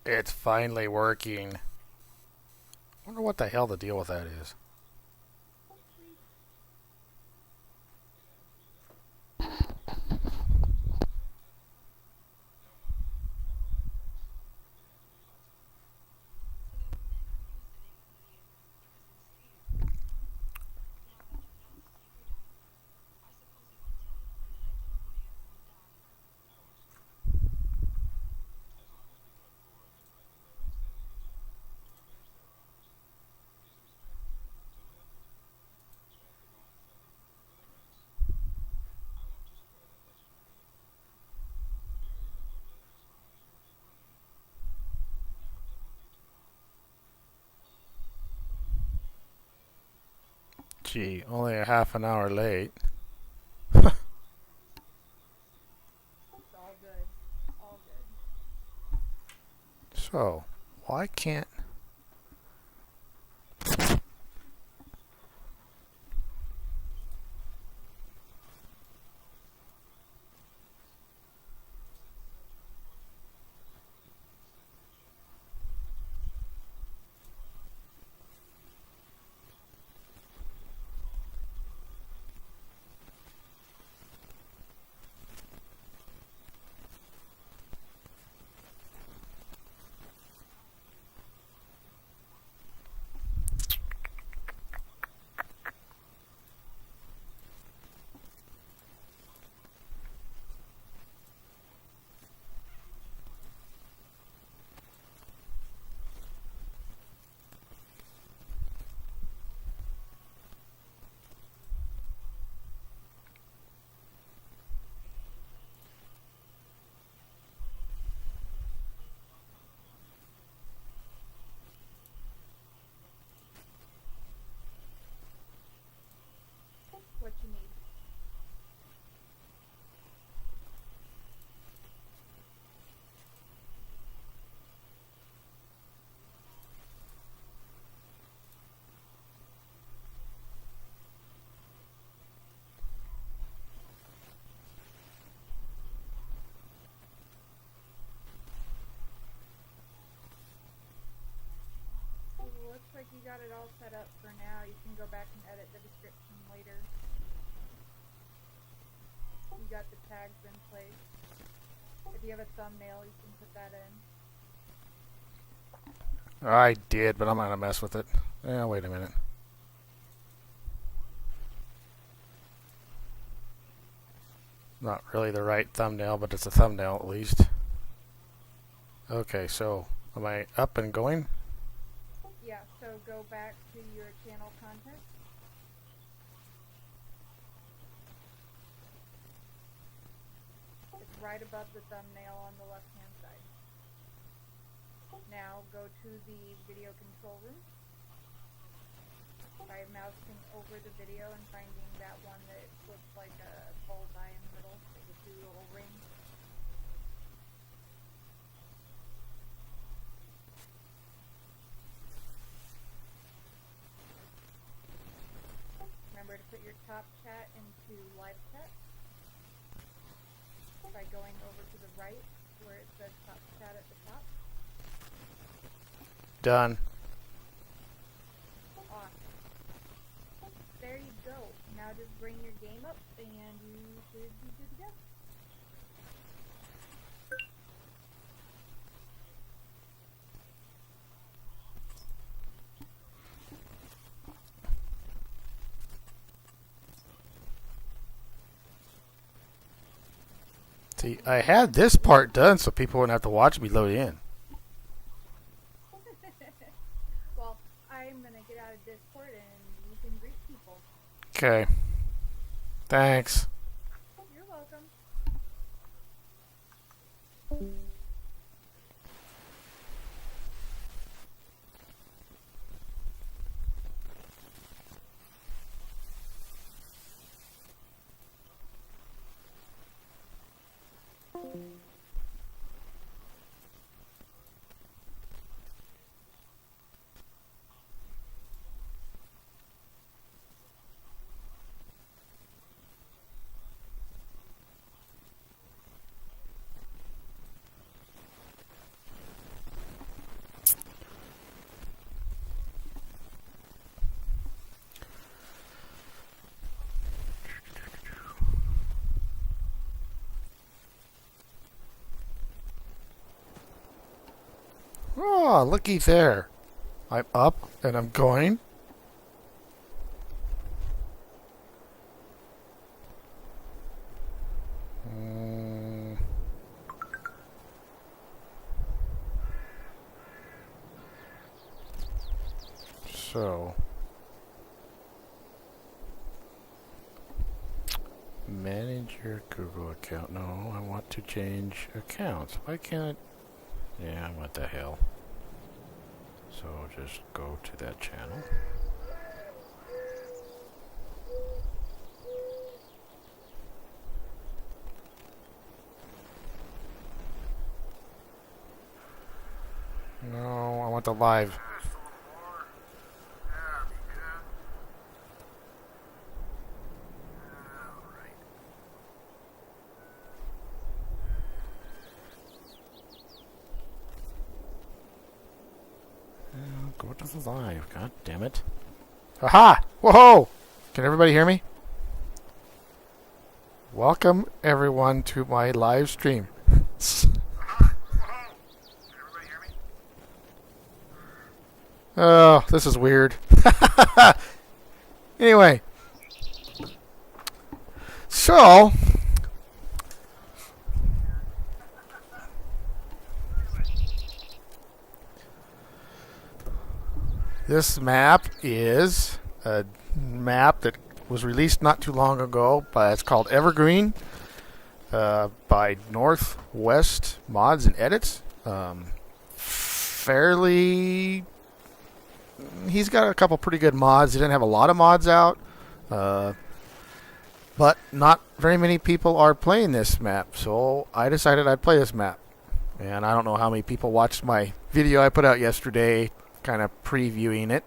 It's finally working. I wonder what the hell the deal with that is. Gee, only a half an hour late. It's all good. All good. So, why can't... What you need. Looks like you got it all set up for now. You can go back and edit the description later. You got the tags in place. If you have a thumbnail, you can put that in. I did, but I'm not going to mess with it. Wait a minute. Not really the right thumbnail, but it's a thumbnail at least. Okay, so am I up and going? Yeah, so go back to your channel content. It's right above the thumbnail on the left hand side. Now go to the video control room by mousing over the video and finding that one that looks like a bullseye in the middle with the two little rings. Remember to put your top chat into live chat by going over to the right where it says top chat at the top. Done. Awesome. There you go. Now just bring your game up and you should be good to go. See, I had this part done so people wouldn't have to watch me load in. Well, I'm going to get out of Discord and you can greet people. Okay. Thanks. You're welcome. Oh, looky there. I'm up and I'm going. So, manage your Google account. No, I want to change accounts. Why can't I? Yeah, what the hell? So just go to that channel. No, I want the live. Go to the live. God damn it. Aha! Whoa! Can everybody hear me? Welcome everyone to my live stream. Oh, this is weird. Anyway. So, this map is a map that was released not too long ago, but it's called Evergreen by Northwest Mods and Edits. He's got a couple pretty good mods. He didn't have a lot of mods out, but not very many people are playing this map, so I decided I'd play this map. And I don't know how many people watched my video I put out yesterday, kind of previewing it.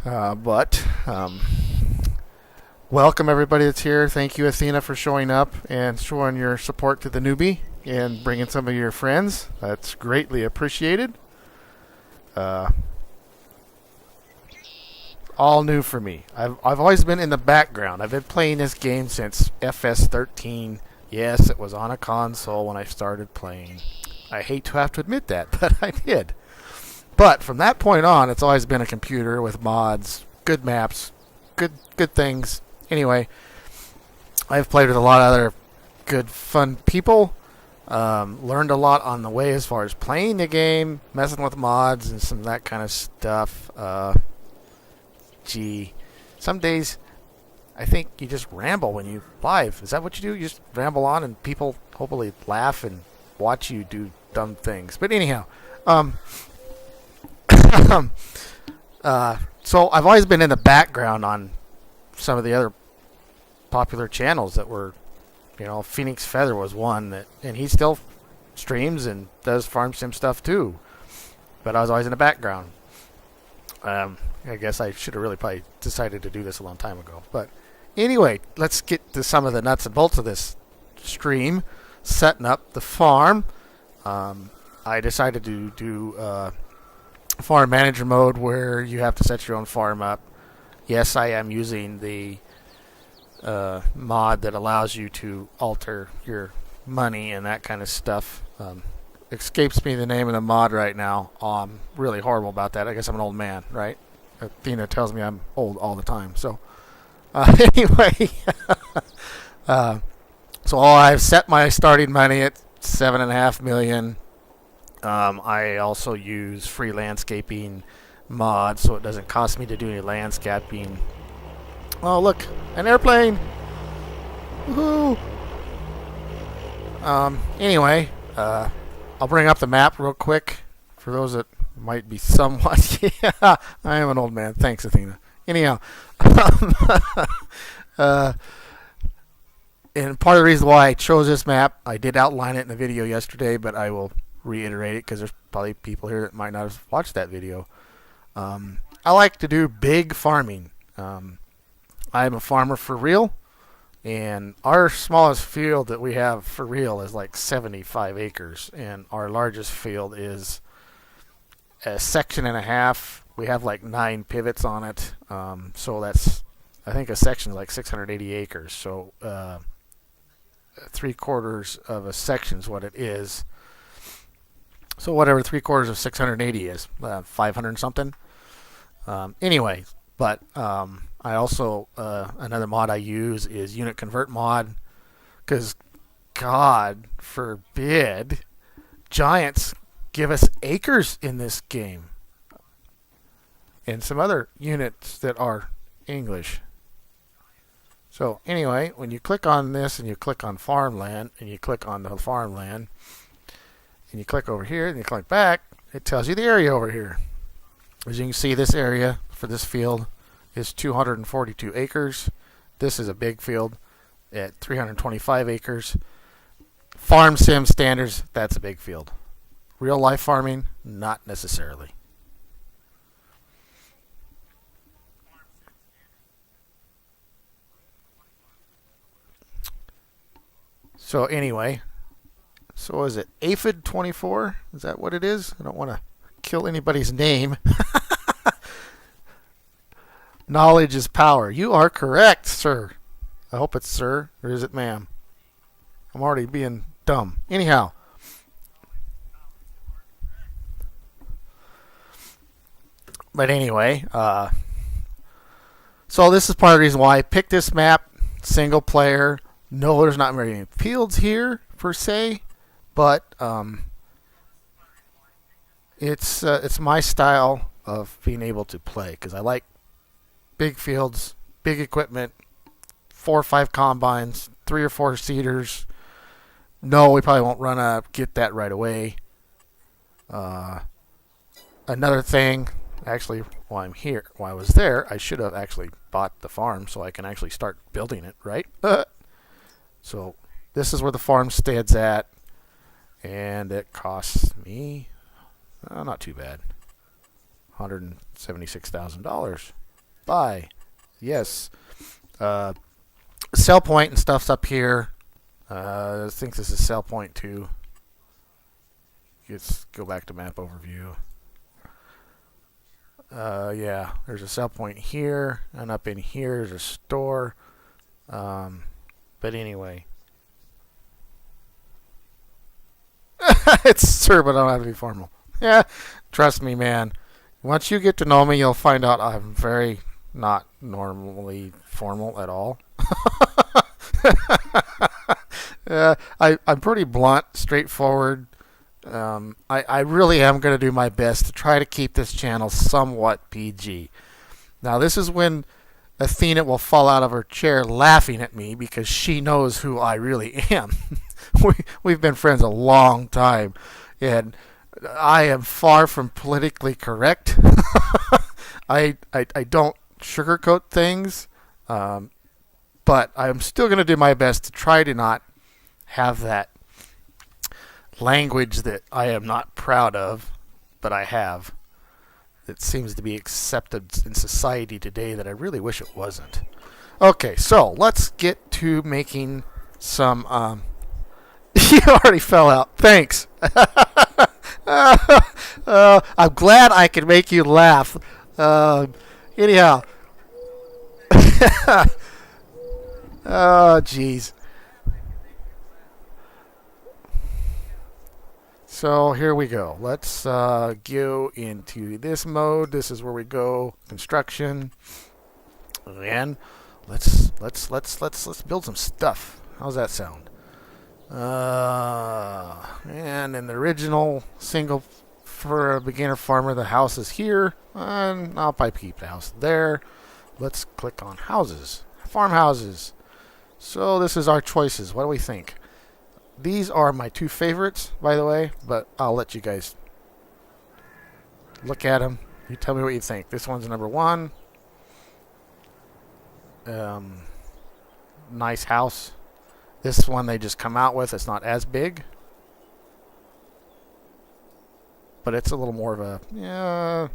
But welcome everybody that's here. Thank you, Athena, for showing up and showing your support to the newbie and bringing some of your friends. That's greatly appreciated. All new for me. I've always been in the background. I've been playing this game since FS13. Yes, it was on a console when I started playing. I hate to have to admit that, but I did. But from that point on, it's always been a computer with mods, good maps, good things. Anyway, I've played with a lot of other good, fun people. Learned a lot on the way as far as playing the game, messing with mods, and some of that kind of stuff. Some days I think you just ramble when you live. Is that what you do? You just ramble on and people hopefully laugh and watch you do dumb things. But anyhow, so I've always been in the background on some of the other popular channels that were, Phoenix Feather was one and he still streams and does farm sim stuff too. But I was always in the background. I guess I should have really probably decided to do this a long time ago. But anyway, let's get to some of the nuts and bolts of this stream. Setting up the farm. I decided to do farm manager mode where you have to set your own farm up. Yes, I am using the mod that allows you to alter your money and that kind of stuff. Escapes me the name of the mod right now. I'm really horrible about that. I guess I'm an old man, right? Athena tells me I'm old all the time. So anyway, so I've set my starting money at $7.5 million. I also use free landscaping mod, so it doesn't cost me to do any landscaping. Oh, look, an airplane! Woohoo! Anyway, I'll bring up the map real quick for those that might be somewhat. Yeah, I am an old man. Thanks, Athena. Anyhow, and part of the reason why I chose this map, I did outline it in the video yesterday, but I will reiterate it because there's probably people here that might not have watched that video. I like to do big farming. I'm a farmer for real, and our smallest field that we have for real is like 75 acres, and our largest field is a section and a half. We have like 9 pivots on it, so that's, I think a section is like 680 acres, so 3/4 of a section is what it is. So whatever 3/4 of 680 is, 500 something. Anyway, but I also another mod I use is unit convert mod, because God forbid giants give us acres in this game, and some other units that are English. So anyway, when you click on this and you click on farmland and you click on the farmland and you click over here and you click back, it tells you the area over here. As you can see, this area for this field is 242 acres. This is a big field at 325 acres. Farm sim standards, that's a big field. Real life farming, not necessarily. So anyway, so is it Aphid 24? Is that what it is? I don't want to kill anybody's name. Knowledge is power. You are correct, sir. I hope it's sir, or is it ma'am? I'm already being dumb. Anyhow. But anyway, so this is part of the reason why I picked this map, single player. No, there's not very many fields here, per se, but it's my style of being able to play, because I like big fields, big equipment, 4 or 5 combines, 3 or 4 seeders. No, we probably won't run up, get that right away. Another thing, actually, while I'm here, while I was there, I should have actually bought the farm so I can actually start building it, right? So this is where the farmstead's at, and it costs me not too bad, $176,000. Buy, yes. Sell point and stuff's up here. I think this is sell point too. Let's go back to map overview. Yeah, there's a sell point here, and up in here there's a store. But anyway, it's sir, but I don't have to be formal. Yeah, trust me, man. Once you get to know me, you'll find out I'm very not normally formal at all. I'm pretty blunt, straightforward. I really am going to do my best to try to keep this channel somewhat PG. Now, this is when Athena will fall out of her chair laughing at me, because she knows who I really am. We've been friends a long time, and I am far from politically correct. I don't sugarcoat things, but I'm still going to do my best to try to not have that language that I am not proud of, but I have. It seems to be accepted in society today that I really wish it wasn't. Okay, so let's get to making some. You already fell out. Thanks. I'm glad I could make you laugh. Anyhow. Oh, jeez. So here we go. Let's go into this mode. This is where we go construction, and let's build some stuff. How's that sound? And in the original single for a beginner farmer, the house is here, and I'll probably keep the house there. Let's click on houses, farmhouses. So this is our choices. What do we think? These are my 2 favorites, by the way, but I'll let you guys look at them. You tell me what you think. This one's number 1. Nice house. This one they just come out with. It's not as big, but it's a little more of a, yeah.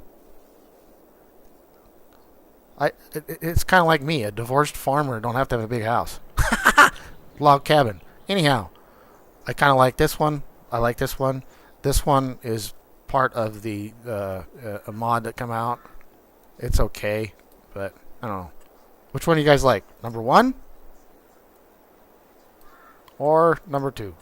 It's kind of like me, a divorced farmer. Don't have to have a big house. Log cabin. Anyhow. I kind of like this one. I like this one. This one is part of the a mod that come out. It's okay, but I don't know. Which one do you guys like? Number 1 or number 2?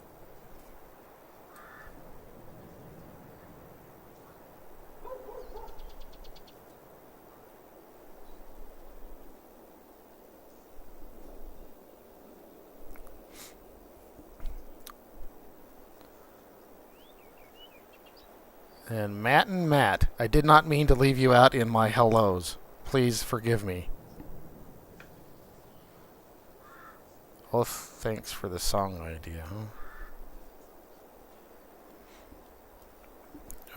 And Matt, I did not mean to leave you out in my hellos. Please forgive me. Well, thanks for the song idea, huh?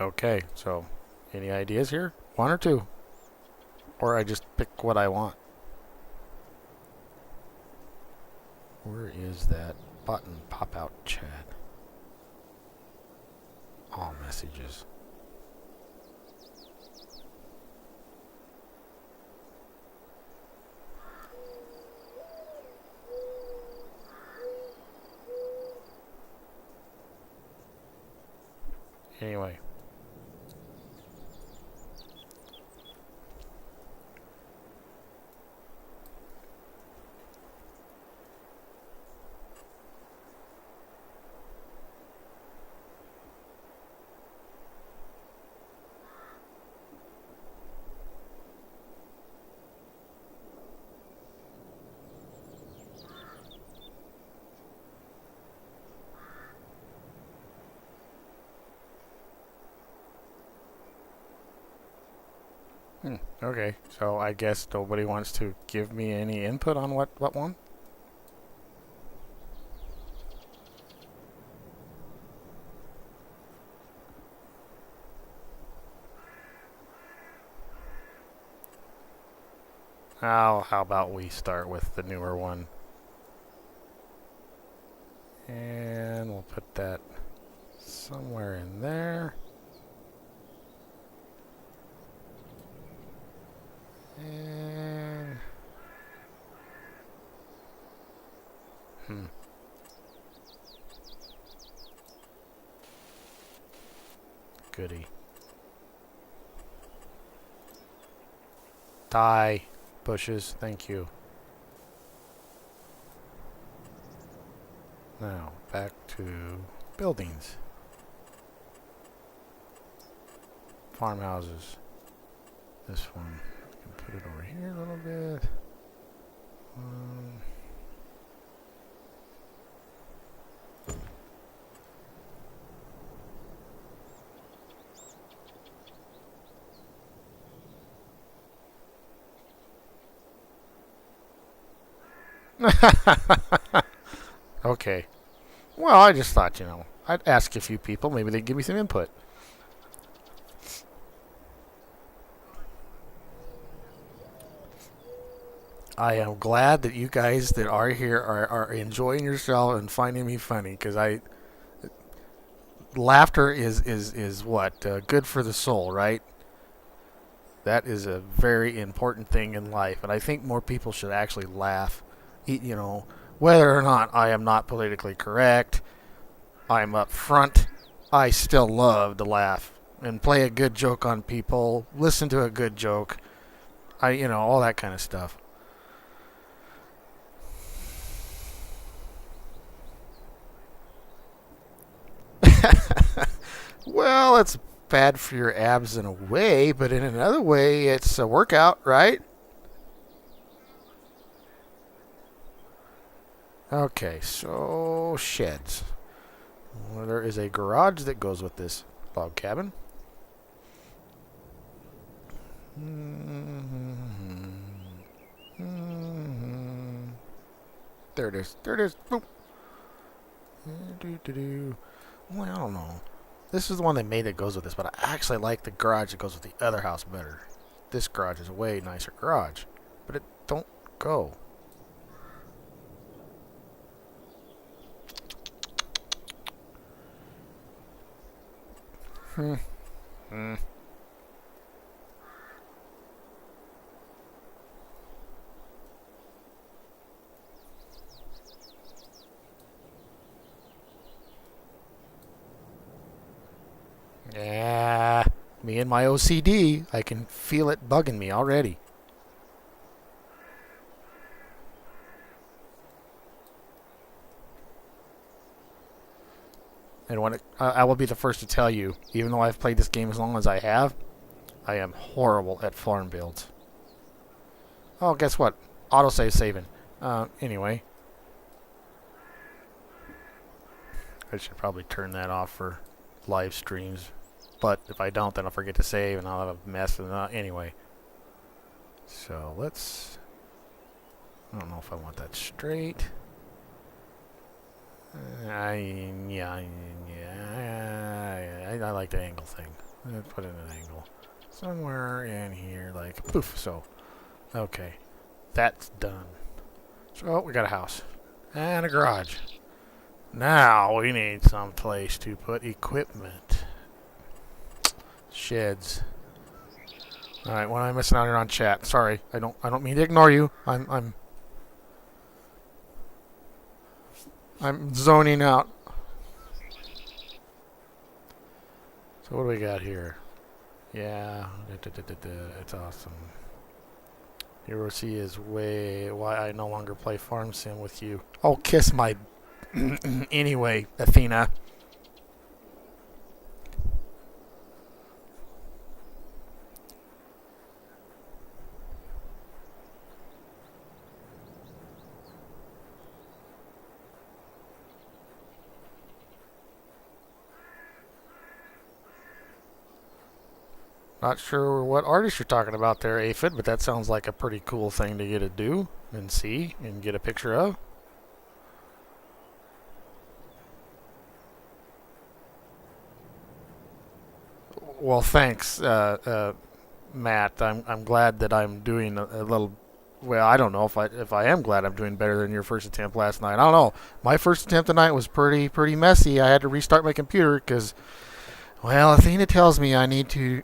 Okay, so any ideas here? One or two? Or I just pick what I want? Where is that button pop out chat? All messages. Anyway. Okay, so I guess nobody wants to give me any input on what one? How about we start with the newer one? And we'll put that somewhere in there. And goody. Die bushes, thank you. Now back to buildings. Farmhouses. This one. I can put it over here a little bit. Okay. Well, I just thought, I'd ask a few people. Maybe they'd give me some input. I am glad that you guys that are here are enjoying yourself and finding me funny, because laughter is what good for the soul, right? That is a very important thing in life, and I think more people should actually laugh. Whether or not I am not politically correct, I'm up front. I still love to laugh and play a good joke on people, listen to a good joke. All that kind of stuff. Well, it's bad for your abs in a way, but in another way, it's a workout, right? Okay, so sheds. Well, there is a garage that goes with this log cabin. There it is. There it is. Boom. Well, I don't know. This is the one they made that goes with this, but I actually like the garage that goes with the other house better. This garage is a way nicer garage, but it don't go. Yeah, me and my OCD, I can feel it bugging me already. And I will be the first to tell you, even though I've played this game as long as I have, I am horrible at farm builds. Oh, guess what? Autosave saving. Anyway. I should probably turn that off for live streams. But if I don't, then I'll forget to save and I'll have a mess. And anyway, so let's. I don't know if I want that straight. I like the angle thing. Let's put in an angle somewhere in here, like poof. So, okay, that's done. So we got a house and a garage. Now we need some place to put equipment. Sheds. All right, what am I missing out here on chat? Sorry, I don't mean to ignore you. I'm zoning out. So what do we got here? Yeah, it's awesome. Hiroshi is way why I no longer play Farm Sim with you. Oh, kiss my anyway, Athena. Not sure what artist you're talking about there, Aphid, but that sounds like a pretty cool thing to get to do and see and get a picture of. Well, thanks, Matt. I'm glad that I'm doing a little. Well, I don't know if I am glad I'm doing better than your first attempt last night. I don't know. My first attempt tonight was pretty messy. I had to restart my computer because. Well, Athena tells me I need to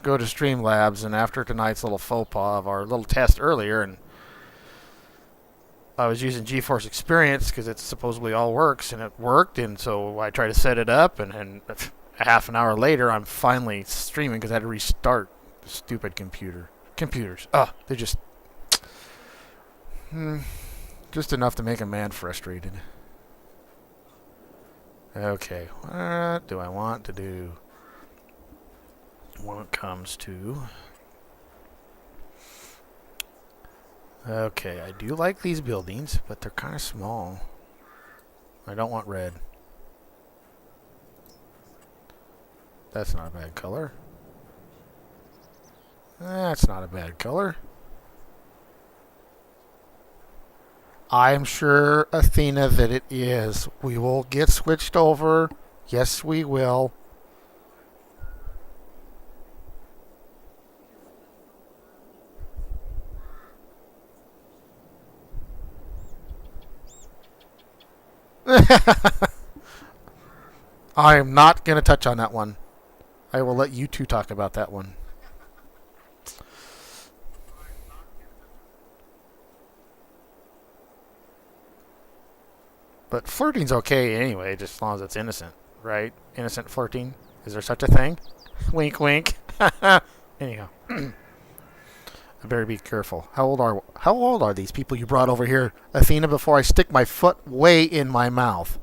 go to Streamlabs, and after tonight's little faux pas of our little test earlier, and I was using GeForce Experience because it supposedly all works, and it worked, and so I tried to set it up, and a half an hour later, I'm finally streaming because I had to restart the stupid computers. Oh, they're just enough to make a man frustrated. Okay, what do I want to do when it comes to... Okay, I do like these buildings, but they're kind of small. I don't want red. That's not a bad color. That's not a bad color. I'm sure, Athena, that it is. We will get switched over. Yes, we will. I am not going to touch on that one. I will let you two talk about that one. But flirting's okay anyway, just as long as it's innocent, right? Innocent flirting. Is there such a thing? Wink, wink. Anyhow, I better be careful. How old are these people you brought over here, Athena? Before I stick my foot way in my mouth.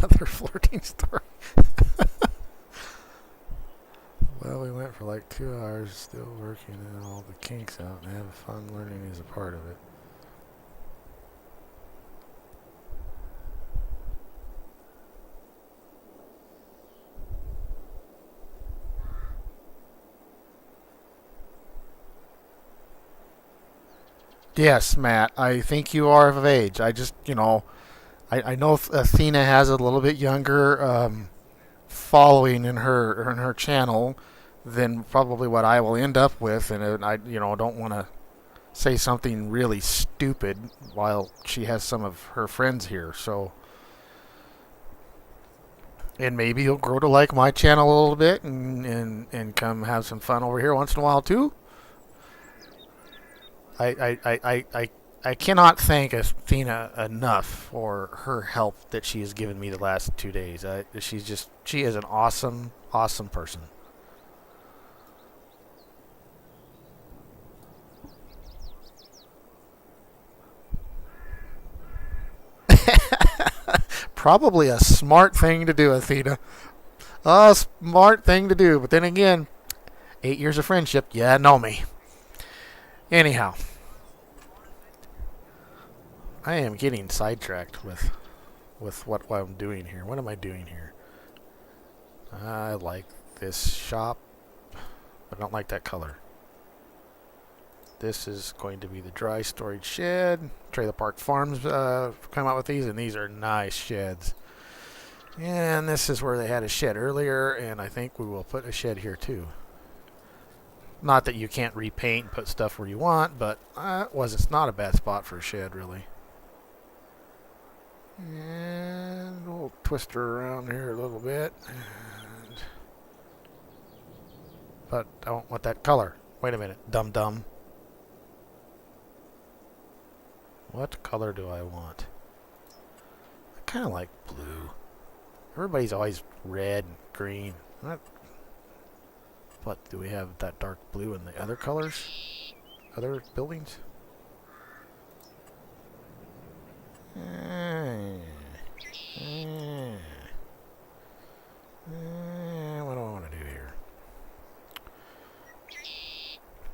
Another flirting story. Well, we went for like 2 hours, still working all the kinks out and having fun. Learning is a part of it. Yes, Matt, I think you are of age. I just, I know Athena has a little bit younger following in her channel than probably what I will end up with, and I don't want to say something really stupid while she has some of her friends here. So, and maybe you'll grow to like my channel a little bit and come have some fun over here once in a while too. I cannot thank Athena enough for her help that she has given me the last 2 days. She is an awesome person. Probably a smart thing to do, Athena. A smart thing to do. But then again, 8 years of friendship, yeah, know me. Anyhow, I am getting sidetracked with what I'm doing here. What am I doing here? I like this shop, but I don't like that color. This is going to be the dry storage shed. Trailer Park Farms come out with these, and these are nice sheds. And this is where they had a shed earlier, and I think we will put a shed here too. Not that you can't repaint and put stuff where you want, but it's not a bad spot for a shed, really. And we'll twist her around here a little bit. But I don't want that color. Wait a minute, dum-dum. What color do I want? I kind of like blue. Everybody's always red and green. What, do we have that dark blue in the other colors? Other buildings? What do I want to do here?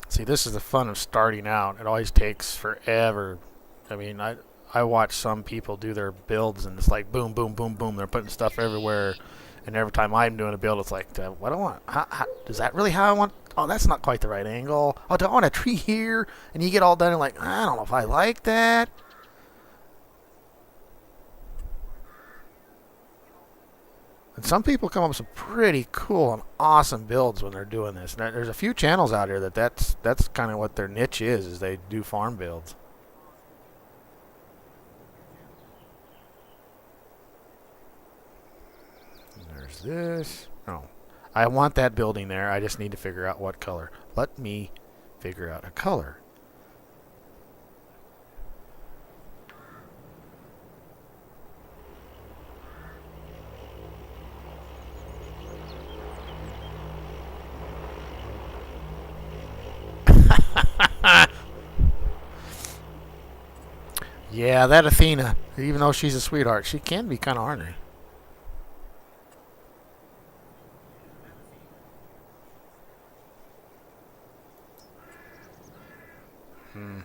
See, this is the fun of starting out. It always takes forever. I mean, I watch some people do their builds, and it's like boom, boom, boom, boom. They're putting stuff everywhere. And every time I'm doing a build, it's like, what do I want? Is that really how I want? Oh, that's not quite the right angle. Oh, do I want a tree here? And you get all done and like, I don't know if I like that. And some people come up with some pretty cool and awesome builds when they're doing this. And there's a few channels out here that's kind of what their niche is they do farm builds. And there's this. Oh, I want that building there. I just need to figure out what color. Let me figure out a color. Yeah, that Athena, even though she's a sweetheart, she can be kind of ornery. I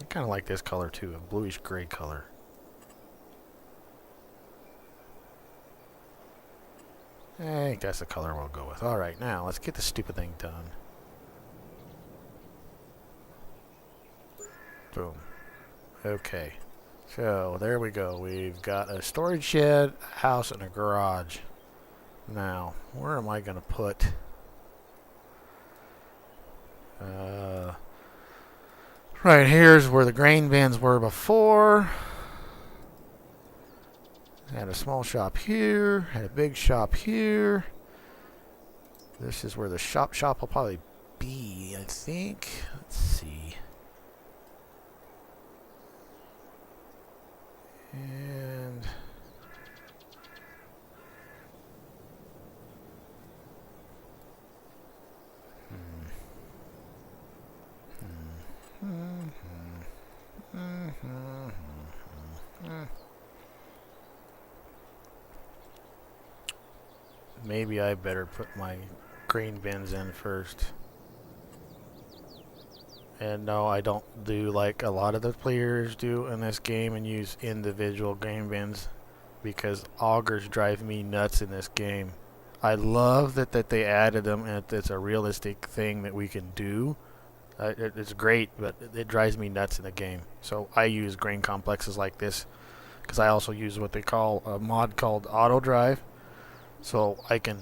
kind of like this color too, a bluish gray color. I think that's the color we'll go with. Alright, now let's get this stupid thing done. Boom. Okay. So, there we go. We've got a storage shed, a house, and a garage. Now, where am I going to put... right here's where the grain bins were before. Had a small shop here. Had a big shop here. This is where the shop will probably be, I think. Let's see. And maybe I better put my grain bins in first. And no, I don't do like a lot of the players do in this game and use individual grain bins, because augers drive me nuts in this game. I love that they added them, and it's a realistic thing that we can do. It's great, but it drives me nuts in the game. So I use grain complexes like this, because I also use what they call a mod called auto drive. So I can,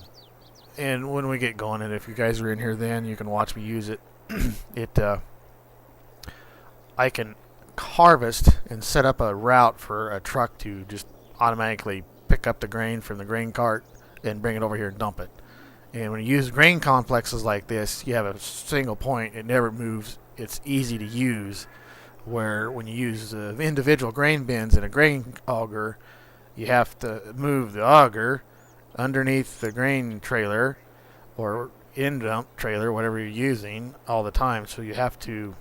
and when we get going, and if you guys are in here then, you can watch me use it. I can harvest and set up a route for a truck to just automatically pick up the grain from the grain cart and bring it over here and dump it. And when you use grain complexes like this, you have a single point. It never moves. It's easy to use. Where when you use individual grain bins in a grain auger, you have to move the auger underneath the grain trailer or end dump trailer, whatever you're using, all the time. So you have to...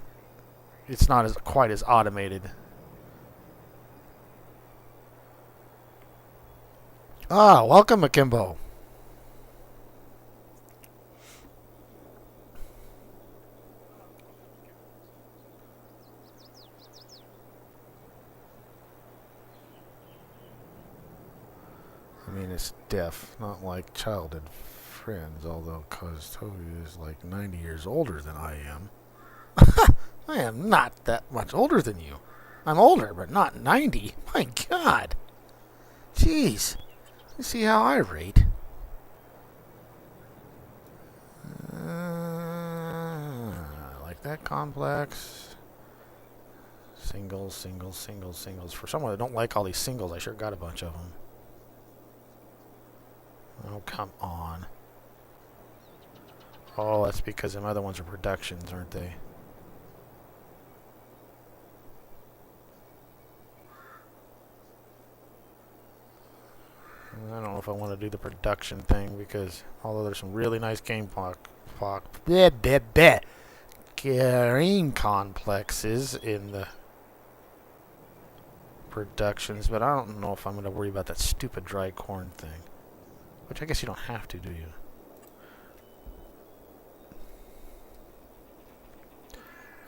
It's not quite as automated. Ah, welcome, Akimbo. I mean, it's deaf, not like childhood friends, although cause Toby is like 90 years older than I am. I am not that much older than you. I'm older, but not 90. My God. Jeez. You see how I rate. Like that complex. Singles, singles, singles, singles. For someone that don't like all these singles, I sure got a bunch of them. Oh, come on. Oh, that's because them other ones are productions, aren't they? I don't know if I want to do the production thing because although there's some really nice game complexes in the productions, but I don't know if I'm going to worry about that stupid dry corn thing. Which I guess you don't have to, do you?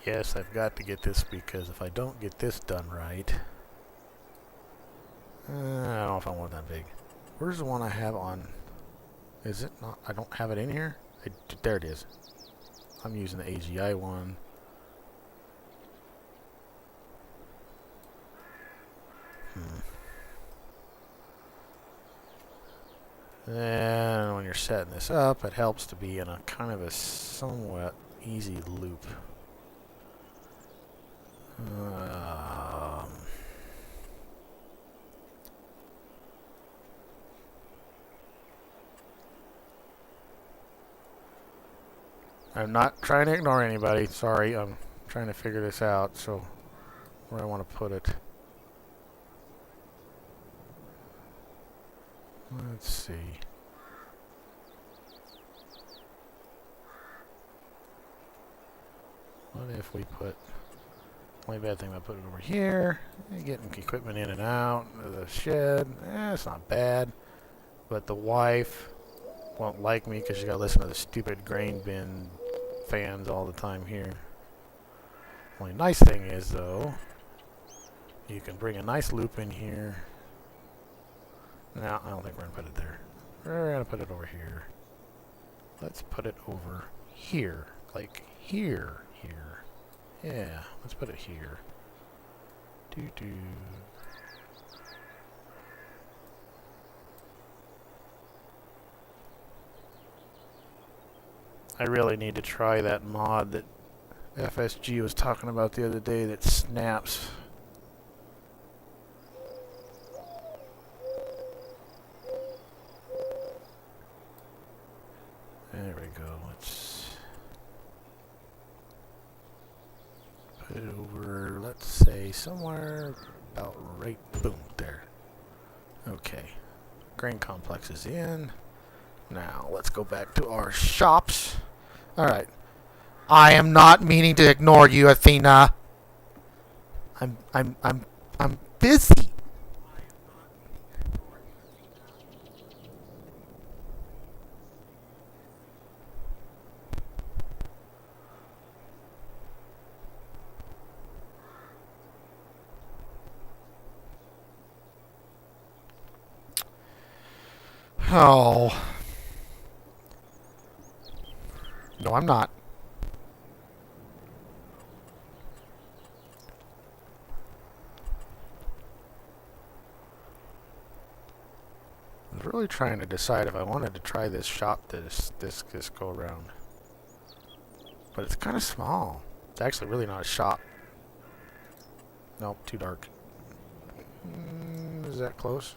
Yes, I've got to get this because if I don't get this done right, I don't know if I want that big. Where's the one I have on? Is it not? I don't have it in here? There it is. I'm using the AGI one. And when you're setting this up, it helps to be in a kind of a somewhat easy loop. I'm not trying to ignore anybody. Sorry, I'm trying to figure this out. So, where I want to put it. Let's see. What if we put... Only bad thing about putting it over here. Getting equipment in and out of the shed. It's not bad. But the wife won't like me because she got to listen to the stupid grain bin fans all the time here. Only nice thing is, though, you can bring a nice loop in here. No, I don't think we're going to put it there. We're going to put it over here. Let's put it over here. Like here. Yeah, let's put it here. Doo-doo. I really need to try that mod that FSG was talking about the other day that snaps. There we go. Let's put it over, let's say, somewhere about right, boom, there. Okay. Grain complex is in. Now, let's go back to our shops. Alright. I am not meaning to ignore you, Athena. I'm busy. Oh. No, I'm not. I was really trying to decide if I wanted to try this shop this go around. But it's kind of small. It's actually really not a shop. Nope, too dark. Is that close?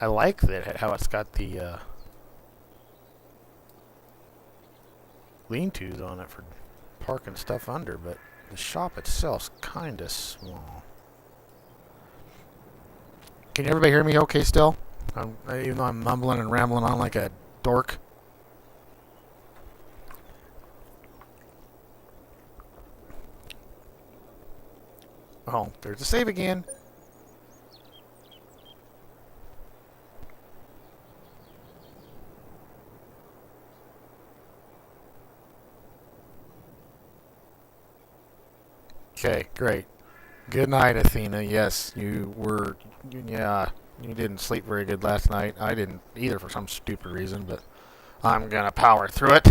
I like that how it's got the lean-tos on it for parking stuff under, but the shop itself's kind of small. Can everybody hear me okay still? Even though I'm mumbling and rambling on like a dork. Oh, there's the save again. Okay, great. Good night, Athena. Yes, you were. Yeah, you didn't sleep very good last night. I didn't either for some stupid reason, but I'm gonna power through it.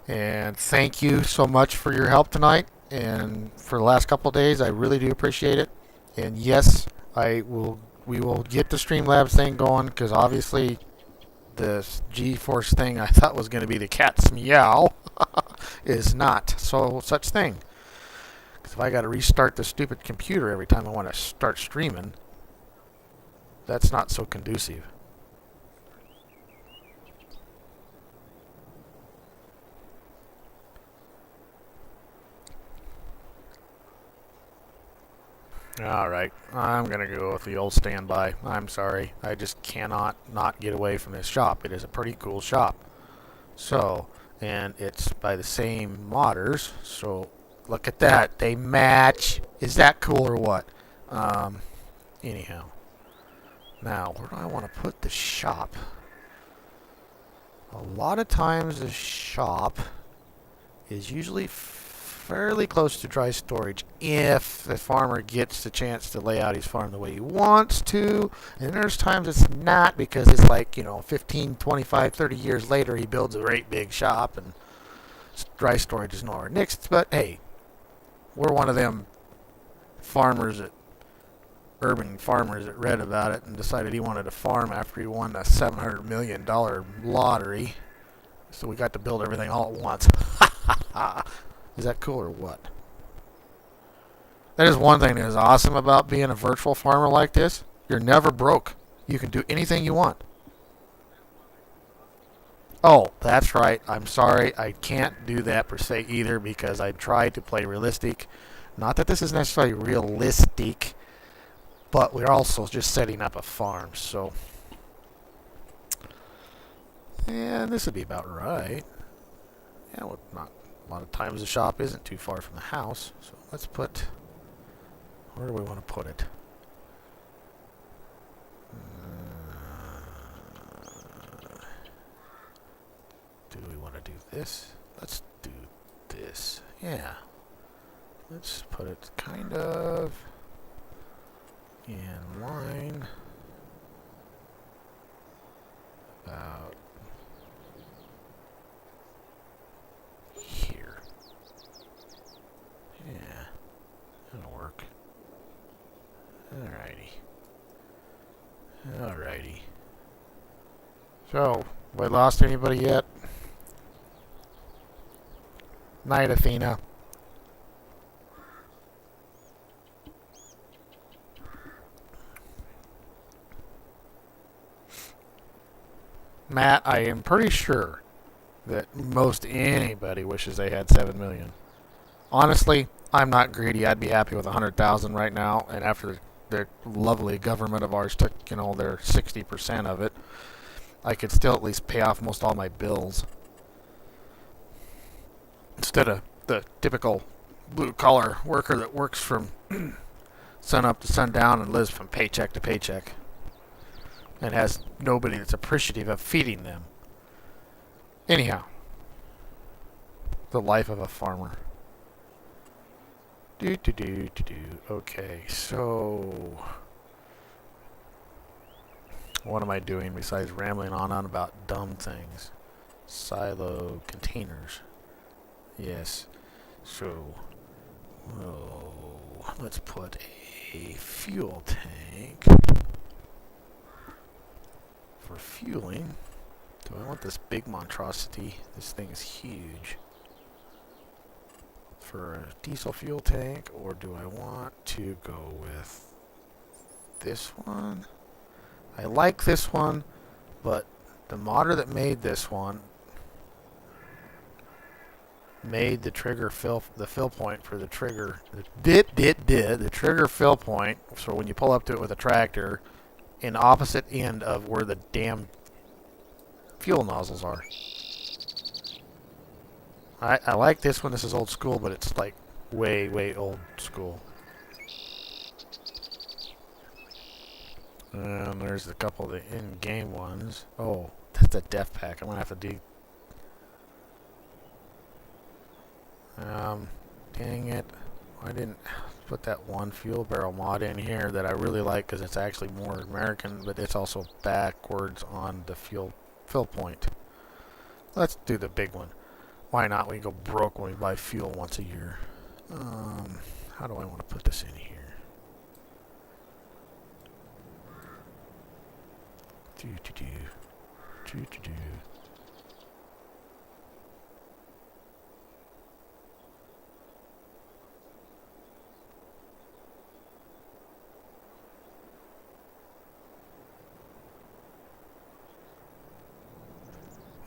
And thank you so much for your help tonight and for the last couple of days. I really do appreciate it. And yes, I will. We will get the Streamlabs thing going because obviously the GeForce thing I thought was going to be the cat's meow is not so such thing. Because if I got to restart the stupid computer every time I want to start streaming, that's not so conducive. Alright, I'm going to go with the old standby. I'm sorry. I just cannot not get away from this shop. It is a pretty cool shop. So, and it's by the same modders. So, look at that. They match. Is that cool or what? Anyhow. Now, where do I want to put the shop? A lot of times the shop is usually fairly close to dry storage if the farmer gets the chance to lay out his farm the way he wants to. And there's times it's not because it's like, 15, 25, 30 years later he builds a great big shop and dry storage is nowhere next. But hey, we're one of them urban farmers that read about it and decided he wanted to farm after he won the $700 million lottery. So we got to build everything all at once. Is that cool or what? That is one thing that is awesome about being a virtual farmer like this. You're never broke. You can do anything you want. Oh, that's right. I'm sorry. I can't do that per se either because I tried to play realistic. Not that this is necessarily realistic, but we're also just setting up a farm. So, yeah, this would be about right. Yeah, well, not a lot of times the shop isn't too far from the house. So let's put, where do we want to put it? Do we want to do this? Let's do this. Yeah. Let's put it kind of in line about here. Yeah, that'll work. Alrighty. So, have I lost anybody yet? Night, Athena. Matt, I am pretty sure that most anybody wishes they had 7 million. Honestly, I'm not greedy. I'd be happy with 100,000 right now. And after the lovely government of ours took, their 60% of it, I could still at least pay off most all my bills. Instead of the typical blue-collar worker that works from sun up to sundown and lives from paycheck to paycheck and has nobody that's appreciative of feeding them. Anyhow, the life of a farmer. Okay, so what am I doing besides rambling on about dumb things? Silo containers. Yes. So, let's put a fuel tank for fueling. Do I want this big monstrosity? This thing is huge. For a diesel fuel tank, or do I want to go with this one? I like this one, but the modder that made this one made the trigger the fill point for the trigger. The trigger fill point, so when you pull up to it with a tractor, in opposite end of where the damn fuel nozzles are. I like this one. This is old school, but it's like way old school. And there's a couple of the in-game ones. Oh, that's a def pack. I'm gonna have to do. Dang it! I didn't put that one fuel barrel mod in here that I really like because it's actually more American, but it's also backwards on the fuel fill point. Let's do the big one. Why not? We go broke when we buy fuel once a year. How do I want to put this in here? Do.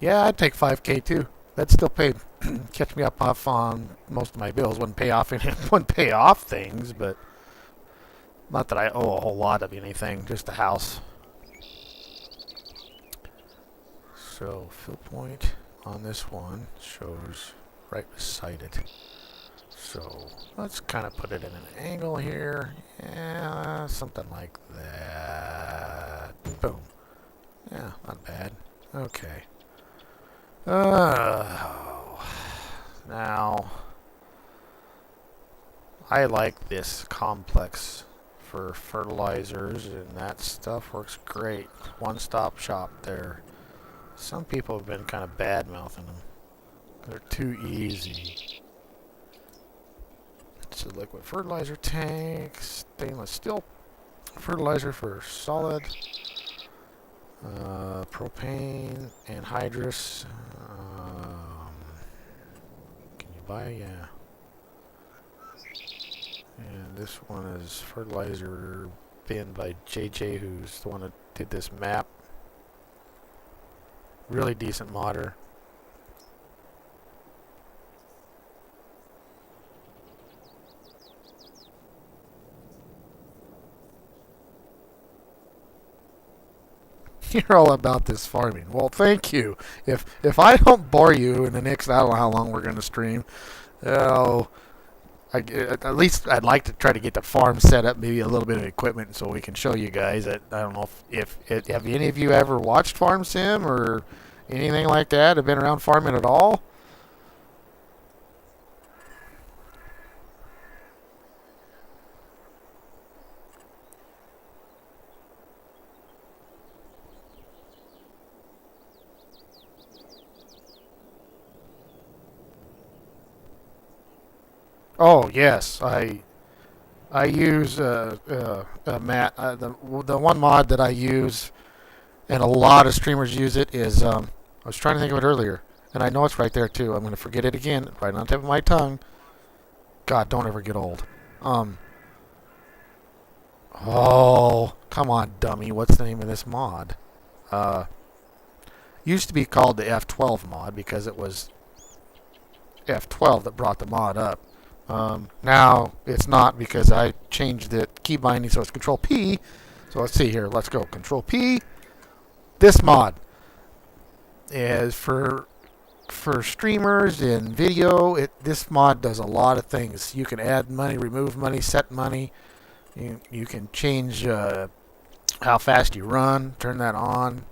Yeah, I'd take 5K too. That'd still pay, catch me up off on most of my bills. Wouldn't pay off wouldn't pay off things, but not that I owe a whole lot of anything. Just a house. So fill point on this one shows right beside it. So let's kind of put it in an angle here. Yeah, something like that. Boom. Yeah, not bad. Okay. Now, I like this complex for fertilizers, and that stuff works great. One-stop shop there. Some people have been kind of bad-mouthing them. They're too easy. It's a liquid fertilizer tank, stainless steel fertilizer for solid. Propane, anhydrous. Can you buy? Yeah. And this one is fertilizer bin by JJ, who's the one that did this map. Really decent modder. You're all about this farming. Well, thank you. If I don't bore you in the next, I don't know how long we're going to stream. Oh, at least I'd like to try to get the farm set up, maybe a little bit of equipment, so we can show you guys. I don't know if have any of you ever watched Farm Sim or anything like that? Have been around farming at all? Oh yes, I use the one mod that I use, and a lot of streamers use it. Is I was trying to think of it earlier, and I know it's right there too. I'm going to forget it again, right on the tip of my tongue. God, don't ever get old. Oh, come on, dummy. What's the name of this mod? Used to be called the F12 mod because it was F12 that brought the mod up. Now it's not because I changed the key binding, so it's Control P. So let's see here. Let's go Control P. This mod is for streamers and video. This mod does a lot of things. You can add money, remove money, set money. You can change how fast you run, turn that on,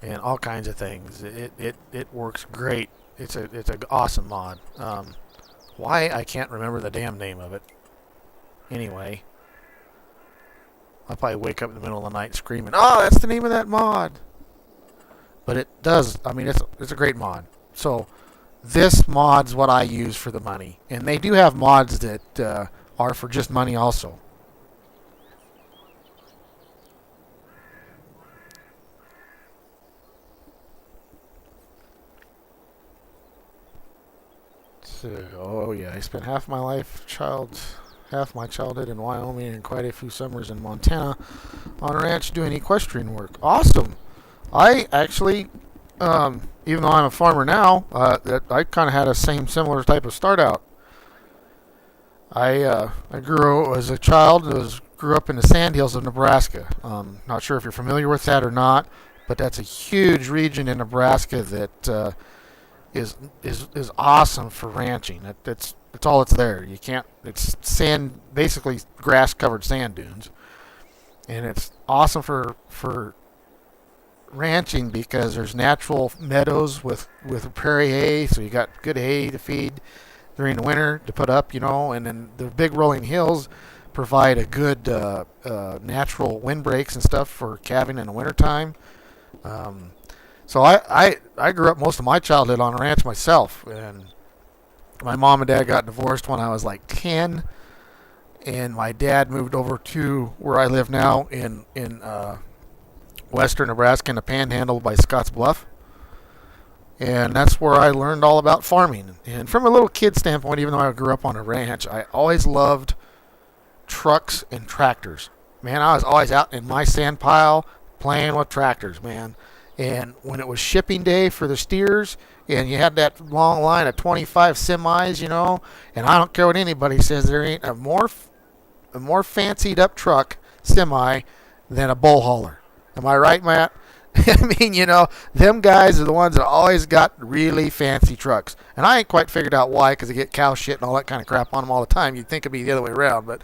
and all kinds of things. It works great. It's an awesome mod. Why I can't remember the damn name of it. Anyway, I'll probably wake up in the middle of the night screaming, "Oh, that's the name of that mod!" But it does. I mean, it's a great mod. So this mod's what I use for the money, and they do have mods that are for just money also. So, oh yeah, I spent half my childhood in Wyoming and quite a few summers in Montana on a ranch doing equestrian work. Awesome. I actually, even though I'm a farmer now, I kind of had a similar type of start out. I grew as a child. Grew up in the sandhills of Nebraska. Not sure if you're familiar with that or not, but that's a huge region in Nebraska that is awesome for ranching. That's all that's there. You can't. It's sand, basically grass covered sand dunes, and it's awesome for ranching because there's natural meadows with prairie hay, so you got good hay to feed during the winter to put up, and then the big rolling hills provide a good natural wind breaks and stuff for calving in the wintertime. So I grew up most of my childhood on a ranch myself, and my mom and dad got divorced when I was like 10, and my dad moved over to where I live now in western Nebraska in the Panhandle by Scotts Bluff. And that's where I learned all about farming. And from a little kid standpoint, even though I grew up on a ranch, I always loved trucks and tractors. Man, I was always out in my sand pile playing with tractors, man. And when it was shipping day for the steers, and you had that long line of 25 semis, and I don't care what anybody says, there ain't a more fancied up truck semi than a bull hauler. Am I right, Matt? I mean, them guys are the ones that always got really fancy trucks. And I ain't quite figured out why, because they get cow shit and all that kind of crap on them all the time. You'd think it'd be the other way around. But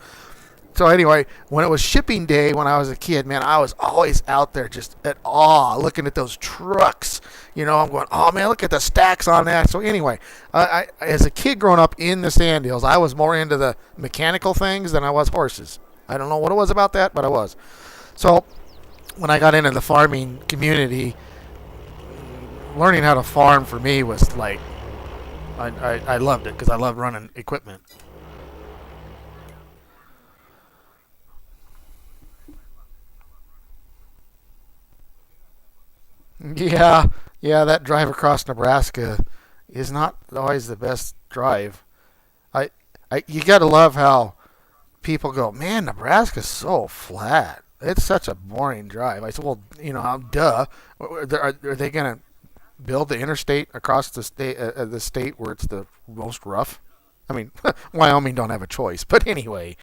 so anyway, when it was shipping day when I was a kid, man, I was always out there just at awe looking at those trucks. I'm going, oh, man, look at the stacks on that. So anyway, I as a kid growing up in the sand hills, I was more into the mechanical things than I was horses. I don't know what it was about that, but I was. So when I got into the farming community, learning how to farm for me was like, I loved it because I loved running equipment. Yeah, that drive across Nebraska is not always the best drive. I, you gotta love how people go, man, Nebraska's so flat. It's such a boring drive. I said, well, duh. Are they going to build the interstate across the state where it's the most rough? I mean, Wyoming don't have a choice, but anyway.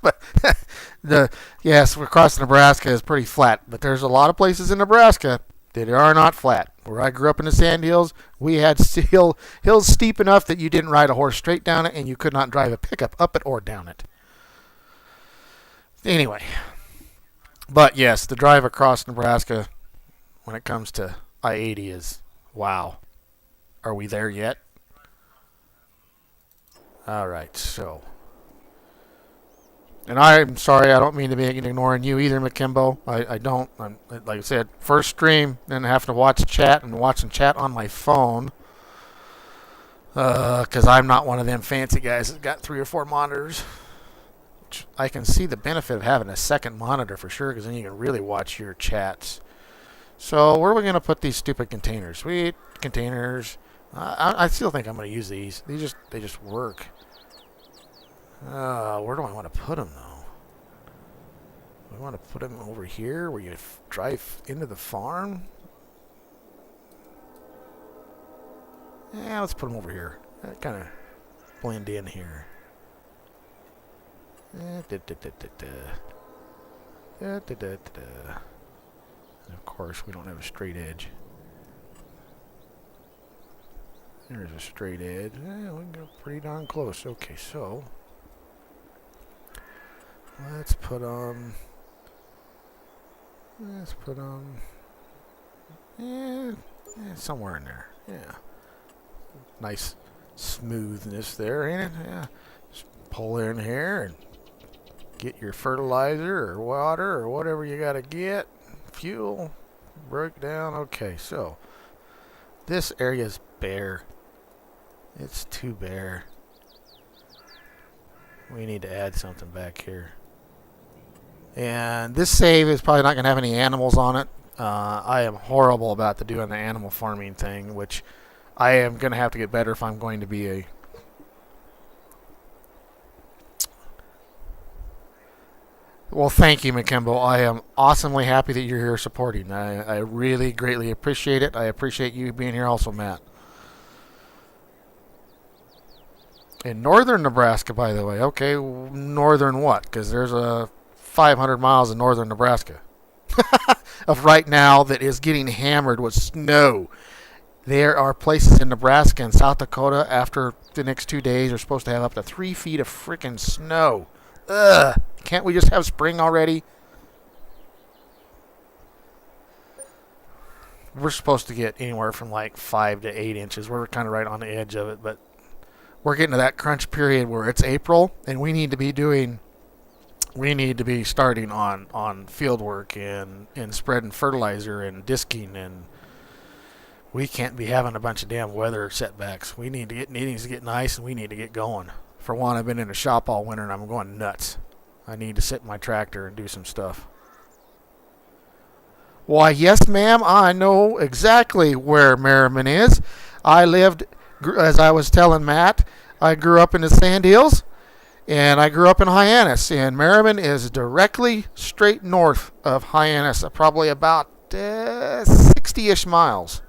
But yes, across Nebraska is pretty flat, but there's a lot of places in Nebraska that are not flat. Where I grew up in the sand hills, we had hills steep enough that you didn't ride a horse straight down it, and you could not drive a pickup up it or down it. Anyway. But yes, the drive across Nebraska when it comes to I-80 is, wow. Are we there yet? All right, so. And I'm sorry, I don't mean to be ignoring you either, McKimbo. I don't. Like I said, first stream, then having to watch chat and watching chat on my phone. Because I'm not one of them fancy guys that got 3 or 4 monitors. I can see the benefit of having a second monitor for sure, because then you can really watch your chats. So where are we going to put these stupid containers? Sweet containers. I still think I'm going to use these. They just work. Where do I want to put them though? Do I want to put them over here where you drive into the farm? Yeah, let's put them over here. That kind of blend in here. And of course, we don't have a straight edge. There's a straight edge. We can go pretty darn close. Okay, so let's put on. Somewhere in there. Yeah, nice smoothness there, ain't it? Yeah. Just pull in here and get your fertilizer or water or whatever you got to get. Fuel. Break down. Okay, so this area is bare. It's too bare. We need to add something back here. And this save is probably not going to have any animals on it. I am horrible about doing the animal farming thing, which I am going to have to get better if I'm going to be a... Well, thank you, McKimbo. I am awesomely happy that you're here supporting. I really greatly appreciate it. I appreciate you being here also, Matt. In northern Nebraska, by the way. Okay, northern what? Because there's a 500 miles of northern Nebraska of right now that is getting hammered with snow. There are places in Nebraska and South Dakota after the next 2 days are supposed to have up to 3 feet of freaking snow. Ugh. Can't we just have spring already? we're supposed to get anywhere from like 5 to 8 inches. We're kind of right on the edge of it, but we're getting to that crunch period where it's April, and we need to be starting on field work and spreading fertilizer and disking, and we can't be having a bunch of damn weather setbacks. We need to get needs to get nice, and we need to get going. For one, I've been in the shop all winter and I'm going nuts. I need to sit in my tractor and do some stuff. Why, yes, ma'am, I know exactly where Merriman is. I lived, as I was telling Matt, I grew up in the Sand Hills, and I grew up in Hyannis. And Merriman is directly straight north of Hyannis, probably about 60-ish miles.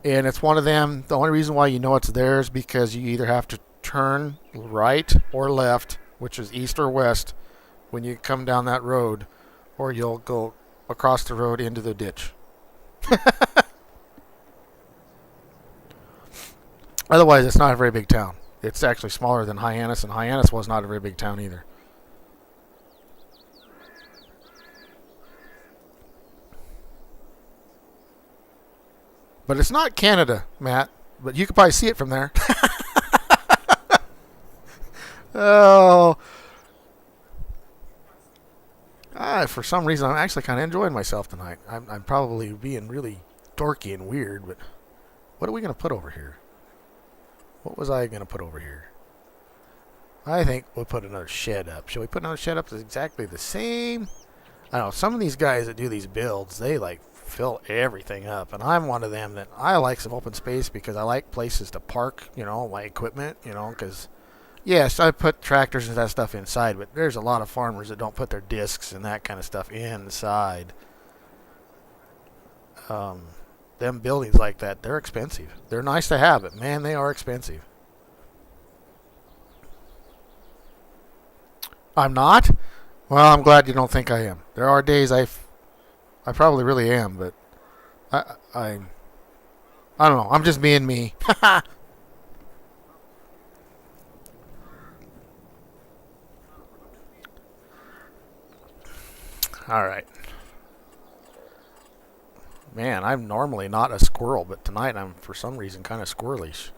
And it's one of them, the only reason why you know it's there is because you either have to turn right or left, which is east or west, when you come down that road, or you'll go across the road into the ditch. Otherwise, it's not a very big town. It's actually smaller than Hyannis, and Hyannis was not a very big town either. But it's not Canada, Matt. But you could probably see it from there. Oh. For some reason, I'm actually kind of enjoying myself tonight. I'm probably being really dorky and weird, but what are we going to put over here? What was I going to put over here? I think we'll put another shed up. Shall we put another shed up that's exactly the same? I don't know. Some of these guys that do these builds, they like fill everything up, and I'm one of them that I like some open space because I like places to park, my equipment, because yes, I put tractors and that stuff inside, but there's a lot of farmers that don't put their discs and that kind of stuff inside. Them buildings like that, they're expensive. They're nice to have, but man, they are expensive. I'm not? Well, I'm glad you don't think I am. There are days I probably really am, but I don't know. I'm just being me. All right. Man, I'm normally not a squirrel, but tonight I'm for some reason kind of squirrelish.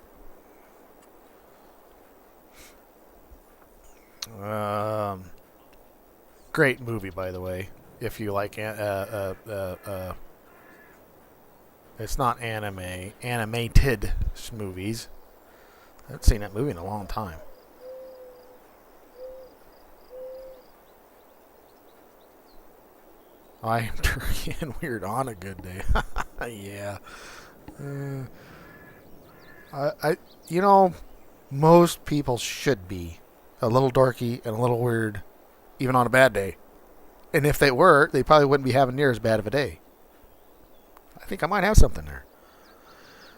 Great movie, by the way. If you like, it's not animated movies. I haven't seen that movie in a long time. I am turkey and weird on a good day. Yeah. Most people should be a little dorky and a little weird, even on a bad day. And if they were, they probably wouldn't be having near as bad of a day. I think I might have something there.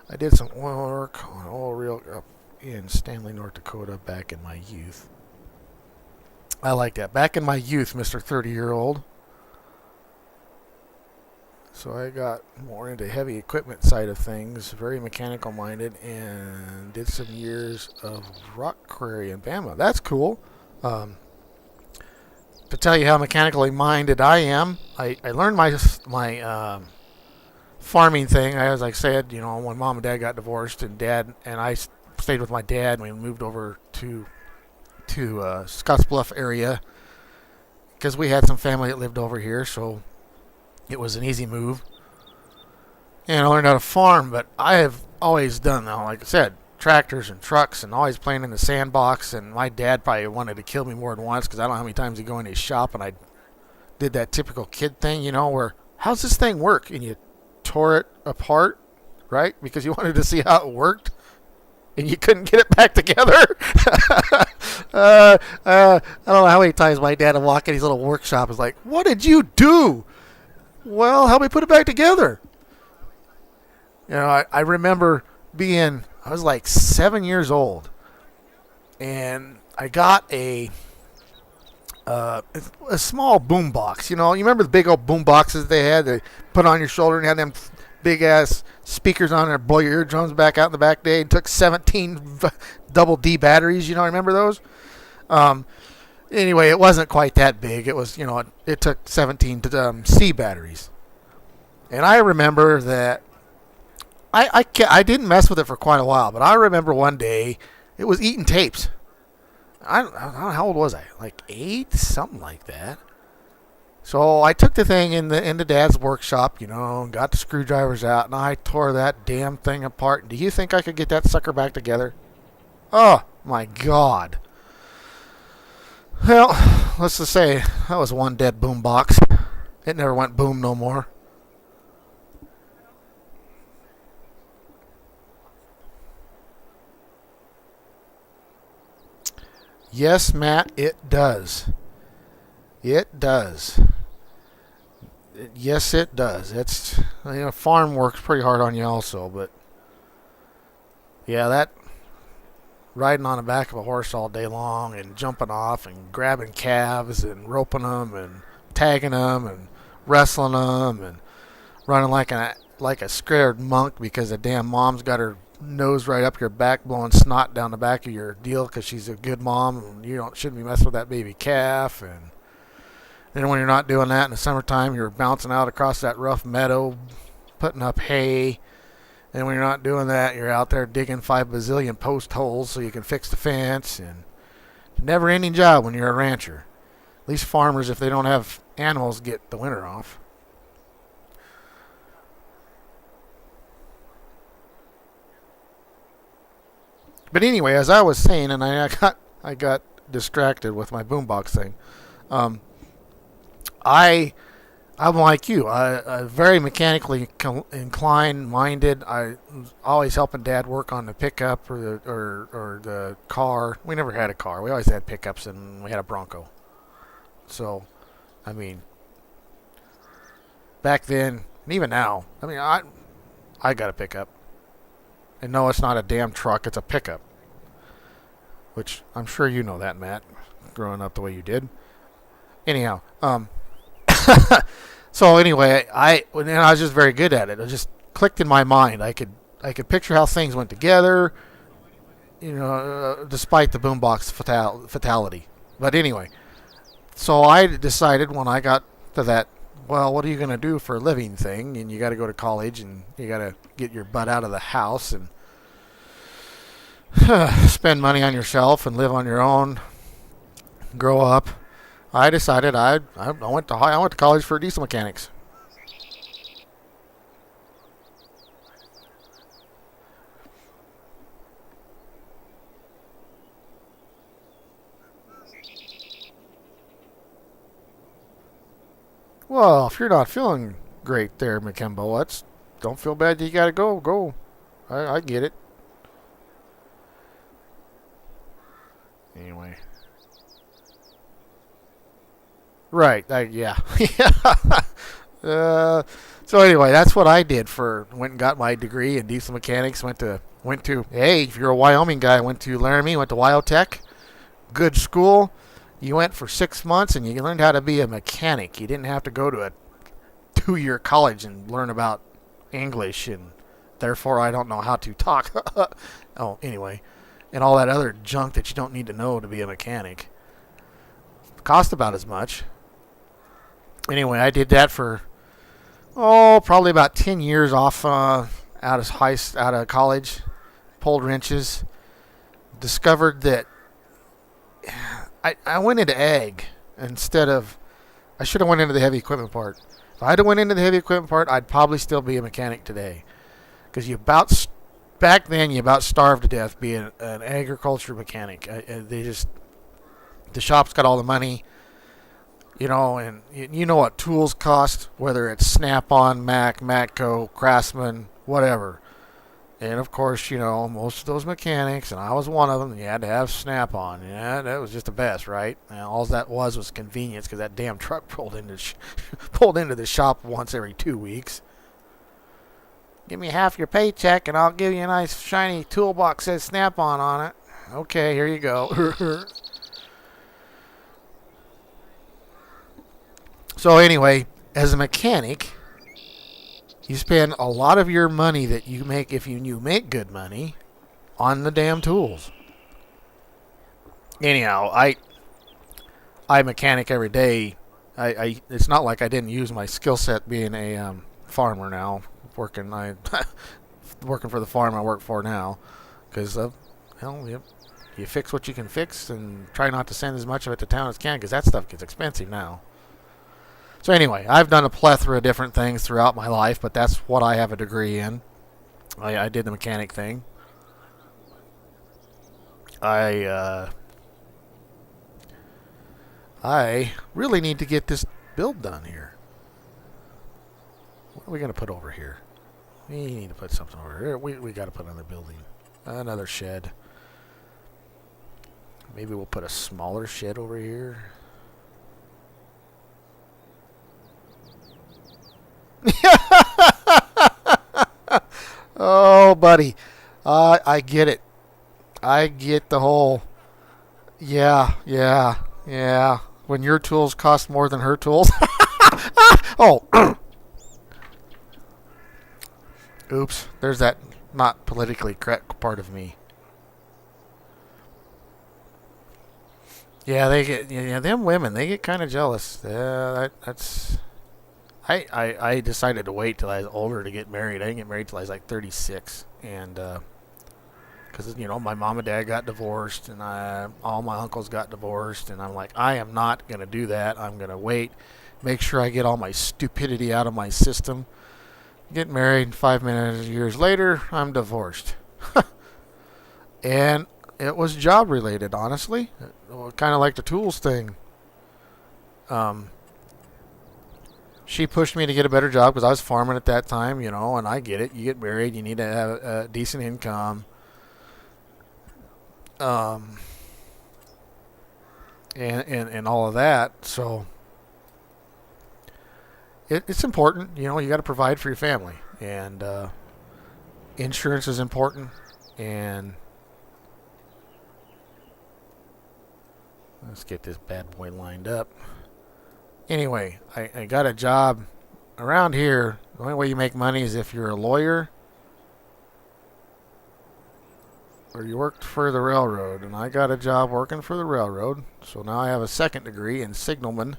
I did some oil work on oil reel up in Stanley, North Dakota back in my youth. I like that. Back in my youth, Mr. 30-year-old. So I got more into heavy equipment side of things, very mechanical minded, and did some years of rock quarry in Bama. That's cool. To tell you how mechanically minded I am, I learned my farming thing. As I said, when mom and dad got divorced, and I stayed with my dad, and we moved over to Scottsbluff area because we had some family that lived over here, so it was an easy move. And I learned how to farm, but I have always done, like I said, tractors and trucks, and always playing in the sandbox. And my dad probably wanted to kill me more than once because I don't know how many times he'd go into his shop and I did that typical kid thing, where how's this thing work? And you tore it apart, right? Because you wanted to see how it worked, and you couldn't get it back together. I don't know how many times my dad would walk in his little workshop and was like, "What did you do?" Well, help me put it back together. I remember I was like 7 years old, and I got a small boom box. You remember the big old boom boxes they had? They put on your shoulder and had them big ass speakers on there, blow your eardrums back out in the back day, and took 17 double D batteries. Remember those? Anyway, it wasn't quite that big. It was, it took 17 C batteries. And I remember that I didn't mess with it for quite a while, but I remember one day it was eating tapes. I don't know, how old was I? Like 8, something like that. So I took the thing into Dad's workshop, and got the screwdrivers out, and I tore that damn thing apart. Do you think I could get that sucker back together? Oh my God. Well, let's just say that was one dead boom box. It never went boom no more. Yes, Matt, it does. It does. Yes, it does. It's farm works pretty hard on you also, but yeah, that riding on the back of a horse all day long and jumping off and grabbing calves and roping them and tagging them and wrestling them and running like a scared monk because the damn mom's got her nose right up your back blowing snot down the back of your deal because she's a good mom and shouldn't be messing with that baby calf. And then when you're not doing that in the summertime, you're bouncing out across that rough meadow putting up hay. And when you're not doing that, you're out there digging 5 bazillion post holes so you can fix the fence. And it's a never-ending job when you're a rancher. At least farmers, if they don't have animals, get the winter off. But anyway, as I was saying, and I got distracted with my boombox thing. I'm like you. I'm very mechanically inclined, minded. I was always helping Dad work on the pickup or the car. We never had a car. We always had pickups, and we had a Bronco. So, I mean, back then, and even now, I got a pickup. And no, it's not a damn truck. It's a pickup. Which I'm sure you know that, Matt, growing up the way you did. Anyhow, so anyway, I was just very good at it. It just clicked in my mind. I could picture how things went together, despite the boombox fatality. But anyway, so I decided when I got to that, well, what are you going to do for a living thing? And you got to go to college and you got to get your butt out of the house and spend money on yourself and live on your own, grow up. I decided I went to college for diesel mechanics. Well, if you're not feeling great there, McKembo, don't feel bad that you gotta go. Go. I get it. Anyway. Right. Yeah. So anyway, that's what I did went and got my degree in diesel mechanics. Went to, hey, if you're a Wyoming guy, went to Laramie, went to Wyotech. Good school. You went for 6 months and you learned how to be a mechanic. You didn't have to go to a 2-year college and learn about English and therefore I don't know how to talk. Oh, anyway. And all that other junk that you don't need to know to be a mechanic. Cost about as much. Anyway, I did that for, probably about 10 years off out of college. Pulled wrenches. Discovered that I went into ag instead of, I should have went into the heavy equipment part. If I had went into the heavy equipment part, I'd probably still be a mechanic today. Because back then you about starved to death being an agriculture mechanic. The shop's got all the money, and you know what tools cost, whether it's Snap-on, Mac, Matco, Craftsman, whatever. And of course, most of those mechanics, and I was one of them, you had to have Snap-on. Yeah, that was just the best, right? And all that was convenience because that damn truck pulled into the shop once every 2 weeks. Give me half your paycheck and I'll give you a nice shiny toolbox that says Snap-on on it. Okay, here you go. So anyway, as a mechanic, you spend a lot of your money that you make, if you make good money, on the damn tools. anyhow, I mechanic every day. It's not like I didn't use my skill set being a farmer now, working for the farm I work for now, because you fix what you can fix and try not to send as much of it to town as can, because that stuff gets expensive now. So anyway, I've done a plethora of different things throughout my life, but that's what I have a degree in. I did the mechanic thing. I really need to get this build done here. What are we going to put over here? We need to put something over here. We got to put another building. Another shed. Maybe we'll put a smaller shed over here. Oh, buddy. I get it. I get the whole... Yeah. When your tools cost more than her tools. Oh. Oops. There's that not politically correct part of me. Yeah, them women, they get kind of jealous. Yeah, that's... I decided to wait till I was older to get married. I didn't get married till I was like 36. And, because, my mom and dad got divorced, and all my uncles got divorced, and I'm like, I am not going to do that. I'm going to wait, make sure I get all my stupidity out of my system. Get married, 5 years later, I'm divorced. And it was job related, honestly. Kind of like the tools thing. She pushed me to get a better job because I was farming at that time, and I get it. You get married, you need to have a decent income. And all of that. So it's important. You got to provide for your family. And insurance is important. And let's get this bad boy lined up. Anyway, I got a job around here. The only way you make money is if you're a lawyer or you worked for the railroad. And I got a job working for the railroad. So now I have a second degree in signalman.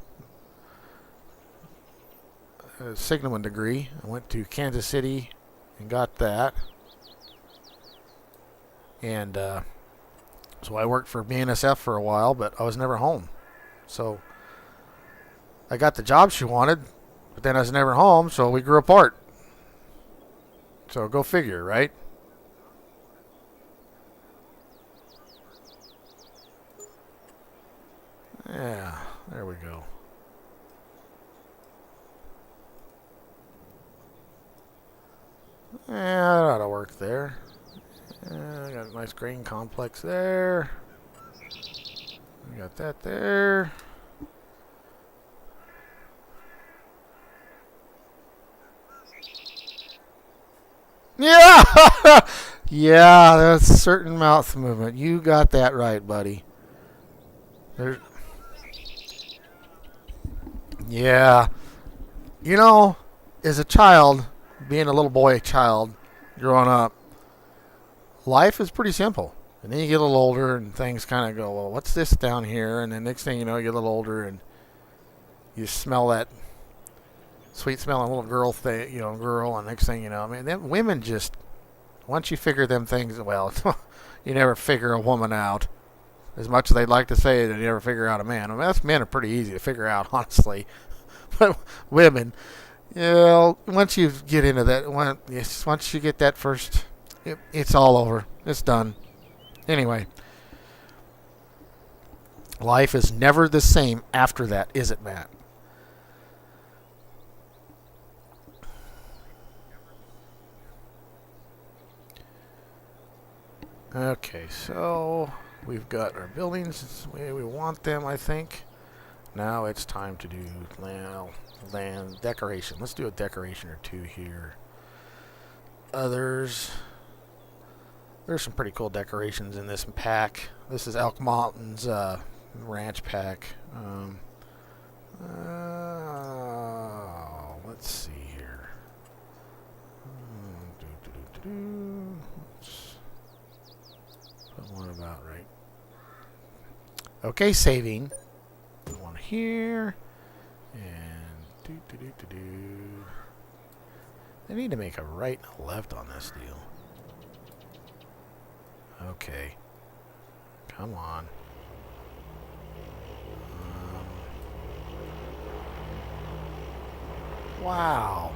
A signalman degree. I went to Kansas City and got that. And so I worked for BNSF for a while, but I was never home. So I got the job she wanted, but then I was never home, so we grew apart. So go figure, right? Yeah, there we go. Yeah, that ought to work there. I got a nice grain complex there. We got that there. Yeah! Yeah, that's a certain mouth movement. You got that right, buddy. There. Yeah. As a child, being a little boy child, growing up, life is pretty simple. And then you get a little older and things kind of go, well, what's this down here? And then next thing you know, you get a little older and you smell that sweet smelling little girl thing, girl. And next thing you know, then women just, once you figure them things, well, you never figure a woman out. As much as they'd like to say that you never figure out a man. Men are pretty easy to figure out, honestly. But women, once you get into that, once you get that first, it's all over. It's done. Anyway, life is never the same after that, is it, Matt? Okay, so we've got our buildings the way we want them, I think. Now it's time to do land decoration. Let's do a decoration or two here. There's some pretty cool decorations in this pack. This is Elk Mountain's ranch pack. Let's see here. Let's put one about right Okay, saving. One here. And They need to make a right and a left on this deal. Okay. Come on. Wow.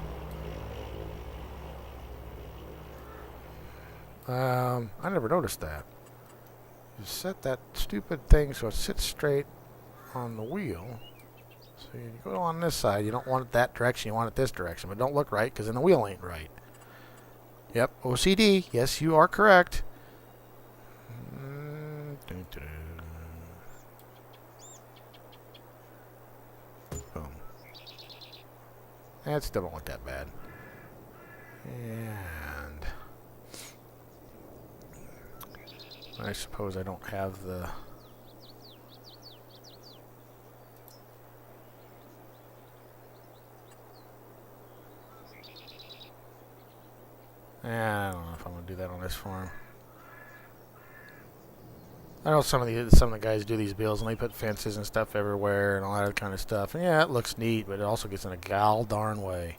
I never noticed that. You set that stupid thing so it sits straight on the wheel. So you go on this side, you don't want it that direction, you want it this direction, but don't look right because then the wheel ain't right. Yep, OCD. Yes, you are correct. Boom. That still don't look that bad. And I suppose I don't have the... I don't know if I'm gonna do that on this farm. I know some of the guys do these builds and they put fences and stuff everywhere and all that kind of stuff. And yeah, it looks neat, but it also gets in a gal darn way.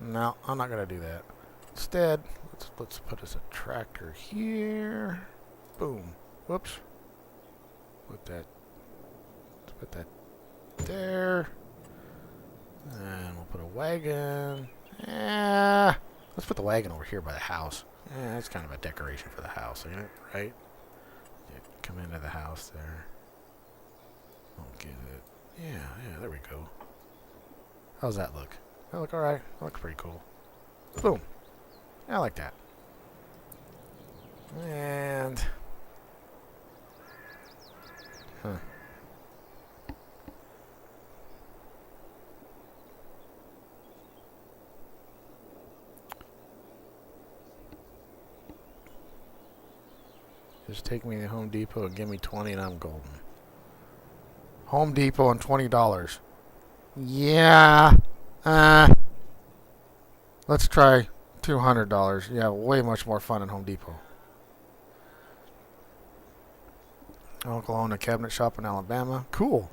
No, I'm not gonna do that. Instead, let's put us a tractor here. Boom. Whoops. Put that there. And we'll put a wagon. Let's put the wagon over here by the house. That's kind of a decoration for the house, ain't it? Right? Yeah, come into the house there. Don't get it. Yeah, there we go. How's that look? That look alright? That looks pretty cool. Boom. I like that. And... Huh. Just take me to Home Depot and give me 20 and I'm golden. Home Depot and $20. Yeah. Let's try $200. Yeah, way much more fun at Home Depot. Uncle owned a cabinet shop in Alabama. Cool.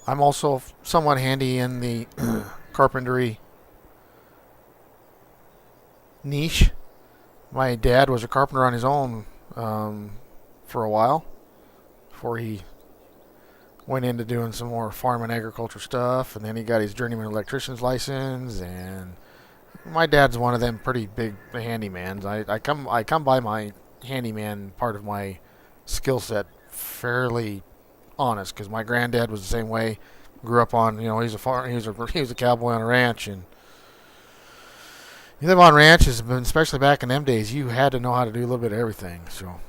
I'm also somewhat handy in the carpentry niche. My dad was a carpenter on his own for a while before he went into doing some more farm and agriculture stuff, and then he got his journeyman electrician's license. And my dad's one of them pretty big handymans. I come by my handyman part of my skill set fairly honest, because my granddad was the same way. Grew up on, he was a cowboy on a ranch, and you live on ranches, but especially back in them days, you had to know how to do a little bit of everything. So,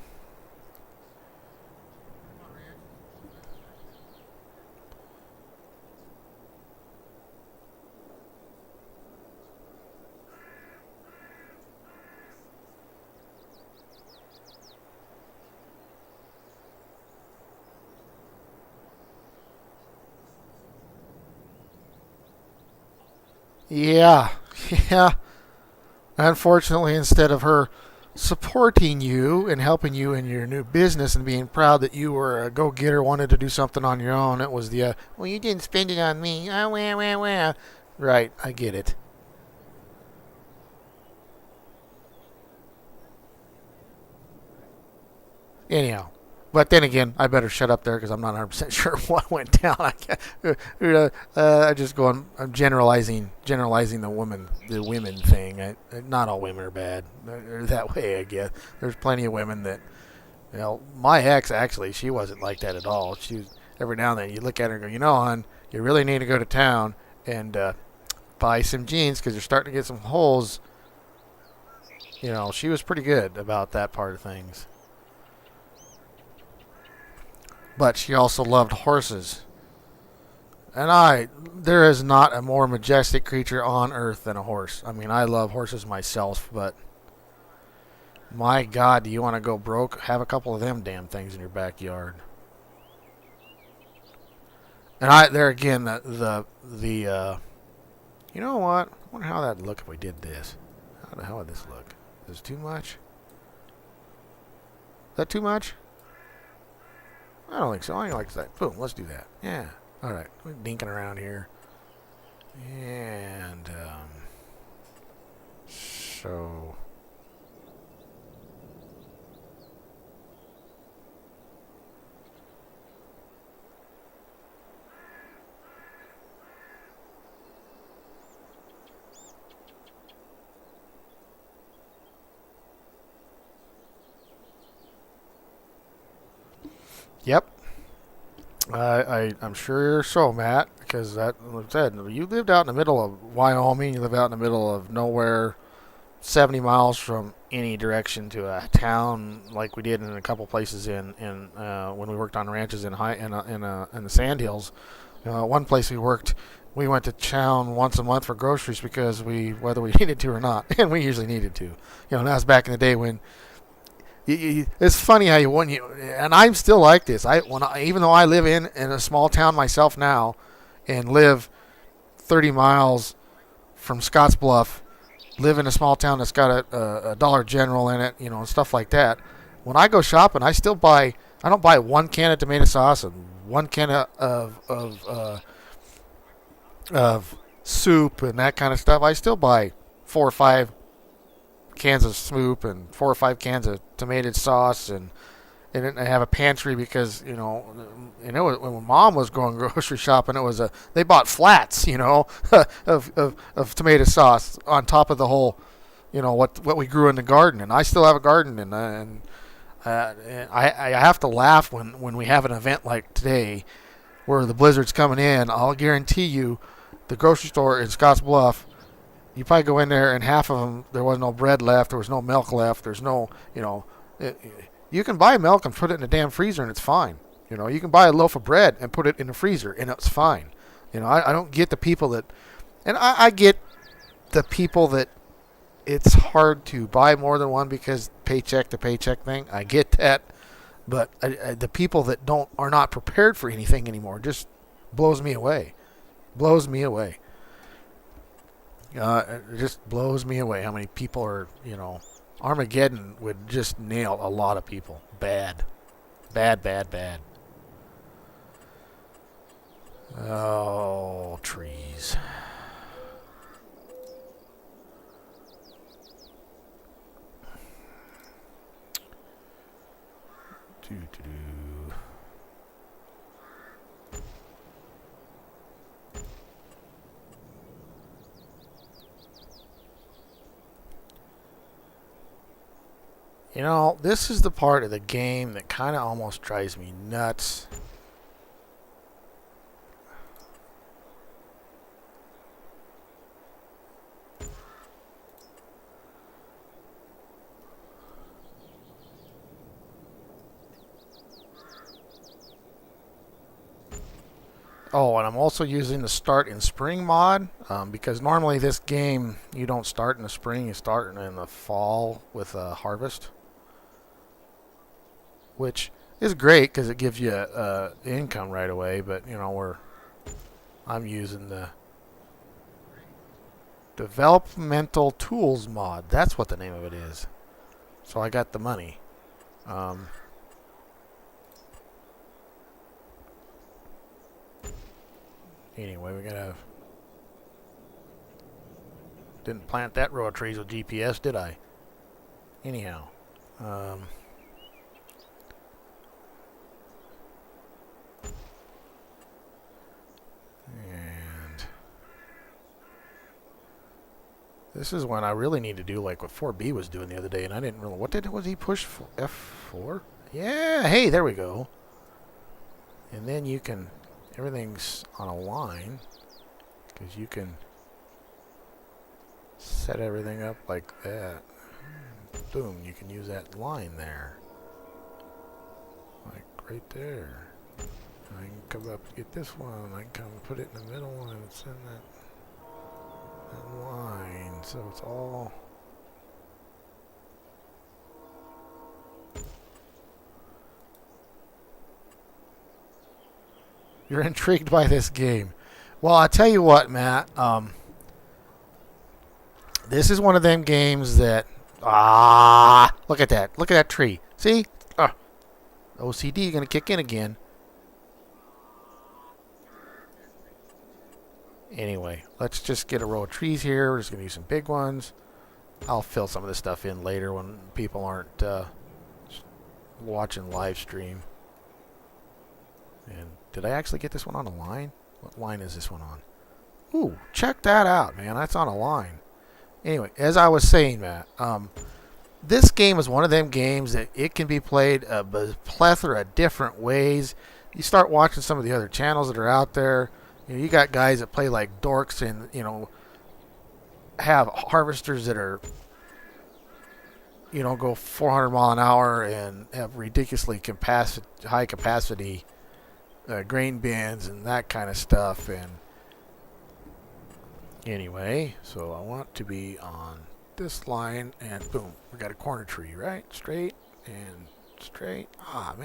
yeah, yeah. Unfortunately, instead of her supporting you and helping you in your new business and being proud that you were a go-getter, wanted to do something on your own, it was the, well, you didn't spend it on me. Oh, wah. Right, I get it. Anyhow, but then again, I better shut up there because I'm not 100% sure what went down. I just going. I'm generalizing the women thing. Not all women are bad. They're that way, I guess. There's plenty of women that, my ex actually, she wasn't like that at all. She was, every now and then you look at her and go, hon, you really need to go to town and buy some jeans because you're starting to get some holes. She was pretty good about that part of things. But she also loved horses. And there is not a more majestic creature on earth than a horse. I mean, I love horses myself, but my God, do you want to go broke? Have a couple of them damn things in your backyard. And there again, you know what? I wonder how that'd look if we did this. How the hell would this look? Is this too much? Is that too much? I don't think so. I like that. Boom. Let's do that. Yeah. All right. We're dinking around here. And so yep. I'm sure so, Matt, because that, like I said, you lived out in the middle of Wyoming. You live out in the middle of nowhere, 70 miles from any direction to a town, like we did in a couple places in when we worked on ranches in the Sandhills. One place we went to town once a month for groceries because whether we needed to or not, and we usually needed to. That was back in the day when. It's funny how and I'm still like this. Even though I live in a small town myself now, and live 30 miles from Scottsbluff, live in a small town that's got a Dollar General in it, and stuff like that. When I go shopping, I still buy. I don't buy one can of tomato sauce and one can of soup and that kind of stuff. I still buy 4 or 5 cans of soup and 4 or 5 cans of tomato sauce, and I have a pantry because when Mom was going grocery shopping, they bought flats, of tomato sauce on top of the whole, what we grew in the garden, and I still have a garden, and I have to laugh when we have an event like today, where the blizzard's coming in. I'll guarantee you, the grocery store in Scottsbluff. You probably go in there and half of them, there was no bread left, there was no milk left, there's no, you can buy milk and put it in the damn freezer and it's fine. You can buy a loaf of bread and put it in the freezer and it's fine. I don't get the people that, and I get the people that it's hard to buy more than one because paycheck to paycheck thing. I get that, but the people that are not prepared for anything anymore just blows me away. Blows me away. It just blows me away how many people are, Armageddon would just nail a lot of people. Bad. Bad, bad, bad. Oh, trees. Doo-doo-doo. This is the part of the game that kind of almost drives me nuts. Oh, and I'm also using the start in spring mod because normally this game you don't start in the spring, you start in the fall with a harvest, which is great because it gives you income right away. But I'm using the developmental tools mod. That's what the name of it is. So I got the money. Anyway, we didn't plant that row of trees with GPS, did I? Anyhow, and this is when I really need to do like what 4B was doing the other day, and I didn't really. Was he push for F4? Yeah, hey, there we go. And then you can. Everything's on a line because you can set everything up like that. Boom, you can use that line there. Like right there. I can come up get this one. I can come put it in the middle and send that line. So it's all. You're intrigued by this game. Well, I'll tell you what, Matt. This is one of them games that... look at that. Look at that tree. See? OCD going to kick in again. Anyway, let's just get a row of trees here. We're just going to use some big ones. I'll fill some of this stuff in later when people aren't watching live stream. And did I actually get this one on a line? What line is this one on? Ooh, check that out, man. That's on a line. Anyway, as I was saying, Matt, this game is one of them games that it can be played a plethora of different ways. You start watching some of the other channels that are out there. You got guys that play like dorks and, have harvesters that are, go 400 mile an hour and have ridiculously high capacity grain bins and that kind of stuff. And anyway, so I want to be on this line, and boom, we got a corner tree, right? Straight and straight. Ah,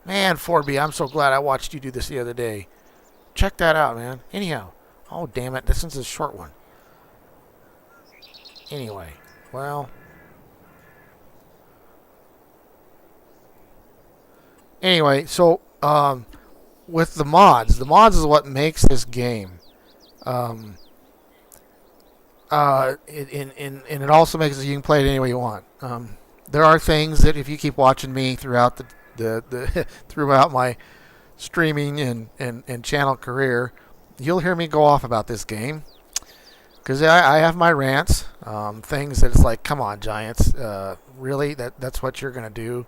man, 4B, I'm so glad I watched you do this the other day. Check that out, man. Anyhow, oh damn it, this one's a short one. Anyway, well, so with the mods is what makes this game. And it also makes it you can play it any way you want. There are things that if you keep watching me throughout throughout my streaming and channel career, you'll hear me go off about this game because I have my rants. Things that it's like, come on, Giants, really? That's what you're gonna do?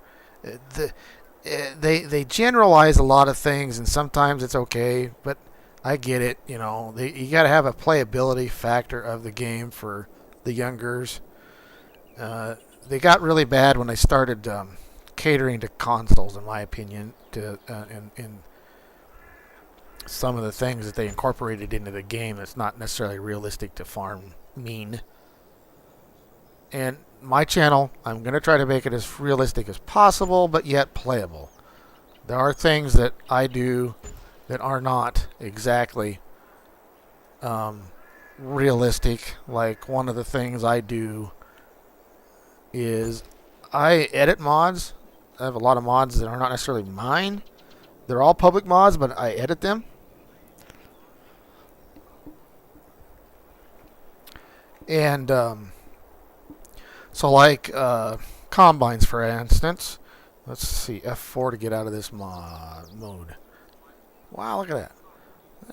They generalize a lot of things, and sometimes it's okay, but I get it. You got to have a playability factor of the game for the youngers. They got really bad when they started catering to consoles, in my opinion, in some of the things that they incorporated into the game that's not necessarily realistic to farm mean. And my channel, I'm going to try to make it as realistic as possible, but yet playable. There are things that I do that are not exactly realistic. Like one of the things I do is I edit mods. I have a lot of mods that are not necessarily mine. They're all public mods, but I edit them. And so like combines, for instance. Let's see, F4 to get out of this mode. Wow, look at that.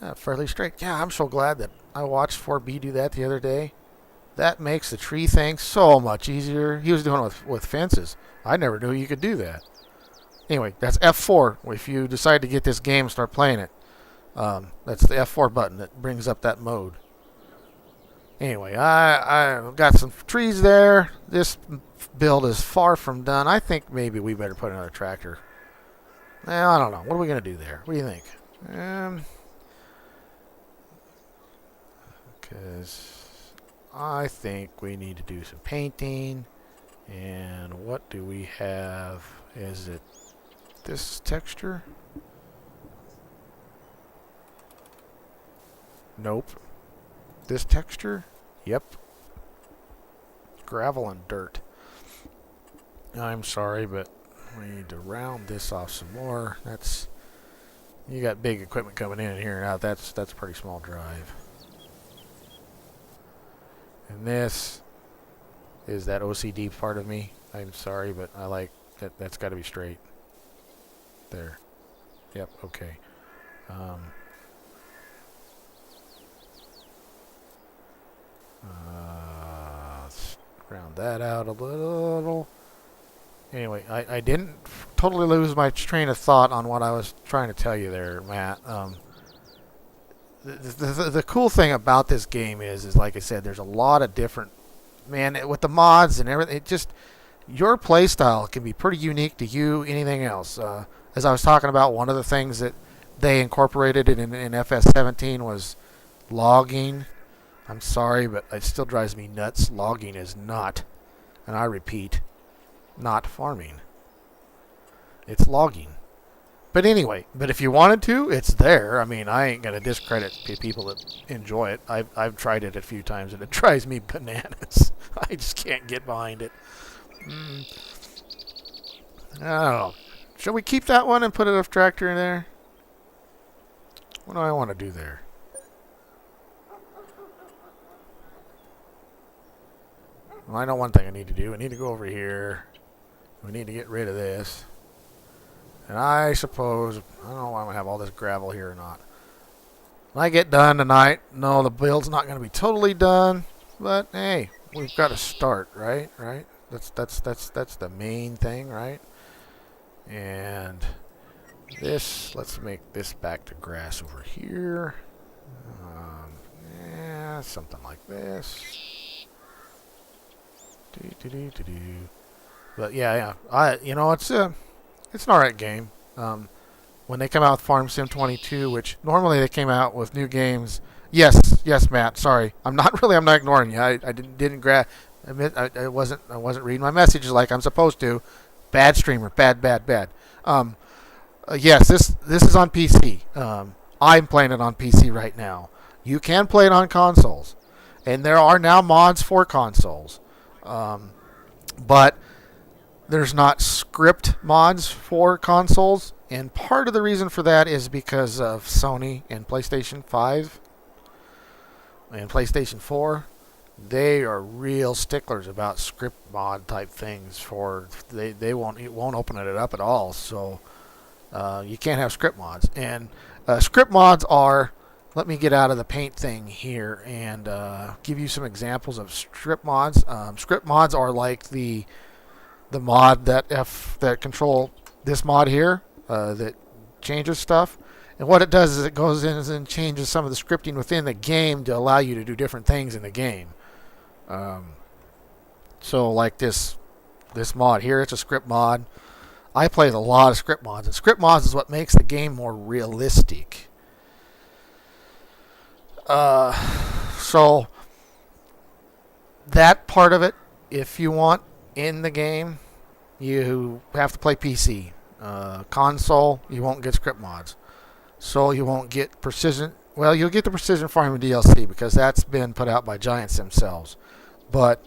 Yeah, fairly straight. Yeah, I'm so glad that I watched 4B do that the other day. That makes the tree thing so much easier. He was doing it with fences. I never knew you could do that. Anyway, that's F4. If you decide to get this game, start playing it. That's the F4 button that brings up that mode. Anyway, I got some trees there. This build is far from done. I think maybe we better put another tractor. Well, I don't know. What are we going to do there? What do you think? Because I think we need to do some painting. And what do we have? Is it this texture? Nope. This texture? Yep. Gravel and dirt. I'm sorry, but we need to round this off some more. You got big equipment coming in here and out. That's a pretty small drive. And this is that OCD part of me. I'm sorry, but I like that. That's got to be straight. There. Yep. Okay. Let's round that out a little. Anyway, I didn't totally lose my train of thought on what I was trying to tell you there, Matt. The cool thing about this game is like I said, there's a lot of different, with the mods and everything. It just, your play style can be pretty unique to you, anything else. As I was talking about, one of the things that they incorporated in FS17 was logging. I'm sorry, but it still drives me nuts. Logging is not, and I repeat, not farming. It's logging. But anyway, if you wanted to, it's there. I mean, I ain't going to discredit people that enjoy it. I've tried it a few times, and it drives me bananas. I just can't get behind it. Oh, shall we keep that one and put a tractor in there? What do I want to do there? Well, I know one thing I need to do. I need to go over here. We need to get rid of this. And I suppose, I don't know why I'm going to have all this gravel here or not. When I get done tonight, no, the build's not going to be totally done. But, hey, we've got to start, right? Right? That's the main thing, right? And this, let's make this back to grass over here. Yeah, something like this. But yeah, it's an alright game. When they come out with Farm Sim 22, which normally they came out with new games. Yes, Matt. Sorry, I'm not ignoring you. I didn't grab. I wasn't reading my messages like I'm supposed to. Bad streamer. Bad. Yes, this is on PC. I'm playing it on PC right now. You can play it on consoles, and there are now mods for consoles. But there's not script mods for consoles, and part of the reason for that is because of Sony and PlayStation 5 and PlayStation 4. They are real sticklers about script mod type things. It won't open it up at all. So you can't have script mods. And script mods are. Let me get out of the paint thing here and give you some examples of script mods. Script mods are like the mod that control this mod here that changes stuff. And what it does is it goes in and changes some of the scripting within the game to allow you to do different things in the game. So like this mod here, it's a script mod. I play a lot of script mods, and script mods is what makes the game more realistic. So that part of it, if you want in the game, you have to play PC. Console, you won't get script mods. So you won't get precision. Well, you'll get the precision farming DLC because that's been put out by Giants themselves. But,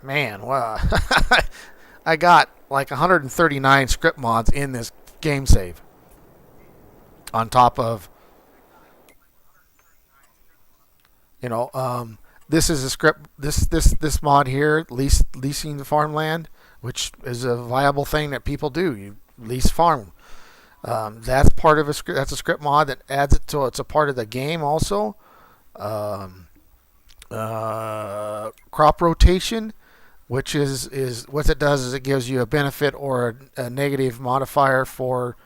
man, well, I got like 139 script mods in this game save. On top of, this is a script. This mod here, leasing the farmland, which is a viable thing that people do. You lease farm. That's part of a script. That's a script mod that adds it to. It's a part of the game also. Crop rotation, which is what it does is it gives you a benefit or a negative modifier for.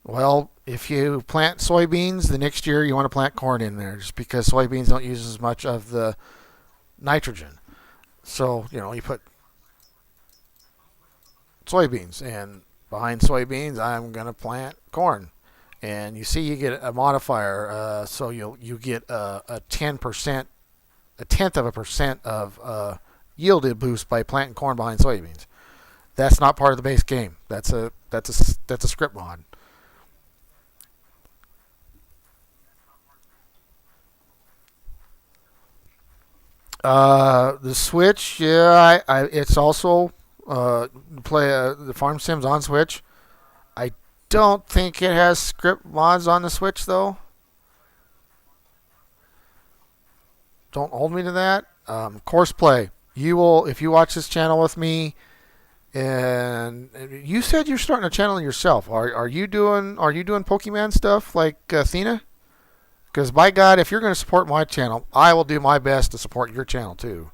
Well, if you plant soybeans, the next year you want to plant corn in there, just because soybeans don't use as much of the nitrogen. So you put soybeans, and behind soybeans, I'm gonna plant corn, and you see you get a modifier. So you get a 10%, a tenth of a percent of yielded boost by planting corn behind soybeans. That's not part of the base game. That's a script mod. The Switch, yeah, it's also play the Farm Sims on Switch. I don't think it has script mods on the Switch though. Don't hold me to that. Course play. You will if you watch this channel with me. And you said you're starting a channel yourself. Are you doing Pokemon stuff like Athena? Because by God, if you're going to support my channel, I will do my best to support your channel too.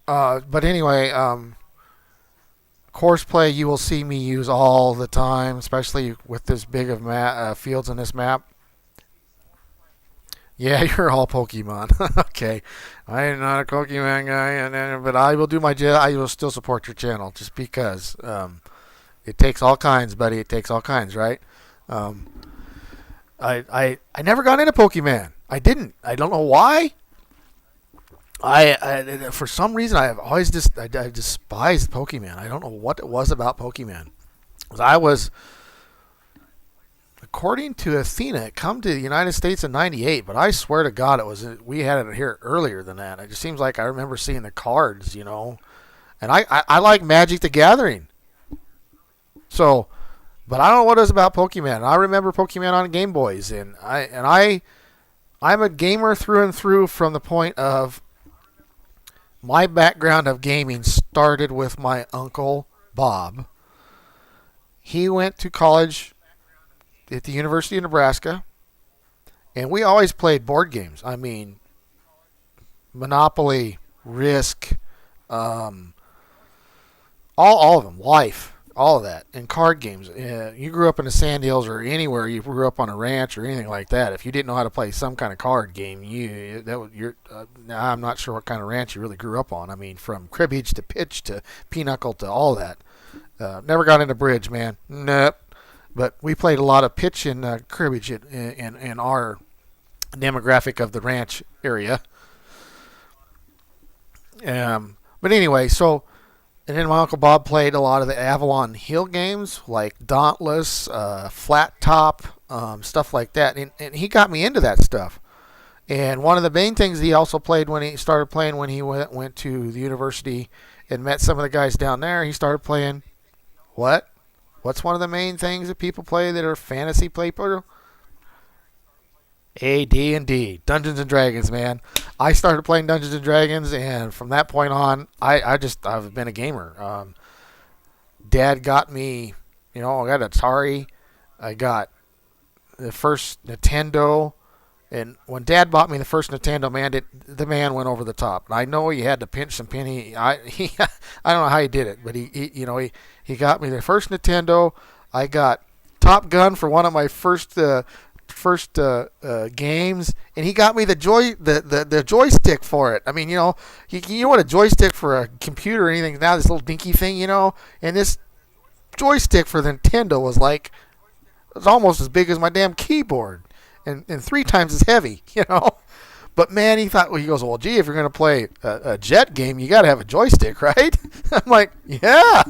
But anyway, course play you will see me use all the time, especially with this big of fields in this map. Yeah, you're all Pokemon. Okay, I am not a Pokemon guy, but I will do my. I will still support your channel just because. It takes all kinds, buddy. It takes all kinds, right? I never got into Pokemon. I didn't. I don't know why. I for some reason I have always I despised Pokemon. I don't know what it was about Pokemon. I was, according to Athena, it come to the United States in '98, but I swear to God we had it here earlier than that. It just seems like I remember seeing the cards, And I like Magic the Gathering. So, But I don't know what it is about Pokemon. I remember Pokemon on Game Boys, and I'm a gamer through and through from the point of my background of gaming started with my uncle Bob. He went to college at the University of Nebraska, and we always played board games. I mean, Monopoly, Risk, all of them, Life, all of that, and card games. You grew up in the Sand Hills or anywhere, you grew up on a ranch or anything like that. If you didn't know how to play some kind of card game, now I'm not sure what kind of ranch you really grew up on. I mean, from cribbage to pitch to pinochle to all that. Never got into bridge, man. Nope. But we played a lot of pitch and cribbage in our demographic of the ranch area. But anyway, so, and then my Uncle Bob played a lot of the Avalon Hill games, like Dauntless, Flat Top, stuff like that. And he got me into that stuff. And one of the main things he also played when he started playing when he went to the university and met some of the guys down there, he started playing what? What's one of the main things that people play that are fantasy people? AD&D, Dungeons and Dragons, man. I started playing Dungeons and Dragons, and from that point on, I've been a gamer. Dad got me, I got Atari, I got the first Nintendo, and when Dad bought me the first Nintendo, man, the man went over the top. And I know he had to pinch some penny. I don't know how he did it, but he got me the first Nintendo. I got Top Gun for one of my first games, and he got me the joystick for it. I mean, you know what a joystick for a computer or anything now, this little dinky thing, and this joystick for the Nintendo was almost as big as my damn keyboard, and 3 times as heavy, But man, he goes, well, gee, if you're going to play a jet game, you got to have a joystick, right? I'm like, yeah.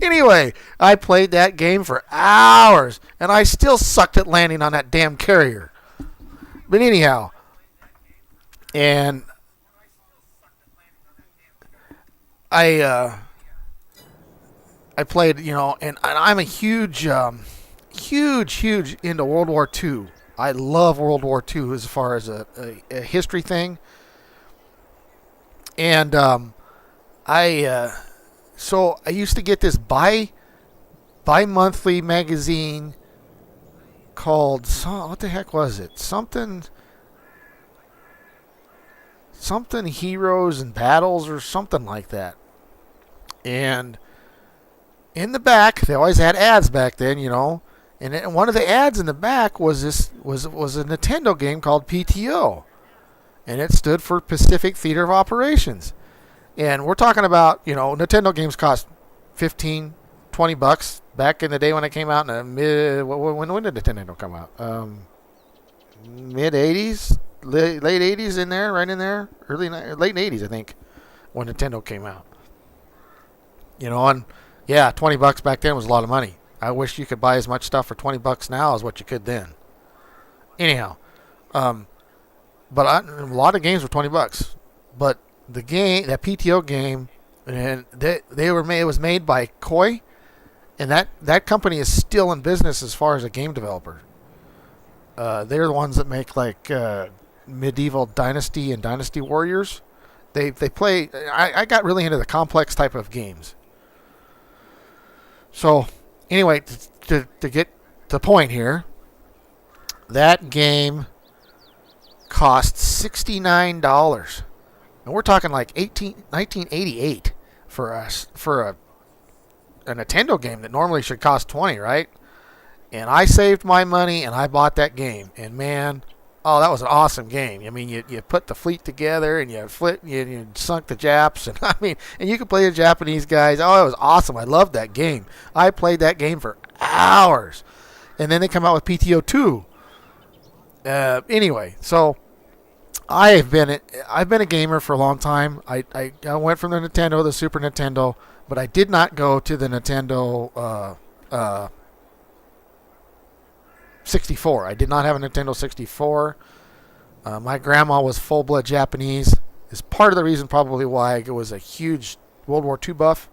Anyway, I played that game for hours, and I still sucked at landing on that damn carrier. But anyhow, and I played, and I'm a huge into World War II. I love World War II as far as a history thing. And so I used to get this bi-monthly magazine called, what the heck was it? Something Heroes and Battles or something like that. And in the back, they always had ads back then, And one of the ads in the back was a Nintendo game called PTO, and it stood for Pacific Theater of Operations. And we're talking about, Nintendo games cost $15, $20 back in the day when it came out. When did Nintendo come out? Mid '80s, late '80s, in there, right in there, late '80s, I think, when Nintendo came out. And yeah, $20 back then was a lot of money. I wish you could buy as much stuff for $20 now as what you could then. Anyhow, but a lot of games were $20. But the game, that PTO game, and it was made by Koei, and that company is still in business as far as a game developer. They're the ones that make Medieval Dynasty and Dynasty Warriors. They play. I got really into the complex type of games. So. Anyway, to get the point here, that game cost $69, and we're talking like 1988 for a Nintendo game that normally should cost $20, right? And I saved my money and I bought that game, and man, oh, that was an awesome game. I mean, you put the fleet together and you sunk the Japs, and you could play the Japanese guys. Oh, it was awesome. I loved that game. I played that game for hours. And then they come out with PTO 2. Anyway, so I've been a gamer for a long time. I went from the Nintendo to the Super Nintendo, but I did not go to the Nintendo 64. I did not have a Nintendo 64. My grandma was full-blood Japanese. Is part of the reason probably why I was a huge World War II buff.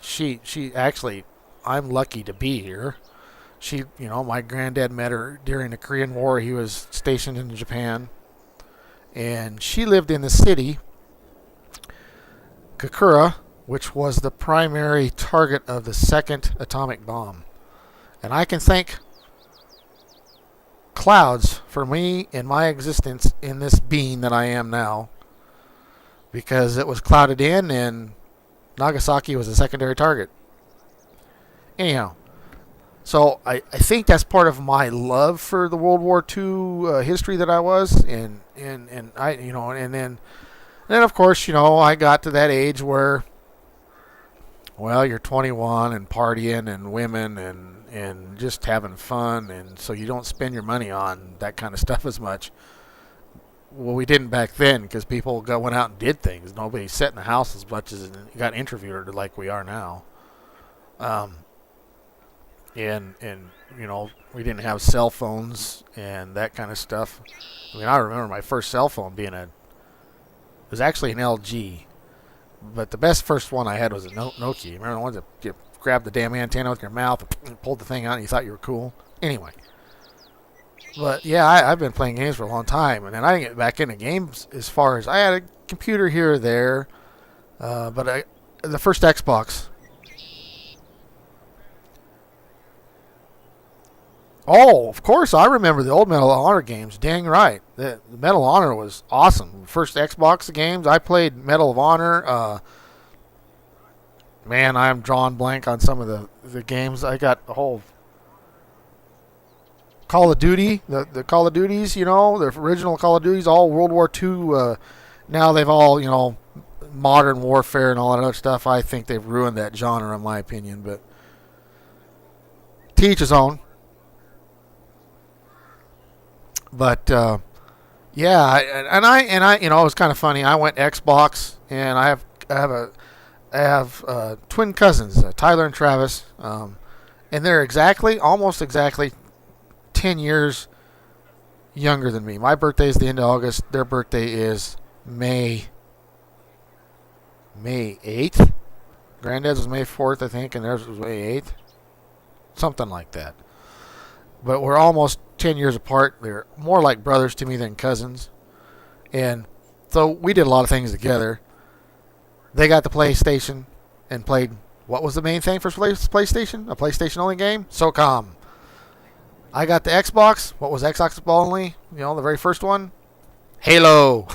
she actually, I'm lucky to be here. She, my granddad met her during the Korean War. He was stationed in Japan, and she lived in the city, Kakura, which was the primary target of the second atomic bomb. And I can thank clouds for me and my existence in this being that I am now, because it was clouded in and Nagasaki was a secondary target. Anyhow, so I think that's part of my love for the World War II history that I was, and I, and then of course, I got to that age where, well, you're 21 and partying and women and just having fun, and so you don't spend your money on that kind of stuff as much. Well, we didn't back then because people went out and did things. Nobody sat in the house as much as got interviewed like we are now. And we didn't have cell phones and that kind of stuff. I mean, I remember my first cell phone being it was actually an LG, but the best first one I had was a Nokia. Remember the ones that you grabbed the damn antenna with your mouth and pulled the thing out and you thought you were cool? Anyway. But yeah, I've been playing games for a long time, and then I didn't get back into games as far as I had a computer here or there, but the first Xbox. Oh, of course, I remember the old Medal of Honor games. Dang right, the Medal of Honor was awesome. First Xbox games, I played Medal of Honor. Man, I'm drawing blank on some of the games. I got the whole Call of Duty, the Call of Duties, the original Call of Duties, all World War II. Now they've all, modern warfare and all that other stuff. I think they've ruined that genre, in my opinion. But to each his own. But yeah, and I, it was kind of funny. I went Xbox, and I have twin cousins, Tyler and Travis, and they're almost exactly 10 years younger than me. My birthday is the end of August. Their birthday is May 8th. Granddad's was May 4th, I think, and theirs was May 8th. Something like that. But we're almost 10 years apart. They're more like brothers to me than cousins. And so we did a lot of things together. They got the PlayStation and played, what was the main thing for PlayStation? A PlayStation only game? SOCOM. I got the Xbox. What was Xbox only? The very first one? Halo.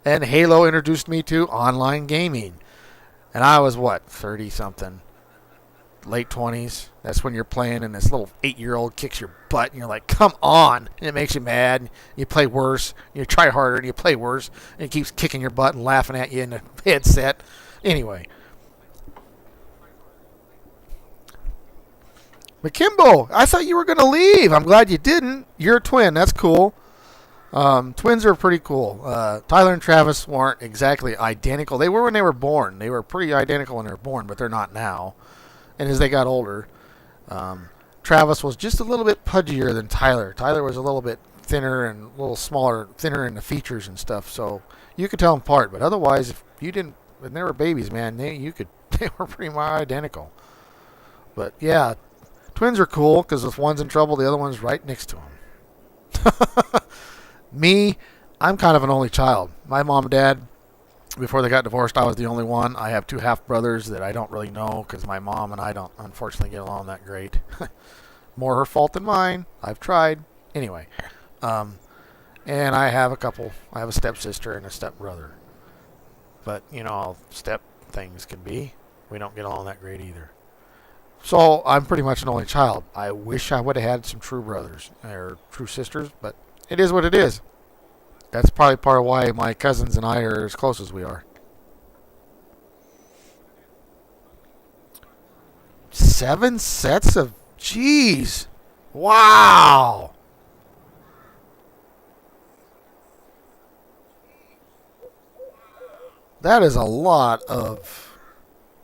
And Halo introduced me to online gaming. And I was, 30-something. Late 20s. That's when you're playing and this little 8-year-old kicks your butt and you're like, come on. And it makes you mad. You play worse. You try harder and you play worse. And he keeps kicking your butt and laughing at you in the headset. Anyway. McKimbo, I thought you were going to leave. I'm glad you didn't. You're a twin. That's cool. Twins are pretty cool. Tyler and Travis weren't exactly identical. They were when they were born. They were pretty identical when they were born, but they're not now. And as they got older, Travis was just a little bit pudgier than Tyler. Tyler was a little bit thinner and a little smaller, thinner in the features and stuff. So you could tell them apart. But otherwise, if you didn't, when they were babies, man, they were pretty much identical. But yeah, twins are cool because if one's in trouble, the other one's right next to him. Me, I'm kind of an only child. My mom and dad, before they got divorced, I was the only one. I have two half brothers that I don't really know because my mom and I don't, unfortunately, get along that great. More her fault than mine. I've tried. Anyway, and I have a stepsister and a stepbrother. But, step things can be. We don't get along that great either. So I'm pretty much an only child. I wish I would have had some true brothers or true sisters, but it is what it is. That's probably part of why my cousins and I are as close as we are. 7 sets of... Jeez. Wow. That is a lot of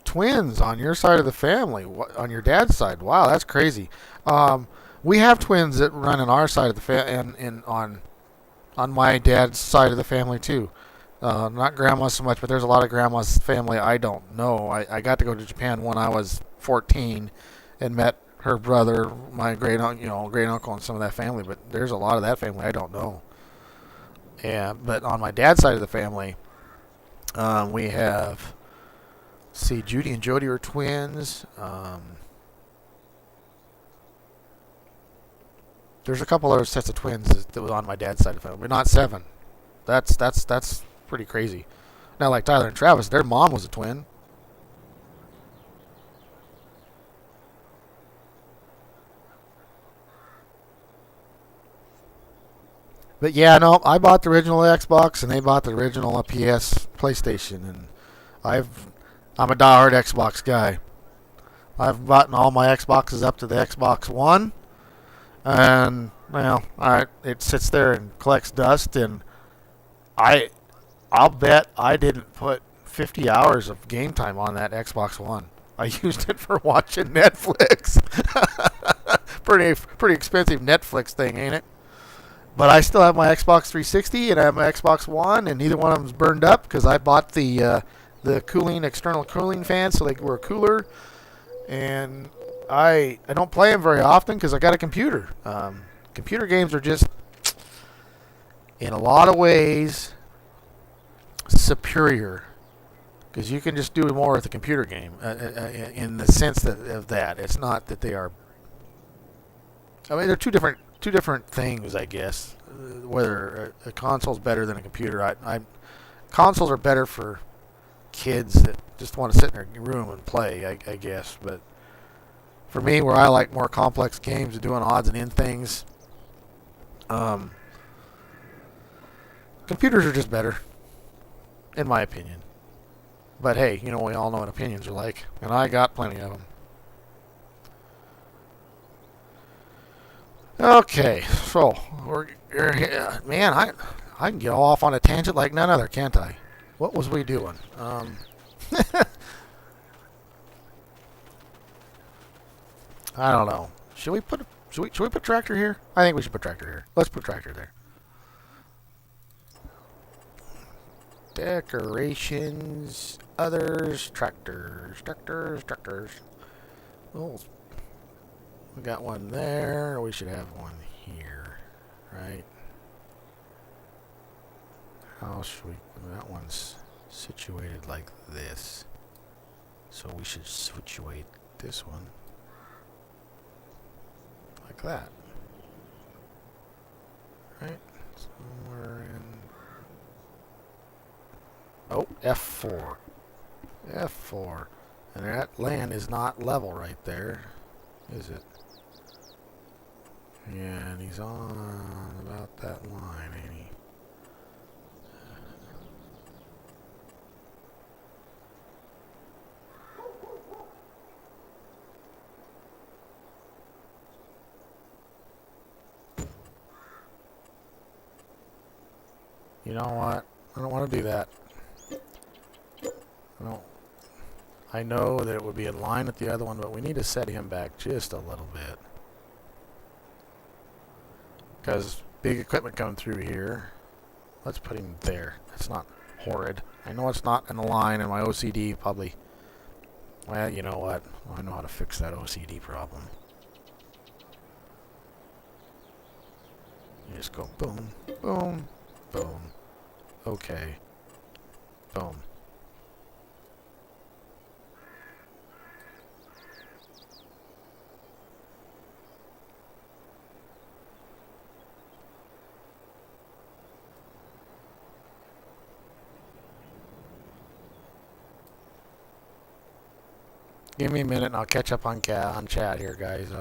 twins on your side of the family, on your dad's side. Wow, that's crazy. We have twins that run on our side of the family and on my dad's side of the family too. Not grandma so much, but there's a lot of grandma's family I don't know. I got to go to Japan when I was 14 and met her brother, my great great uncle, and some of that family. But there's a lot of that family I don't know. Yeah, but on my dad's side of the family, we have, see, Judy and Jody are twins. There's a couple other sets of twins that was on my dad's side of the family, but not 7. That's pretty crazy. Now, like Tyler and Travis, their mom was a twin. But yeah, no, I bought the original Xbox and they bought the original PS PlayStation, and I'm a diehard Xbox guy. I've bought all my Xboxes up to the Xbox One, and well, it sits there and collects dust, and I I'll bet I didn't put 50 hours of game time on that Xbox One. I used it for watching Netflix. Pretty expensive Netflix thing, ain't it? But I still have my Xbox 360 and I have my Xbox One, and neither one of them's burned up because I bought the external cooling fans so they were cooler. And I don't play them very often because I got a computer. Computer games are just, in a lot of ways, superior because you can just do more with a computer game. In the sense of that, it's not that they are. I mean, they're two different things, I guess. Whether a console's better than a computer, consoles are better for kids that just want to sit in their room and play, I guess. But for me, where I like more complex games and doing odds and end things, computers are just better, in my opinion. But hey, we all know what opinions are like, and I got plenty of them. Okay, so man, I can get all off on a tangent like none other, can't I? What was we doing? I don't know. Should we put tractor here? I think we should put tractor here. Let's put tractor there. Decorations, others, tractors. Oh, we got one there. We should have one here, right? How should we? That one's situated like this, so we should situate this one like that, right? Somewhere in. Oh, F4. F4. And that land is not level right there, is it? Yeah, and he's on about that line, ain't he? You know what? I don't want to do that. No. I know that it would be in line with the other one, but we need to set him back just a little bit. Because big equipment coming through here. Let's put him there. That's not horrid. I know it's not in the line, and my OCD probably... Well, you know what? I know how to fix that OCD problem. You just go boom, boom, boom. Okay. Boom. Give me a minute and I'll catch up on chat here, guys.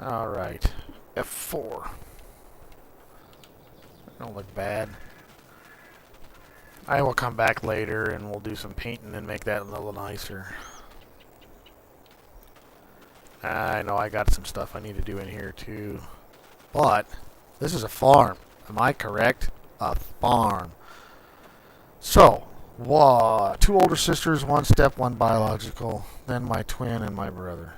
Alright. F4. Don't look bad. I will come back later and we'll do some painting and make that a little nicer. I know I got some stuff I need to do in here too. But this is a farm. Am I correct? A farm. So, Whoa, 2 older sisters, 1 step, 1 biological, then my twin and my brother.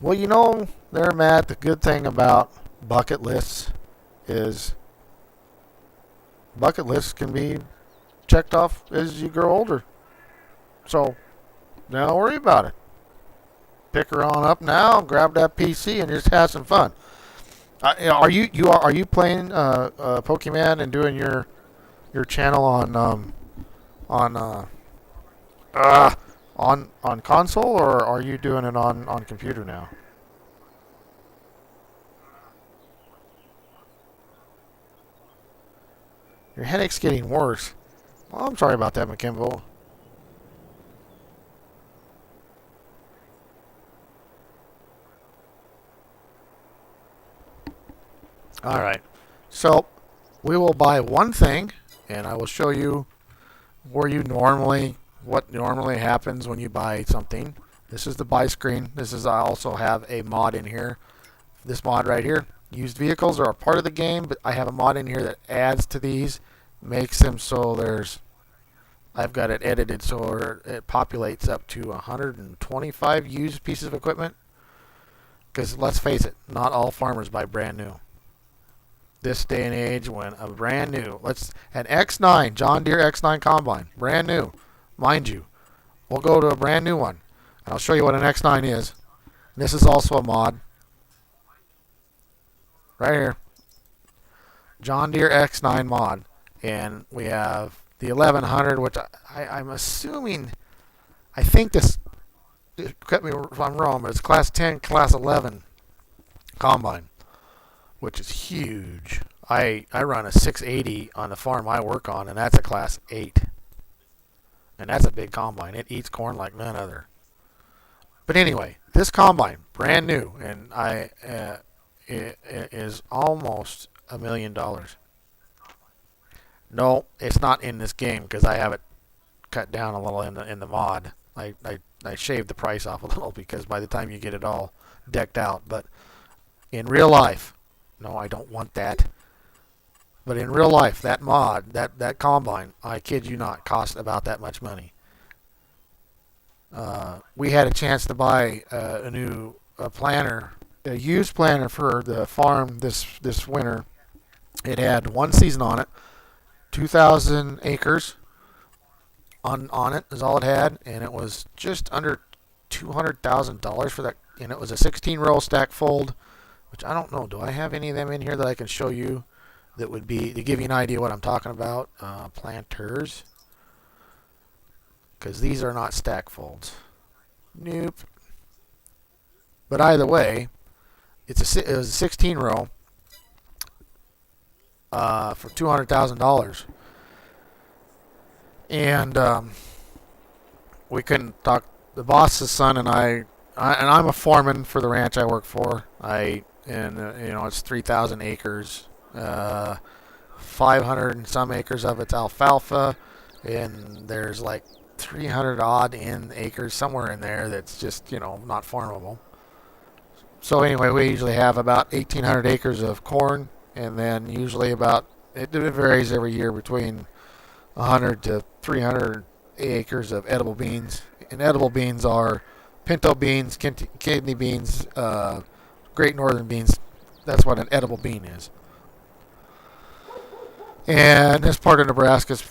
Well, you know, there, Matt, the good thing about bucket lists is bucket lists can be checked off as you grow older. So, don't worry about it. Pick her on up now, grab that PC, and just have some fun. Are you playing Pokemon and doing your channel on on console, or are you doing it on computer now? Your headache's getting worse. Well, I'm sorry about that, McKimbo. All right. So we will buy one thing, and I will show you what normally happens when you buy something. This is the buy screen. I also have a mod in here. This mod right here. Used vehicles are a part of the game, but I have a mod in here that adds to these, makes them so I've got it edited so it populates up to 125 used pieces of equipment. Because let's face it, not all farmers buy brand new. This day and age, when a brand new, an X9 John Deere X9 combine, brand new, mind you, we'll go to a brand new one, and I'll show you what an X9 is. And this is also a mod, right here, John Deere X9 mod, and we have the 1100, which I'm assuming, I think this, correct me if I'm wrong, but it's class 10, class 11 combine, which is huge. I run a 680 on the farm I work on, and that's a class 8. And that's a big combine. It eats corn like none other. But anyway, this combine, brand new, and it is almost $1 million. No, it's not in this game because I have it cut down a little in the mod. I shaved the price off a little because by the time you get it all decked out. But in real life, no, I don't want that. But in real life, that mod, that combine, I kid you not, cost about that much money. We had a chance to buy a new planter, a used planter for the farm this winter. It had 1 season on it, 2,000 acres on it is all it had, and it was just under $200,000 for that. And it was a 16-row stack fold, which I don't know. Do I have any of them in here that I can show you that would be to give you an idea what I'm talking about? Planters, because these are not stack folds. Nope. But either way, it was a 16-row for $200,000, and we couldn't talk. The boss's son and and I'm a foreman for the ranch I work for. It's 3,000 acres. 500 and some acres of it's alfalfa, and there's like 300 odd acres somewhere in there that's just not farmable. So anyway, we usually have about 1,800 acres of corn, and then usually it varies every year between 100 to 300 acres of edible beans. And edible beans are pinto beans, kidney beans, Great Northern beans. That's what an edible bean is. And this part of Nebraska's,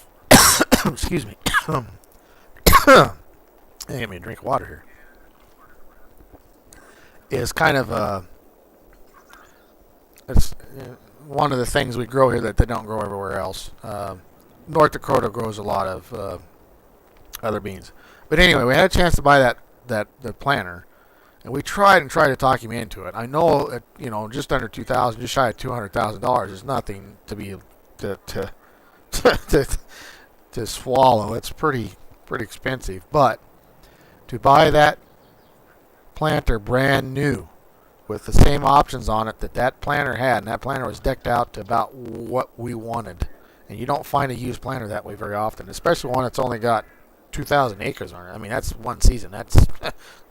excuse me, give me a drink of water here, is kind of it's one of the things we grow here that they don't grow everywhere else. North Dakota grows a lot of other beans. But anyway, we had a chance to buy the planter, and we tried to talk him into it. I know just under 2,000, just shy of $200,000 is nothing to be to swallow. It's pretty expensive, but to buy that planter brand new with the same options on it that planter had, and that planter was decked out to about what we wanted, And you don't find a used planter that way very often, especially one that's only got 2,000 acres on it. I mean, that's one season. That's.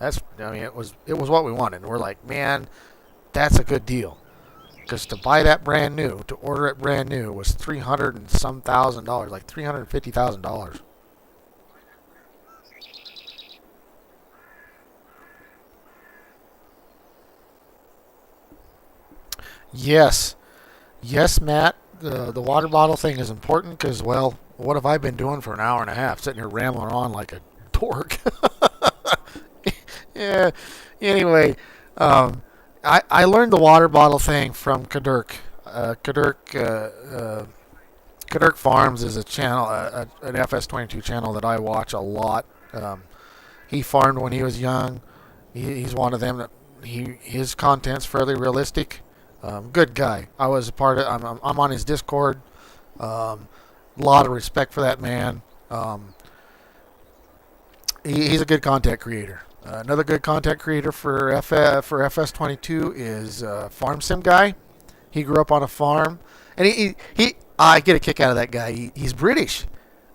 I mean, it was what we wanted. And we're like, man, that's a good deal. Because to buy that brand new, to order it brand new, was $300 and some $1,000, like $350,000. Yes, yes, Matt. The water bottle thing is important because, well, what have I been doing for an hour and a half, sitting here rambling on like a dork? Yeah. Anyway, I learned the water bottle thing from Kadurk. Kadurk Farms is a channel, an FS22 channel that I watch a lot. He farmed when he was young. He's one of them that his content's fairly realistic. Good guy. I was a part of. I'm on his Discord. Lot of respect for that man. He's a good content creator. Another good content creator for FS22 is Farm Sim Guy. He grew up on a farm, and I get a kick out of that guy. He's British,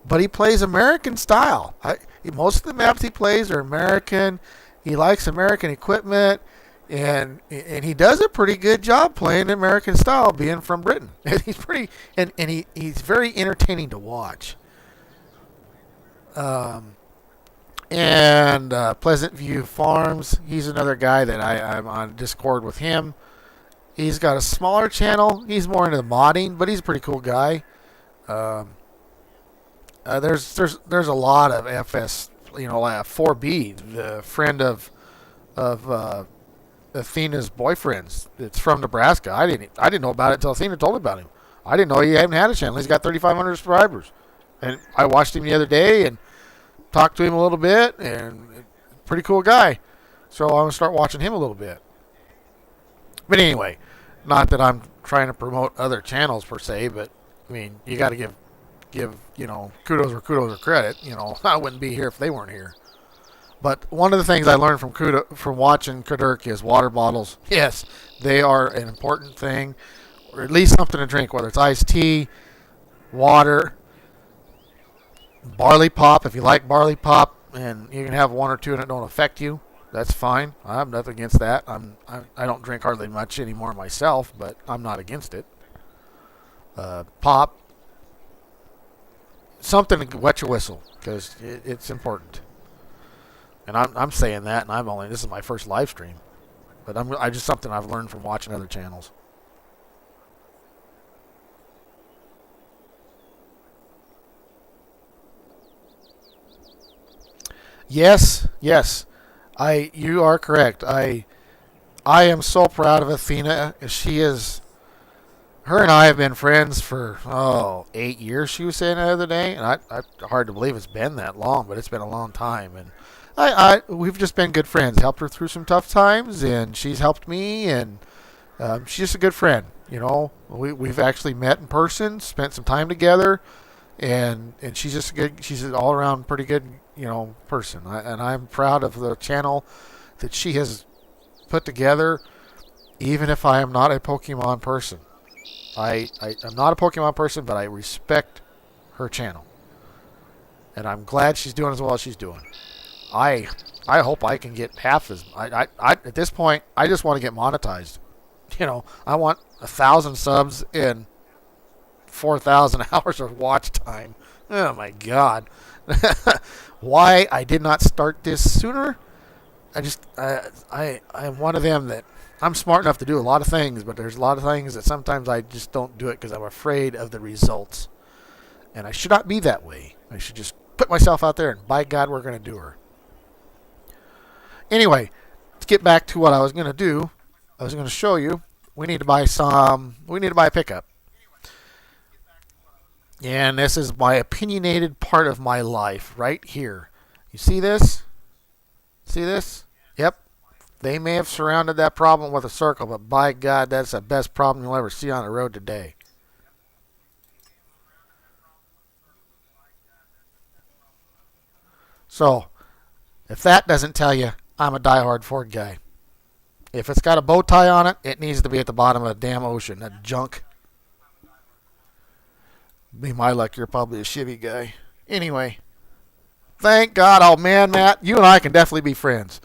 but he plays American style. Most of the maps he plays are American. He likes American equipment, and he does a pretty good job playing American style, being from Britain. And he's very entertaining to watch. And Pleasant View Farms. He's another guy that I'm on Discord with him. He's got a smaller channel. He's more into the modding, but he's a pretty cool guy. There's a lot of FS, 4B, the friend of Athena's boyfriends. It's from Nebraska. I didn't know about it until Athena told me about him. I didn't know he hadn't had a channel. He's got 3,500 subscribers, and I watched him the other day and talked to him a little bit, and pretty cool guy. So I'm gonna start watching him a little bit. But anyway, not that I'm trying to promote other channels per se, but I mean, you got to give kudos where kudos are credit. I wouldn't be here if they weren't here. But one of the things I learned from watching Kadurk is water bottles. Yes, they are an important thing, or at least something to drink, whether it's iced tea, water, barley pop. If you like barley pop, and you can have one or two and it don't affect you, that's fine. I have nothing against that. I don't drink hardly much anymore myself, but I'm not against it. Pop, something to wet your whistle, because it's important. And I'm saying that, and this is my first live stream, but I just something I've learned from watching other channels. Yes. You are correct. I am so proud of Athena. Her and I have been friends for 8 years. She was saying the other day, and hard to believe it's been that long, but it's been a long time. And we've just been good friends. Helped her through some tough times, and she's helped me. And she's just a good friend. We've actually met in person, spent some time together, and she's just she's an all around pretty good person. And I'm proud of the channel that she has put together, even if I am not a Pokemon person. I'm not a Pokemon person, but I respect her channel, and I'm glad she's doing as well as she's doing. I hope I can get half as I at this point. I just want to get monetized. I want 1,000 subs and 4,000 hours of watch time. Oh my God. Why I did not start this sooner? I'm one of them that I'm smart enough to do a lot of things, but there's a lot of things that sometimes I just don't do it because I'm afraid of the results. And I should not be that way. I should just put myself out there, and by God, we're going to do her. Anyway, to get back to what I was going to do, I was going to show you. We need to buy a pickup. And this is my opinionated part of my life right here. You see this? See this? Yep. They may have surrounded that problem with a circle, but by God, that's the best problem you'll ever see on the road today. So, if that doesn't tell you, I'm a diehard Ford guy. If it's got a bow tie on it, it needs to be at the bottom of the damn ocean. That junk. Be my luck, you're probably a Chevy guy. Anyway, thank God. Oh man, Matt, you and I can definitely be friends.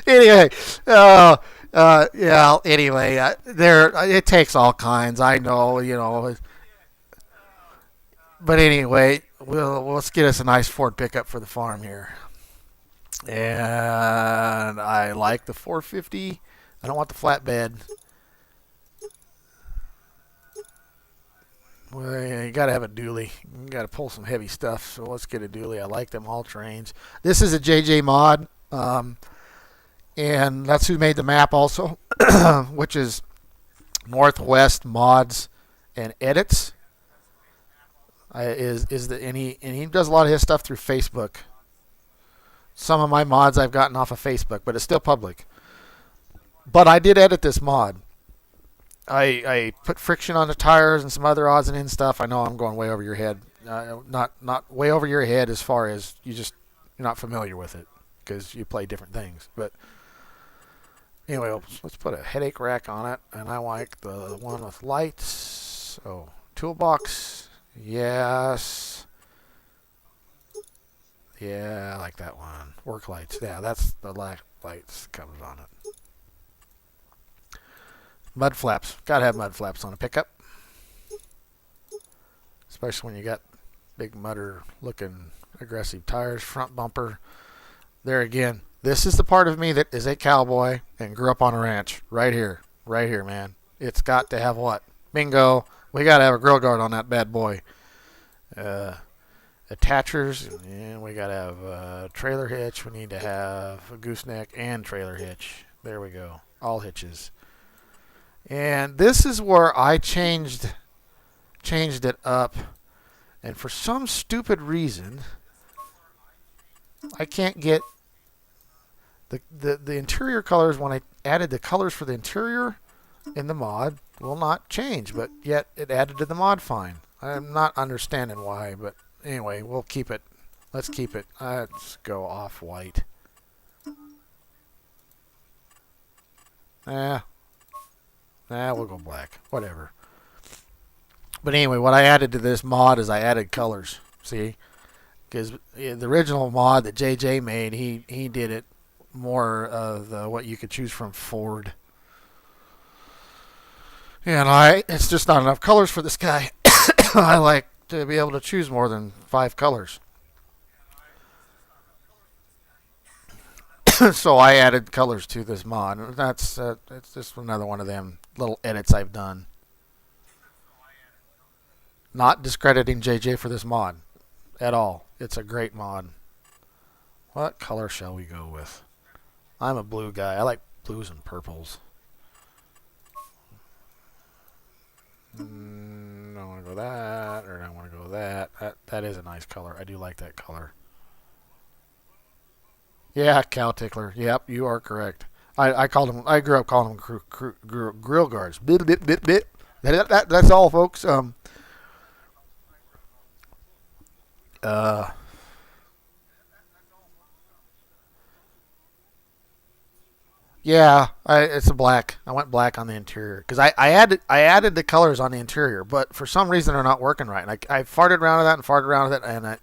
Anyway, yeah. Anyway, there it takes all kinds. I know, but anyway, let's get us a nice Ford pickup for the farm here. And I like the 450. I don't want the flatbed. Well, yeah, you got to have a dually. You got to pull some heavy stuff. So let's get a dually. I like them all terrains. This is a JJ mod, and that's who made the map also, which is Northwest Mods and Edits. And he does a lot of his stuff through Facebook. Some of my mods I've gotten off of Facebook, but it's still public. But I did edit this mod. I put friction on the tires and some other odds and ends stuff. I know I'm going way over your head. Not way over your head as far as you're not familiar with it because you play different things. But anyway, let's put a headache rack on it, and I like the one with lights. So toolbox, yes. Yeah, I like that one. Work lights. Yeah, that's the lights that comes on it. Mud flaps. Gotta have mud flaps on a pickup. Especially when you got big mudder looking aggressive tires. Front bumper. There again. This is the part of me that is a cowboy and grew up on a ranch. Right here. Right here, man. It's got to have what? Bingo. We gotta have a grill guard on that bad boy. Attachers. And we gotta have a trailer hitch. We need to have a gooseneck and trailer hitch. There we go. All hitches. And this is where I changed it up, and for some stupid reason, I can't get the interior colors. When I added the colors for the interior in the mod, will not change, but yet it added to the mod fine. I'm not understanding why, but anyway, we'll keep it. Let's keep it. Let's go off white. We'll go black. Whatever. But anyway, what I added to this mod is I added colors. See? Because the original mod that JJ made, he did it more of what you could choose from Ford. And it's just not enough colors for this guy. I like to be able to choose more than 5 colors. So I added colors to this mod. It's just another one of them little edits I've done. Not discrediting JJ for this mod at all. It's a great mod. What color shall we go with? I'm a blue guy. I like blues and purples. I want to go that, or I want to go that. That is a nice color. I do like that color. Yeah, cow tickler. Yep, you are correct. I called them. I grew up calling them grill guards. Bit. That's all, folks. Yeah, it's a black. I went black on the interior because I added the colors on the interior, but for some reason they're not working right. And I farted around with that and farted around with it, and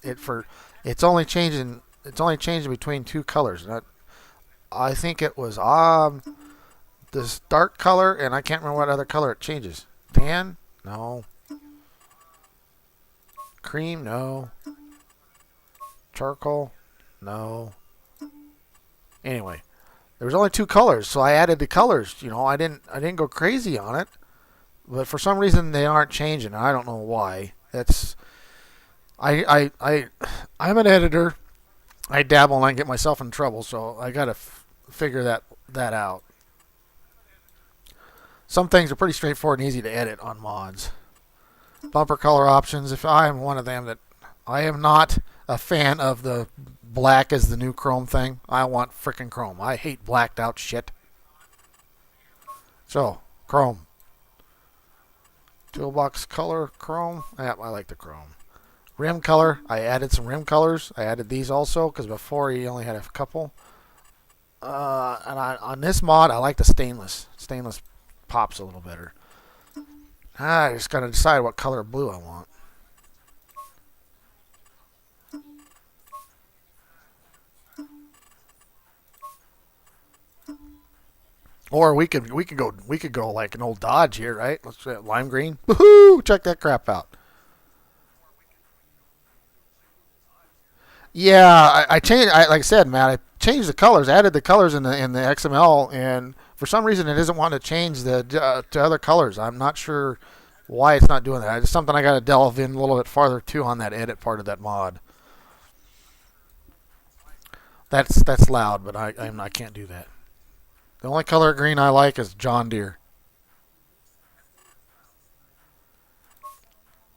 it's only changing. It's only changing between 2 colors. I think it was this dark color, and I can't remember what other color it changes. Tan? No. Cream? No. Charcoal? No. Anyway, there was only 2 colors, so I added the colors. I didn't go crazy on it, but for some reason they aren't changing. I don't know why. I'm an editor. I dabble and I get myself in trouble, so I gotta figure that out. Some things are pretty straightforward and easy to edit on mods. Bumper color options. If I am one of them that I am not a fan of the black as the new chrome thing. I want frickin' chrome. I hate blacked out shit. So, chrome. Toolbox color, chrome. Yeah, I like the chrome. Rim color, I added some rim colors. I added these also because before he only had a couple. On this mod, I like the stainless. Stainless pops a little better. I just got to decide what color blue I want. Or we could go like an old Dodge here, right? Let's say lime green. Woohoo! Check that crap out. Yeah, I changed. Like I said, Matt, I changed the colors, added the colors in the XML, and for some reason it doesn't want to change the to other colors. I'm not sure why it's not doing that. It's something I got to delve in a little bit farther too on that edit part of that mod. That's loud, but I can't do that. The only color green I like is John Deere.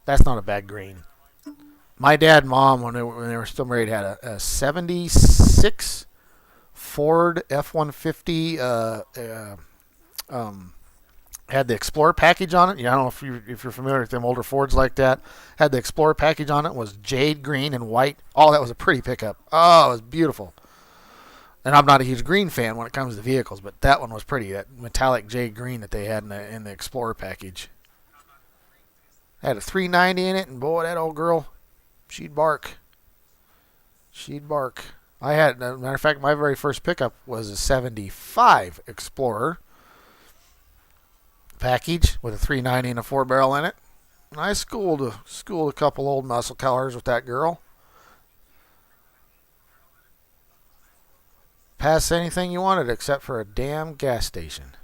That's not a bad green. My dad and mom, when they were still married, had a 76 Ford F-150. Had the Explorer package on it. Yeah, I don't know if you're familiar with them older Fords like that. Had the Explorer package on it. Was jade green and white. Oh, that was a pretty pickup. Oh, it was beautiful. And I'm not a huge green fan when it comes to vehicles, but that one was pretty. That metallic jade green that they had in the Explorer package. Had a 390 in it, and boy, that old girl, she'd bark. She'd bark. I had, as a matter of fact, my very first pickup was a 75 Explorer package with a 390 and a 4-barrel in it. And I schooled a couple old muscle cars with that girl. Pass anything you wanted except for a damn gas station.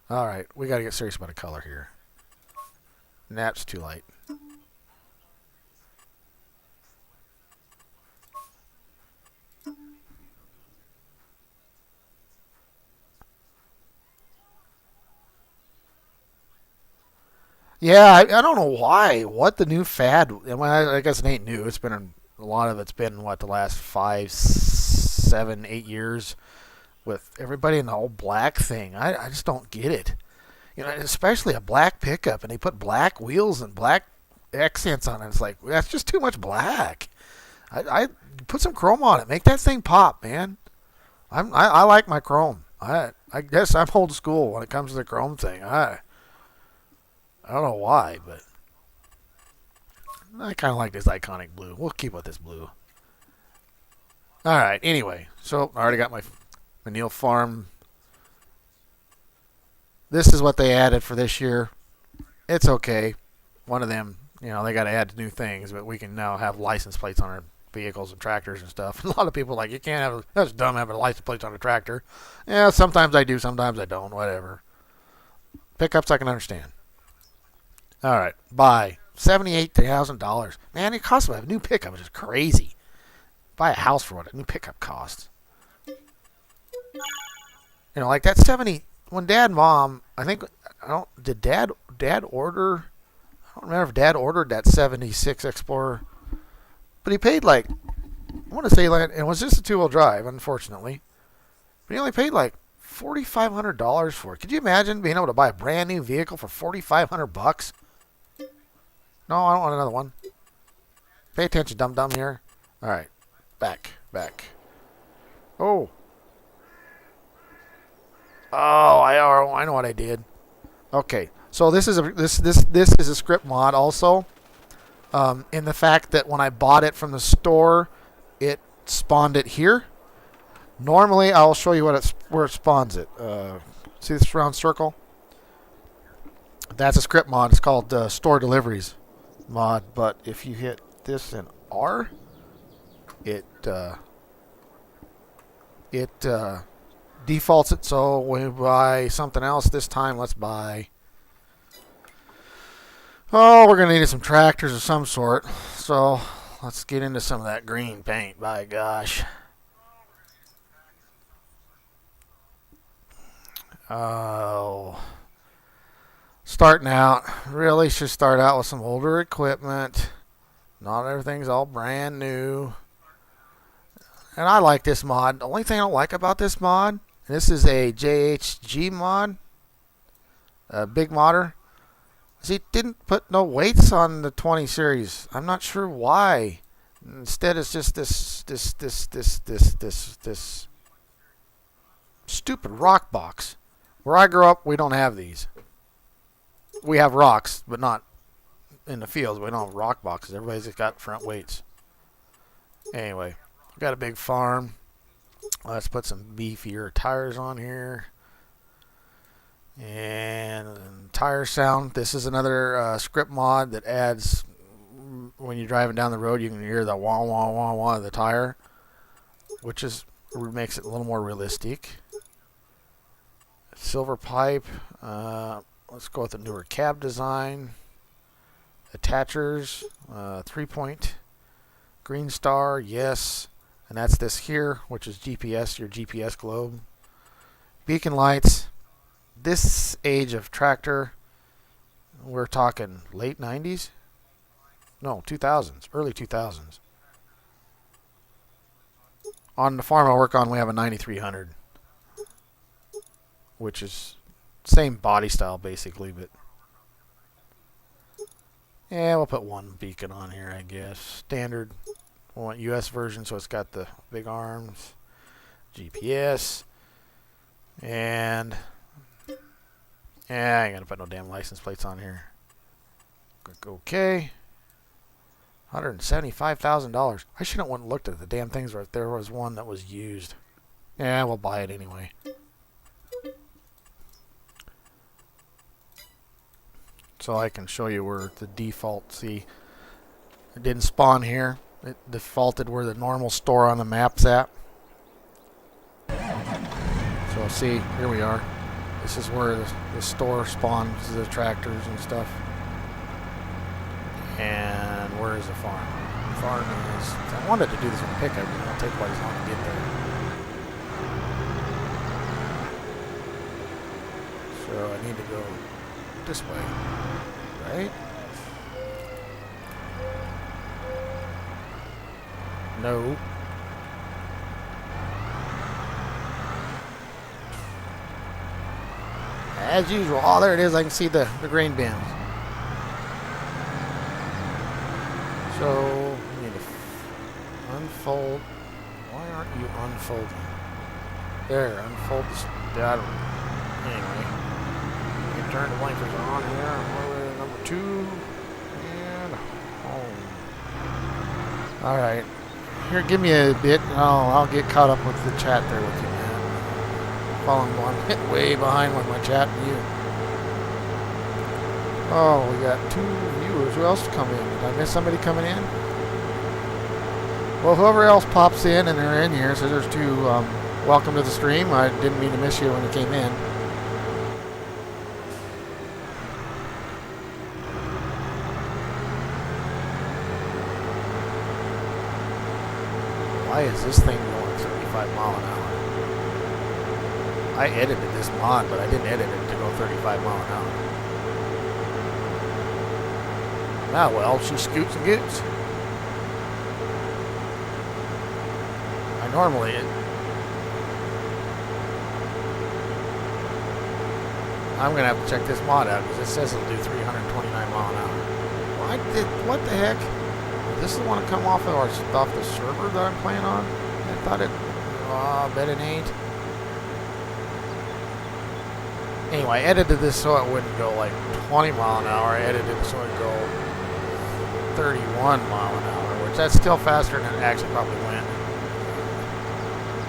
All right, we got to get serious about a color here. Nap's too light. Yeah, I don't know why. What the new fad? I guess it ain't new. It's been a lot of it's been what the last 5, 7, 8 years with everybody in the whole black thing. I just don't get it. You know, especially a black pickup, and they put black wheels and black accents on it. It's like that's just too much black. I put some chrome on it. Make that thing pop, man. I like my chrome. I guess I'm old school when it comes to the chrome thing. I don't know why, but I kind of like this iconic blue. We'll keep with this blue. All right. Anyway, so I already got my Neal Farm. This is what they added for this year. It's okay. One of them, you know, they got to add new things, but we can now have license plates on our vehicles and tractors and stuff. A lot of people are like, you can't have. That's dumb having a license plate on a tractor. Yeah, sometimes I do, sometimes I don't. Whatever. Pickups I can understand. All right, buy $78,000. Man, it costs a new pickup, which is crazy. Buy a house for what a new pickup costs. You know, like that 70. When Dad and Mom, I think did Dad order? I don't remember if Dad ordered that 76 Explorer, but he paid like I want to say like it was just a 2-wheel drive, unfortunately, but he only paid like $4,500 for it. Could you imagine being able to buy a brand new vehicle for $4,500? No, I don't want another one. Pay attention, dum-dum here. All right. Back. Oh. Oh, I know what I did. Okay. So this is a script mod also. In the fact that when I bought it from the store, it spawned it here. Normally, I'll show you where it spawns it. See this round circle? That's a script mod. It's called Store Deliveries mod. But if you hit this in R, it defaults it. So when we buy something else this time, let's buy. Oh, we're gonna need some tractors of some sort. So let's get into some of that green paint. By gosh. Oh. Starting out, really should start out with some older equipment. Not everything's all brand new. And I like this mod. The only thing I don't like about this mod, and this is a JHG mod, a big modder, is he didn't put no weights on the 20 series. I'm not sure why. Instead, it's just this stupid rock box. Where I grew up, we don't have these. We have rocks, but not in the fields. We don't have rock boxes. Everybody's got front weights. Anyway, we got a big farm. Let's put some beefier tires on here. And tire sound. This is another script mod that adds, when you're driving down the road, you can hear the wah wah wah wah of the tire, which makes it a little more realistic. Silver pipe. Let's go with the newer cab design. Attachers. 3-point. Green star. Yes. And that's this here, which is GPS, your GPS globe. Beacon lights. This age of tractor, we're talking late 90s? No, 2000s, early 2000s. On the farm I work on, we have a 9300, which is same body style basically, but yeah, we'll put one beacon on here, I guess. Standard. I want US version, so it's got the big arms, GPS, and yeah, I ain't gonna put no damn license plates on here. Click OK. $175,000. I shouldn't have looked at the damn things right there. Was one that was used. Yeah, we'll buy it anyway. So I can show you where the default. See, it didn't spawn here. It defaulted where the normal store on the map's at. So see, here we are. This is where the store spawns the tractors and stuff. And where is the farm? The farm is... I wanted to do this with a pickup, but it'll take quite as long to get there. So I need to go this way, right? No. As usual. Oh, there it is. I can see the grain bins. So, I need to unfold. Why aren't you unfolding? There, unfold this. Anyway. You turn the blinkers on here. Number 2. And home. Alright. Here, give me a bit. I'll get caught up with the chat there with you, man. Falling one way behind with my chat and you. Oh, we got 2 viewers. Who else coming in? Did I miss somebody coming in? Well, whoever else pops in and they're in here, so there's 2. Welcome to the stream. I didn't mean to miss you when you came in. Why is this thing going 35 mile an hour? I edited this mod, but I didn't edit it to go 35 mile an hour. Ah, well, she scoots and goots. I normally... I'm going to have to check this mod out, because it says it'll do 329 mile an hour. What the heck? Is this the one that come off the server that I'm playing on? I thought it... Oh, I bet it ain't. Anyway, I edited this so it wouldn't go like 20 mile an hour. I edited it so it would go 31 mile an hour, which that's still faster than it actually probably went.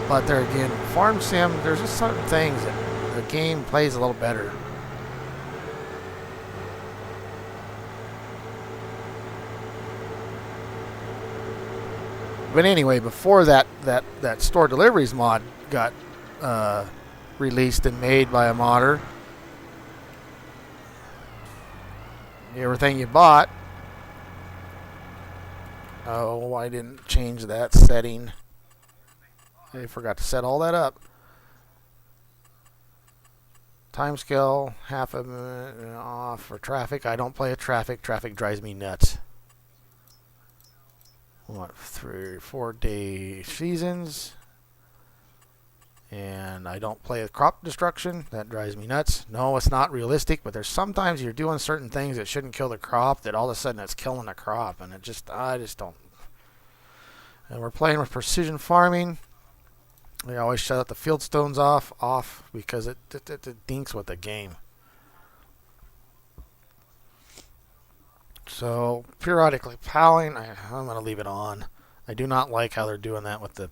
But there again, Farm Sim, there's just certain things that the game plays a little better. But anyway, before that store deliveries mod got released and made by a modder, everything you bought. Oh, I didn't change that setting. I forgot to set all that up. Timescale, half a minute off for traffic. I don't play with traffic. Traffic drives me nuts. What, 3 or 4 day seasons. And I don't play with crop destruction. That drives me nuts. No, it's not realistic, but there's sometimes you're doing certain things that shouldn't kill the crop that all of a sudden it's killing the crop, and I just don't. And we're playing with precision farming. We always shut the field stones off because it dinks with the game. So periodically palling, I'm going to leave it on. I do not like how they're doing that with the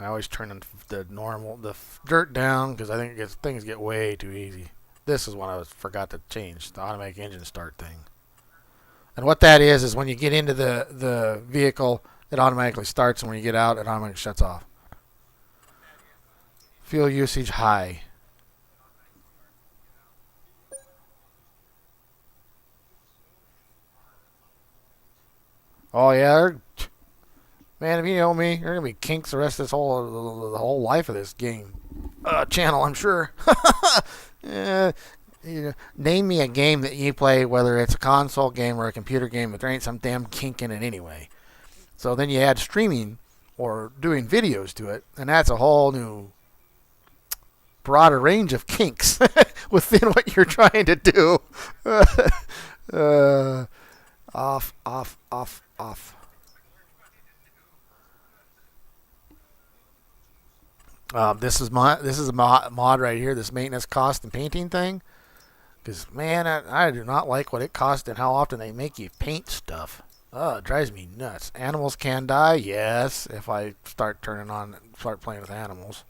I always turn the dirt down because I think things get way too easy. This is one I forgot to change, the automatic engine start thing. And what that is when you get into the vehicle, it automatically starts, and when you get out, it automatically shuts off. Fuel usage high. Oh yeah, man, if you know me, there are gonna be kinks the rest of the whole life of this game channel, I'm sure. Name me a game that you play, whether it's a console game or a computer game, but there ain't some damn kink in it anyway. So then you add streaming or doing videos to it, and that's a whole new, broader range of kinks within what you're trying to do. Off. This is a mod right here. This maintenance cost and painting thing. Because man, I do not like what it costs and how often they make you paint stuff. Oh, it drives me nuts. Animals can die. Yes, if I start playing with animals.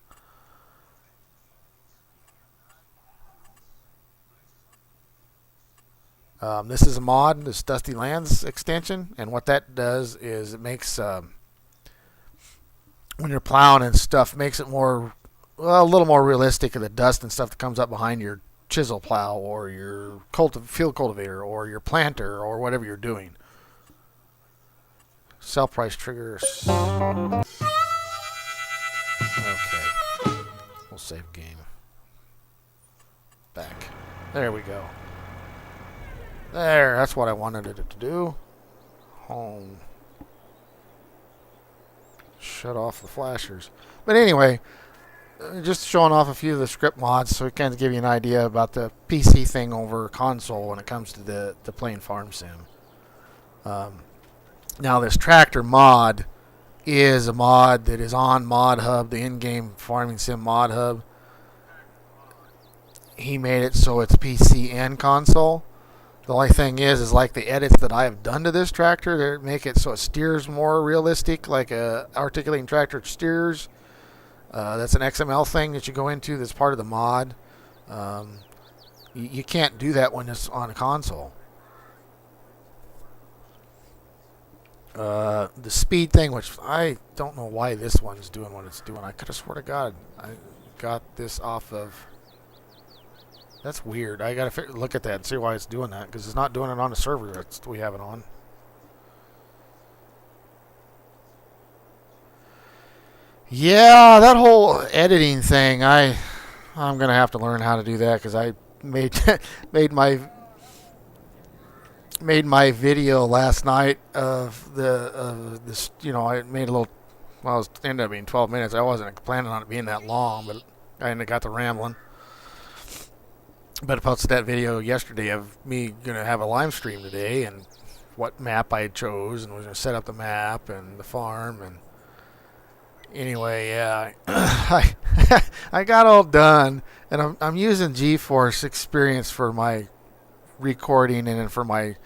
This is a mod, this Dusty Lands extension, and what that does is it makes when you're plowing and stuff, makes it a little more realistic of the dust and stuff that comes up behind your chisel plow or your field cultivator or your planter or whatever you're doing. Sell price triggers. Okay, we'll save game. Back. There we go. There, that's what I wanted it to do. Home. Shut off the flashers. But anyway, just showing off a few of the script mods so it kind of give you an idea about the PC thing over console when it comes to the playing farm sim. Now this tractor mod is a mod that is on Mod Hub, the in-game farming sim Mod Hub. He made it so it's PC and console. The only thing is like the edits that I have done to this tractor, they make it so it steers more realistic, like a articulating tractor steers. That's an XML thing that you go into that's part of the mod. You can't do that when it's on a console. The speed thing, which I don't know why this one's doing what it's doing. I could have swore to God I got this off of... That's weird. I gotta look at that and see why it's doing that, because it's not doing it on the server that we have it on. Yeah, that whole editing thing, I'm gonna have to learn how to do that, because I made my video last night of this. I made a little. Well, it ended up being 12 minutes. I wasn't planning on it being that long, but I ended up got to rambling. But I posted that video yesterday of me going to have a live stream today and what map I chose, and was going to set up the map and the farm. And anyway, yeah, I got all done, and I'm using GeForce Experience for my recording and for my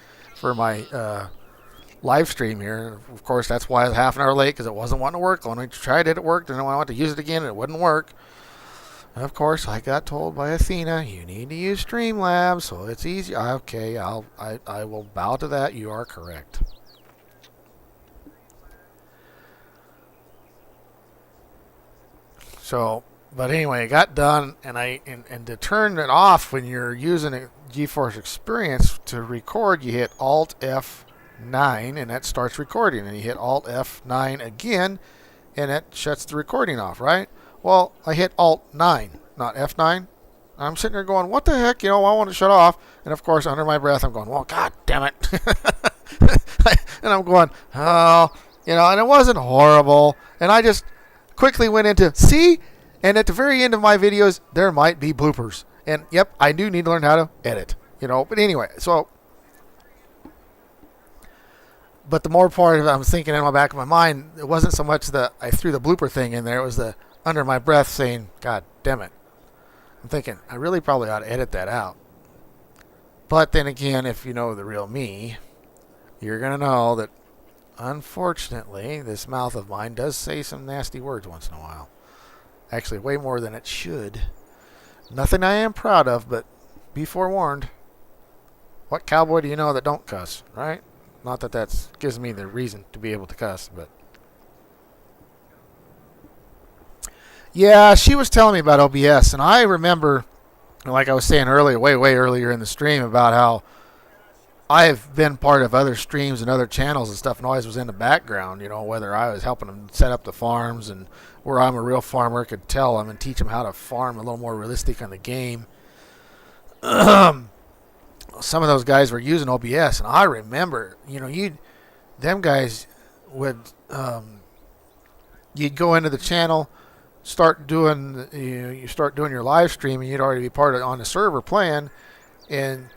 live stream here. Of course, that's why I was half an hour late, because it wasn't wanting to work. When I tried it, it worked, and then when I went to use it again, it wouldn't work. And of course, I got told by Athena, you need to use Streamlabs, so it's easy. Okay, I will bow to that. You are correct. So, but anyway, it got done, and to turn it off when you're using a GeForce Experience to record, you hit Alt F9, and that starts recording, and you hit Alt F9 again, and it shuts the recording off, right? Well, I hit Alt 9, not F9. I'm sitting there going, what the heck? I want to shut off. And of course, under my breath, I'm going, well, God damn it. And I'm going, oh, and it wasn't horrible. And I just quickly went into, see? And at the very end of my videos, there might be bloopers. And yep, I do need to learn how to edit, But anyway, so. But the more part of it, I'm thinking in my back of my mind, it wasn't so much that I threw the blooper thing in there. It was the under my breath saying, God damn it. I'm thinking, I really probably ought to edit that out. But then again, if you know the real me, you're going to know that unfortunately, this mouth of mine does say some nasty words once in a while. Actually, way more than it should. Nothing I am proud of, but be forewarned. What cowboy do you know that don't cuss, right? Not that that gives me the reason to be able to cuss, but... Yeah, she was telling me about OBS, and I remember, like I was saying earlier, way earlier in the stream, about how I've been part of other streams and other channels and stuff, and always was in the background, whether I was helping them set up the farms, and where I'm a real farmer, could tell them and teach them how to farm a little more realistic on the game. Some of those guys were using OBS, and I remember, them guys would, you'd go into the channel, start doing your live stream, and you'd already be part of on the server playing, and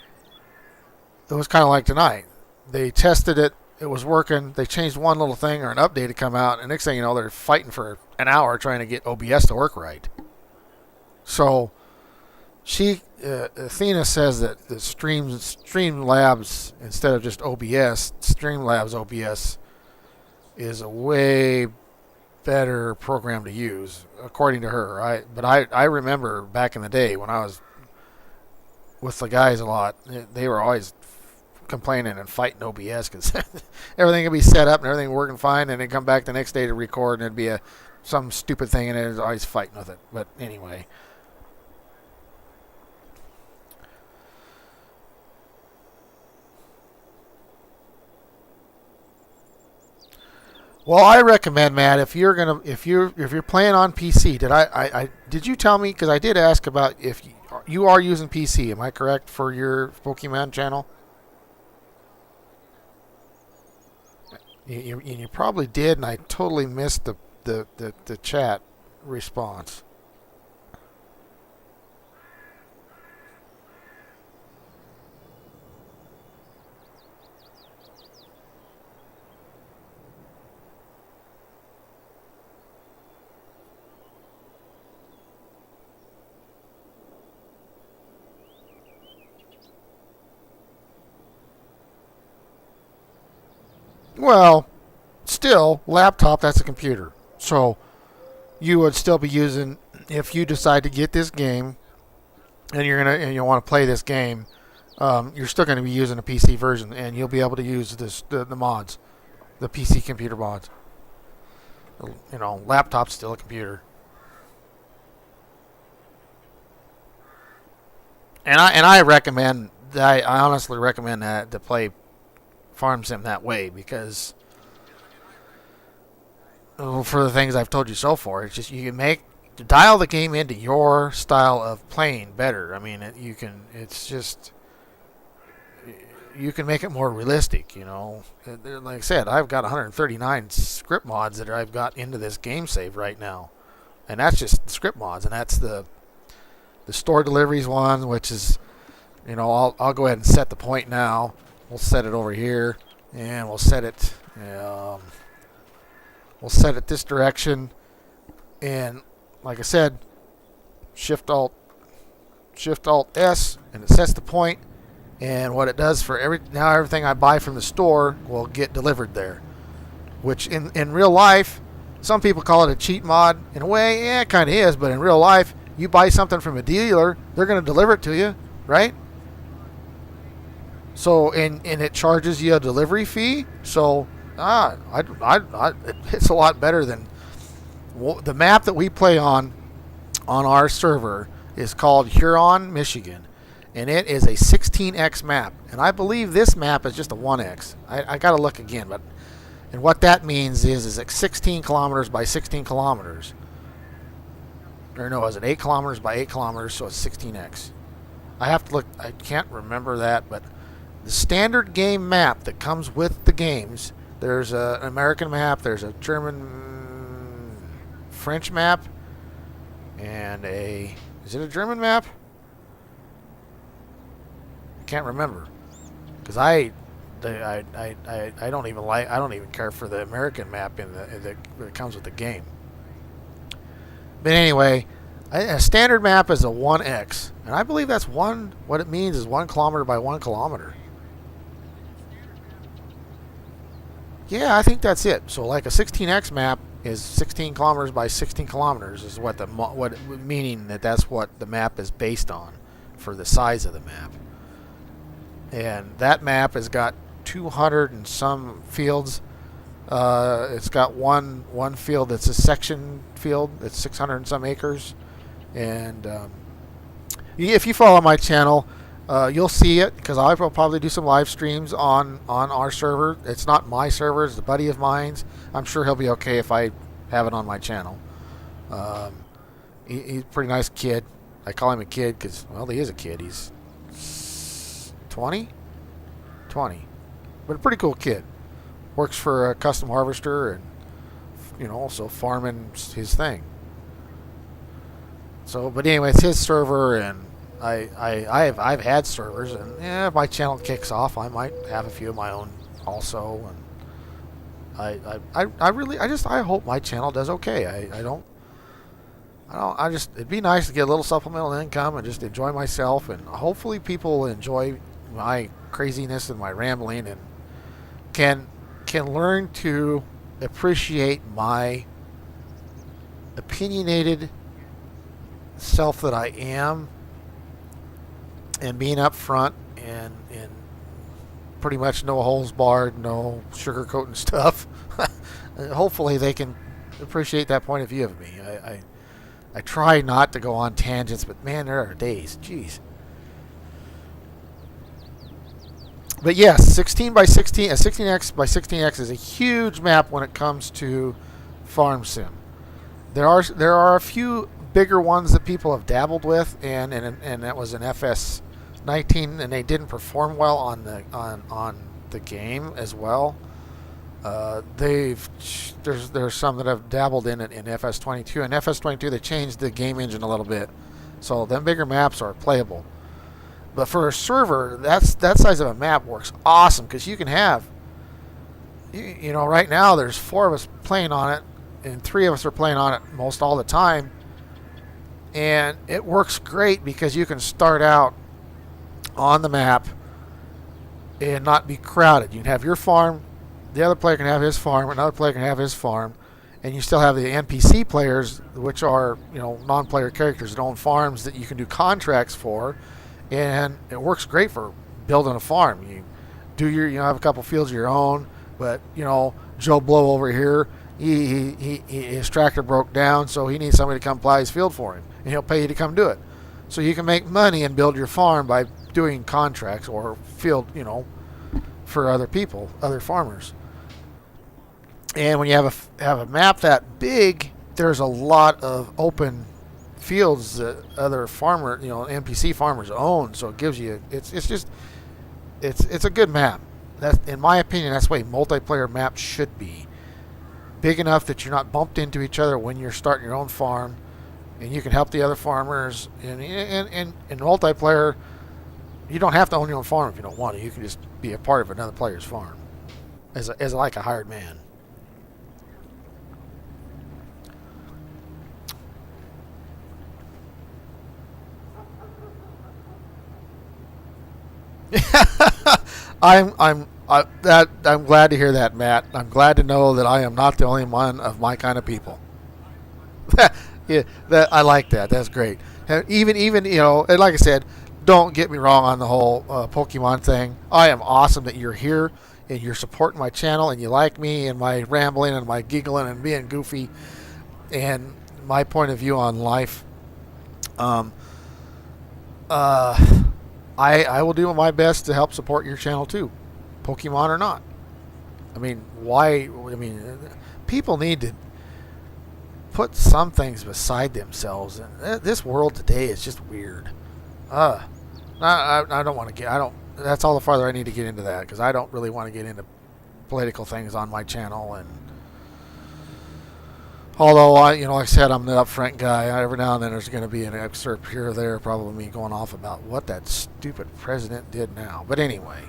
it was kind of like tonight. They tested it, it was working, they changed one little thing or an update to come out, and next thing you know, they're fighting for an hour trying to get OBS to work right. So Athena says that the Streamlabs, instead of just OBS, Streamlabs OBS is a way better program to use, according to her. But I remember back in the day when I was with the guys a lot, they were always complaining and fighting OBS because everything would be set up and everything working fine, and they'd come back the next day to record and it'd be some stupid thing, and they're always fighting with it. But anyway. Well, I recommend, Matt, if you're playing on PC, did you tell me, because I did ask about if you are using PC, am I correct, for your Pokemon channel? You probably did, and I totally missed the chat response. Well, still, laptop, that's a computer. So you would still be using, if you decide to get this game and you want to play this game, you're still going to be using a PC version, and you'll be able to use the mods, the PC computer mods. Laptop's still a computer. And I recommend that. I honestly recommend that to play Farm Sim that way, because for the things I've told you so far, it's just you can dial the game into your style of playing better. I mean, you can make it more realistic. Like I said, I've got 139 script mods that I've got into this game save right now, and that's just script mods, and that's the store deliveries one, which is, I'll go ahead and set the point now. We'll set it over here, and we'll set it this direction, and like I said, Shift Alt S, and it sets the point. And what it does for everything I buy from the store will get delivered there, which in real life, some people call it a cheat mod. In a way, yeah, it kind of is, but in real life, you buy something from a dealer, they're going to deliver it to you, right? So, and it charges you a delivery fee. So, it's a lot better than the map that we play on our server is called Huron, Michigan, and it is a 16x map. And I believe this map is just a 1x. I got to look again, and what that means is it's 16 kilometers by 16 kilometers. Or no, is it 8 kilometers by 8 kilometers? So it's 16x. I have to look. I can't remember that, but the standard game map that comes with the games, there's an American map, there's a German, French map, and is it a German map? I can't remember, because I don't even care for the American map that comes with the game. But anyway, a standard map is a 1x, and I believe that's what it means is 1 kilometer by 1 kilometer. Yeah, I think that's it. So like a 16x map is 16 kilometers by 16 kilometers is what meaning that that's what the map is based on for the size of the map. And that map has got 200 and some fields. It's got one field that's a section field that's 600 and some acres. And if you follow my channel, you'll see it because I will probably do some live streams on our server. It's not my server; it's a buddy of mine's. I'm sure he'll be okay if I have it on my channel. He's a pretty nice kid. I call him a kid because, well, he is a kid. He's 20, but a pretty cool kid. Works for a custom harvester and, so farming's his thing. So, but anyway, it's his server, and I've had servers, and if my channel kicks off, I might have a few of my own also. And I hope my channel does okay. It'd be nice to get a little supplemental income and just enjoy myself, and hopefully people enjoy my craziness and my rambling, and can learn to appreciate my opinionated self that I am, and being up front and pretty much no holes barred, no sugarcoating stuff. Hopefully they can appreciate that point of view of me. I try not to go on tangents, but man, there are days. Jeez. But yes, 16 by 16, 16x by 16x is a huge map when it comes to farm sim. There are a few bigger ones that people have dabbled with, and that was an FS19, and they didn't perform well on the game as well. There's some that have dabbled in it in FS22, and FS22 they changed the game engine a little bit, so them bigger maps are playable. But for a server, that size of a map works awesome because you can have, right now there's 4 of us playing on it, and 3 of us are playing on it most all the time. And it works great because you can start out on the map and not be crowded. You can have your farm, the other player can have his farm, another player can have his farm, and you still have the NPC players, which are non-player characters that own farms that you can do contracts for, and it works great for building a farm. You do have a couple fields of your own, but Joe Blow over here, his tractor broke down, so he needs somebody to come plow his field for him, and he'll pay you to come do it. So you can make money and build your farm by doing contracts or field, for other people, other farmers. And when you have a map that big, there's a lot of open fields that other NPC farmers own. So it gives you, it's a good map. That's, in my opinion, that's the way multiplayer maps should be. Big enough that you're not bumped into each other when you're starting your own farm, and you can help the other farmers. And in multiplayer, you don't have to own your own farm if you don't want to. You can just be a part of another player's farm as like a hired man. I'm glad to hear that, Matt. I'm glad to know that I am not the only one of my kind of people. Yeah, I like that. That's great. And even and like I said, don't get me wrong on the whole Pokemon thing. I am awesome that you're here and you're supporting my channel and you like me and my rambling and my giggling and being goofy and my point of view on life. I will do my best to help support your channel too, Pokemon or not. People need to put some things beside themselves. And this world today is just weird. I don't want to get. That's all the farther I need to get into that because I don't really want to get into political things on my channel. And although like I said, I'm the upfront guy. Every now and then there's going to be an excerpt here or there, probably me going off about what that stupid president did now. But anyway,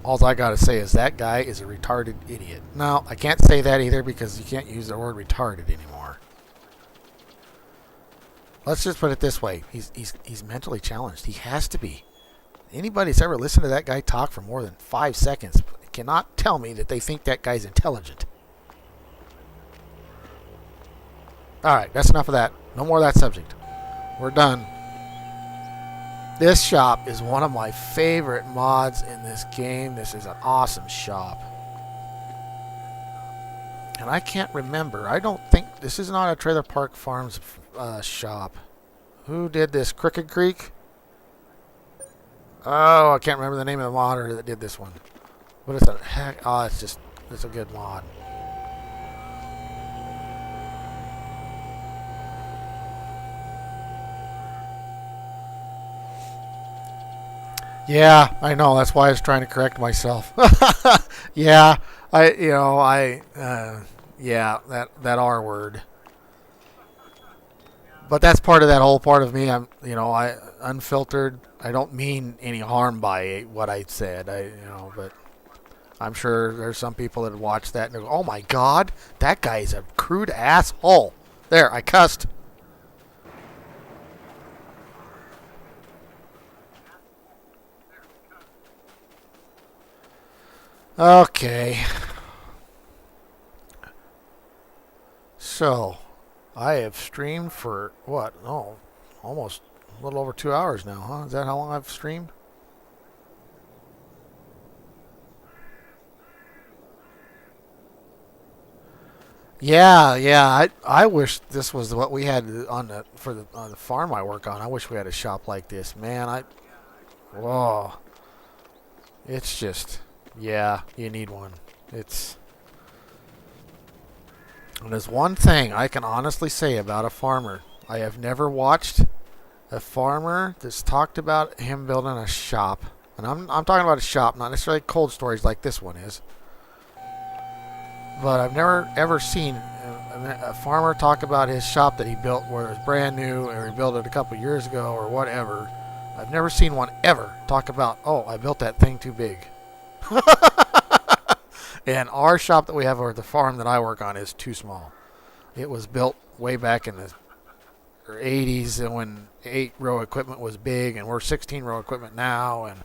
all I got to say is that guy is a retarded idiot. No, I can't say that either because you can't use the word retarded anymore. Let's just put it this way: he's mentally challenged. He has to be. Anybody that's ever listened to that guy talk for more than 5 seconds cannot tell me that they think that guy's intelligent. Alright, that's enough of that. No more of that subject. We're done. This shop is one of my favorite mods in this game. This is an awesome shop. And I can't remember. I don't think... This is not a Trailer Park Farms shop. Who did this? Crooked Creek? Oh, I can't remember the name of the modder that did this one. What is that? Heck? Oh, it's a good mod. Yeah, I know. That's why I was trying to correct myself. Yeah, yeah, that R word. But that's part of that whole part of me. I unfiltered. I don't mean any harm by what I said. But I'm sure there's some people that watch that and go, "Oh my God, that guy's a crude asshole." There, I cussed. Okay. So, I have streamed for what? Oh, almost a little over 2 hours now, huh? Is that how long I've streamed? Yeah. I wish this was what we had on the farm I work on. I wish we had a shop like this, man. Whoa. It's just, yeah, you need one. And there's one thing I can honestly say about a farmer. I have never watched a farmer that's talked about him building a shop. And I'm talking about a shop, not necessarily cold storage like this one is. But I've never ever seen a farmer talk about his shop that he built where it was brand new, or he built it a couple years ago or whatever. I've never seen one ever talk about, oh, I built that thing too big. And our shop that we have over at the farm that I work on is too small. It was built way back in the 80s and when 8-row equipment was big, and we're 16-row equipment now, and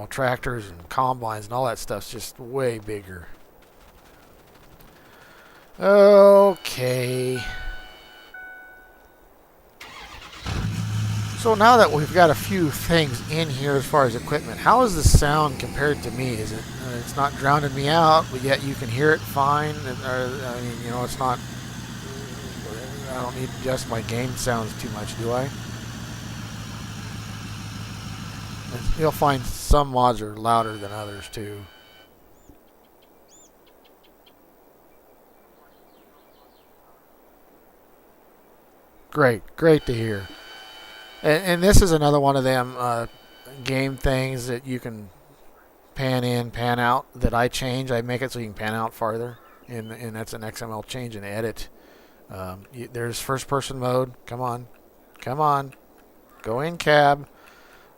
tractors and combines and all that stuff's just way bigger. Okay. So now that we've got a few things in here as far as equipment, how is the sound compared to me? Is it? It's not drowning me out, but yet you can hear it fine. It's not. I don't need to adjust my game sounds too much, do I? You'll find some mods are louder than others too. Great to hear. And this is another one of them game things that you can pan in, pan out, that I change. I make it so you can pan out farther, and that's an XML change and edit. There's first person mode. Come on. Go in cab.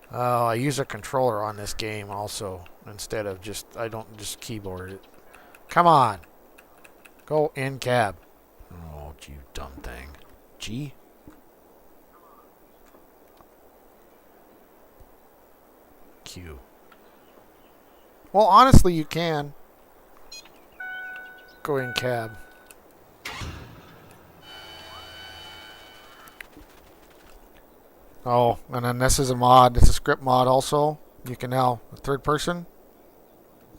I use a controller on this game also, instead of I don't just keyboard it. Come on. Go in cab. Oh, you dumb thing. G? Q. Well, honestly, you can. Go in cab. Oh, and then this is a mod. It's a script mod also. You can now, third person.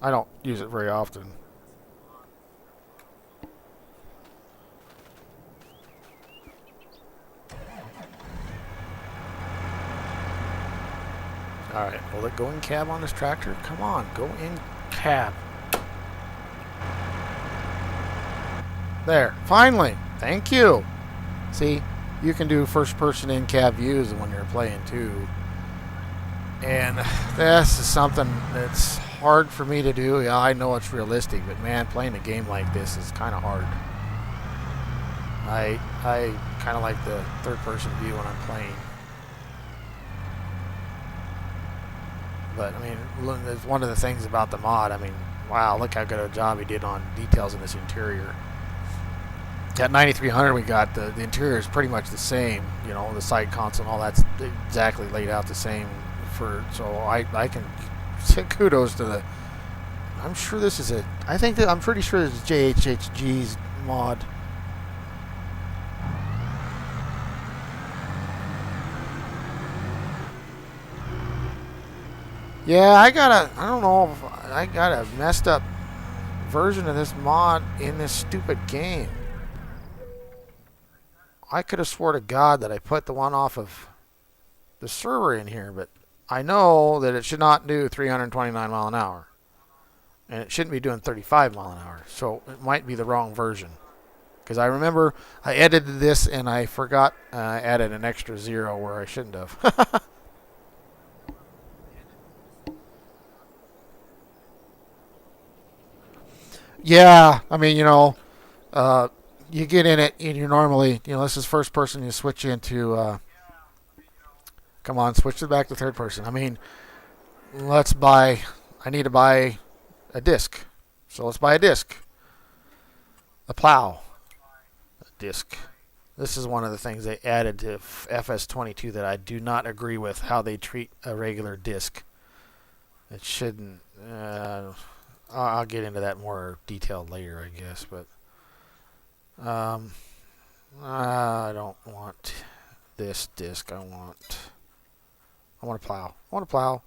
I don't use it very often. Alright, will it go in cab on this tractor? Come on, go in cab. There, finally. Thank you. See, you can do first person in cab views when you're playing too. And this is something that's hard for me to do. Yeah, I know it's realistic, but man, playing a game like this is kind of hard. I kind of like the third person view when I'm playing. But, I mean, it's one of the things about the mod. I mean, wow, look how good a job he did on details in this interior. At 9300 we got, the interior is pretty much the same. The side console and all that's exactly laid out the same. So I can say kudos to I'm sure this is it. I'm pretty sure this is JHHG's mod. Yeah, I don't know if I got a messed up version of this mod in this stupid game. I could have swore to God that I put the one off of the server in here, but I know that it should not do 329 mile an hour. And it shouldn't be doing 35 mile an hour. So it might be the wrong version. Because I remember I edited this and I forgot I added an extra 0 where I shouldn't have. Yeah, I mean, you get in it and you're normally, this is first person, you switch into, come on, switch it back to third person. I mean, I need to buy a disc. So let's buy a disc. A plow. A disc. This is one of the things they added to FS22 that I do not agree with, how they treat a regular disc. It shouldn't. I'll get into that more detailed later, I guess. But I don't want this disc. I want a plow. I want a plow.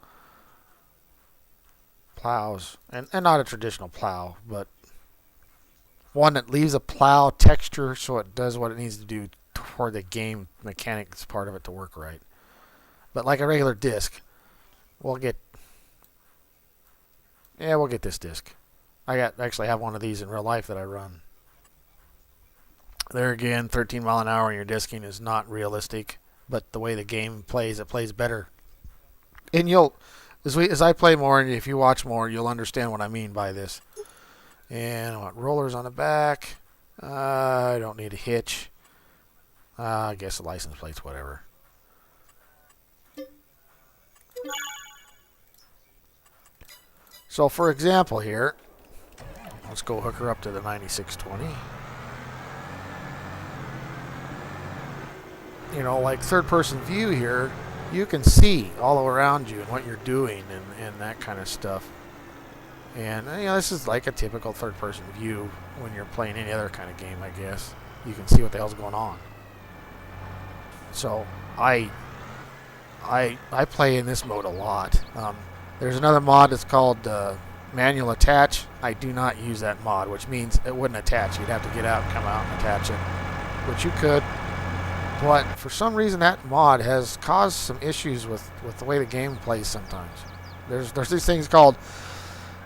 Plows, and not a traditional plow, but one that leaves a plow texture so it does what it needs to do for the game mechanics part of it to work right. But like a regular disc, we'll get this disc. I actually have one of these in real life that I run. There again, 13 mile an hour in your disking is not realistic, but the way the game plays, it plays better. And as I play more and if you watch more, you'll understand what I mean by this. And I want rollers on the back. I don't need a hitch. I guess the license plates, whatever. So for example here, let's go hook her up to the 9620. Like third person view here, you can see all around you and what you're doing and that kind of stuff. And this is like a typical third person view when you're playing any other kind of game, I guess. You can see what the hell's going on. So I play in this mode a lot. There's another mod that's called manual attach. I do not use that mod, which means it wouldn't attach. You'd have to get out and come out and attach it, which you could. But for some reason, that mod has caused some issues with the way the game plays sometimes. There's these things called,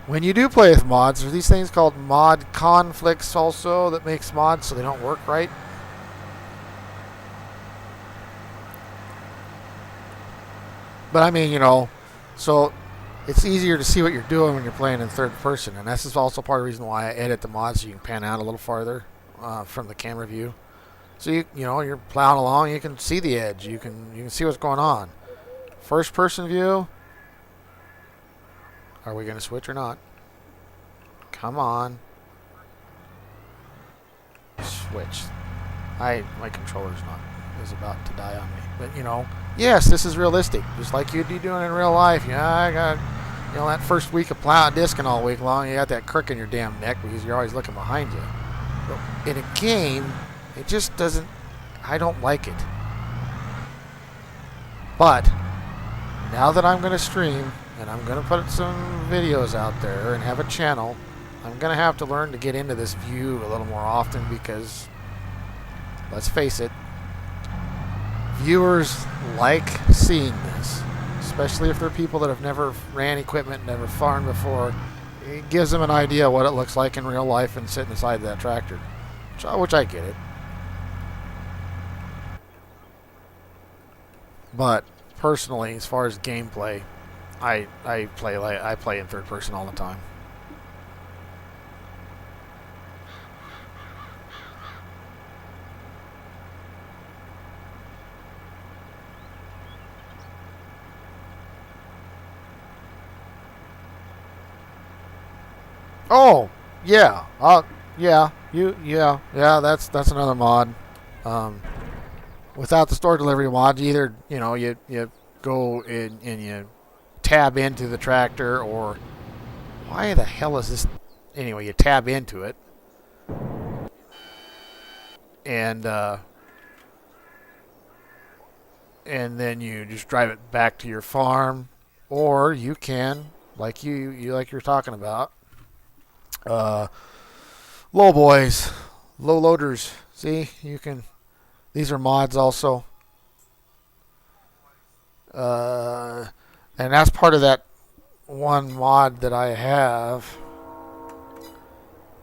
when you do play with mods, there's these things called mod conflicts also that makes mods so they don't work right. But I mean, so it's easier to see what you're doing when you're playing in third person. And this is also part of the reason why I edit the mods so you can pan out a little farther from the camera view. So you're plowing along, you can see the edge, you can see what's going on. First person view. Are we going to switch or not? Come on. Switch. My controller's is about to die on me. But yes, this is realistic, just like you'd be doing in real life. Yeah, I got that first week of plowing discing all week long, you got that crook in your damn neck because you're always looking behind you. But in a game, it just doesn't. I don't like it. But now that I'm going to stream and I'm going to put some videos out there and have a channel, I'm going to have to learn to get into this view a little more often because, let's face it, viewers like seeing this, especially if they're people that have never ran equipment, never farmed before. It gives them an idea of what it looks like in real life and sitting inside that tractor, which I get it. But personally, as far as gameplay, I play in third person all the time. Oh, yeah. That's another mod. Without the store delivery mod, either you go in and you tab into the tractor, or Why the hell is this? Anyway, you tab into it, and then you just drive it back to your farm, or you can, like you're talking about, low boys, low loaders. See, you can. These are mods also, and that's part of that one mod that I have.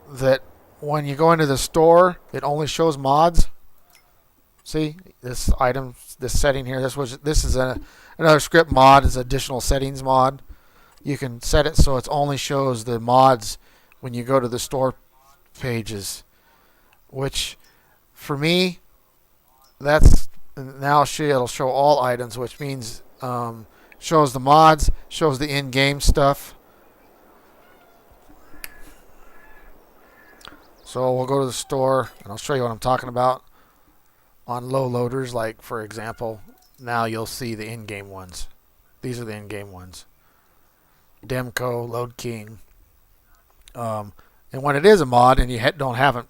That when you go into the store, it only shows mods. See this item, this setting here. This is another script mod. Is additional settings mod. You can set it so it only shows the mods when you go to the store pages. Which, for me, that's now it'll show all items, which means shows the mods, shows the in-game stuff. So we'll go to the store and I'll show you what I'm talking about. On low loaders, like for example, now you'll see the in-game ones. These are the in-game ones. Demco, Load King. And when it is a mod and you don't have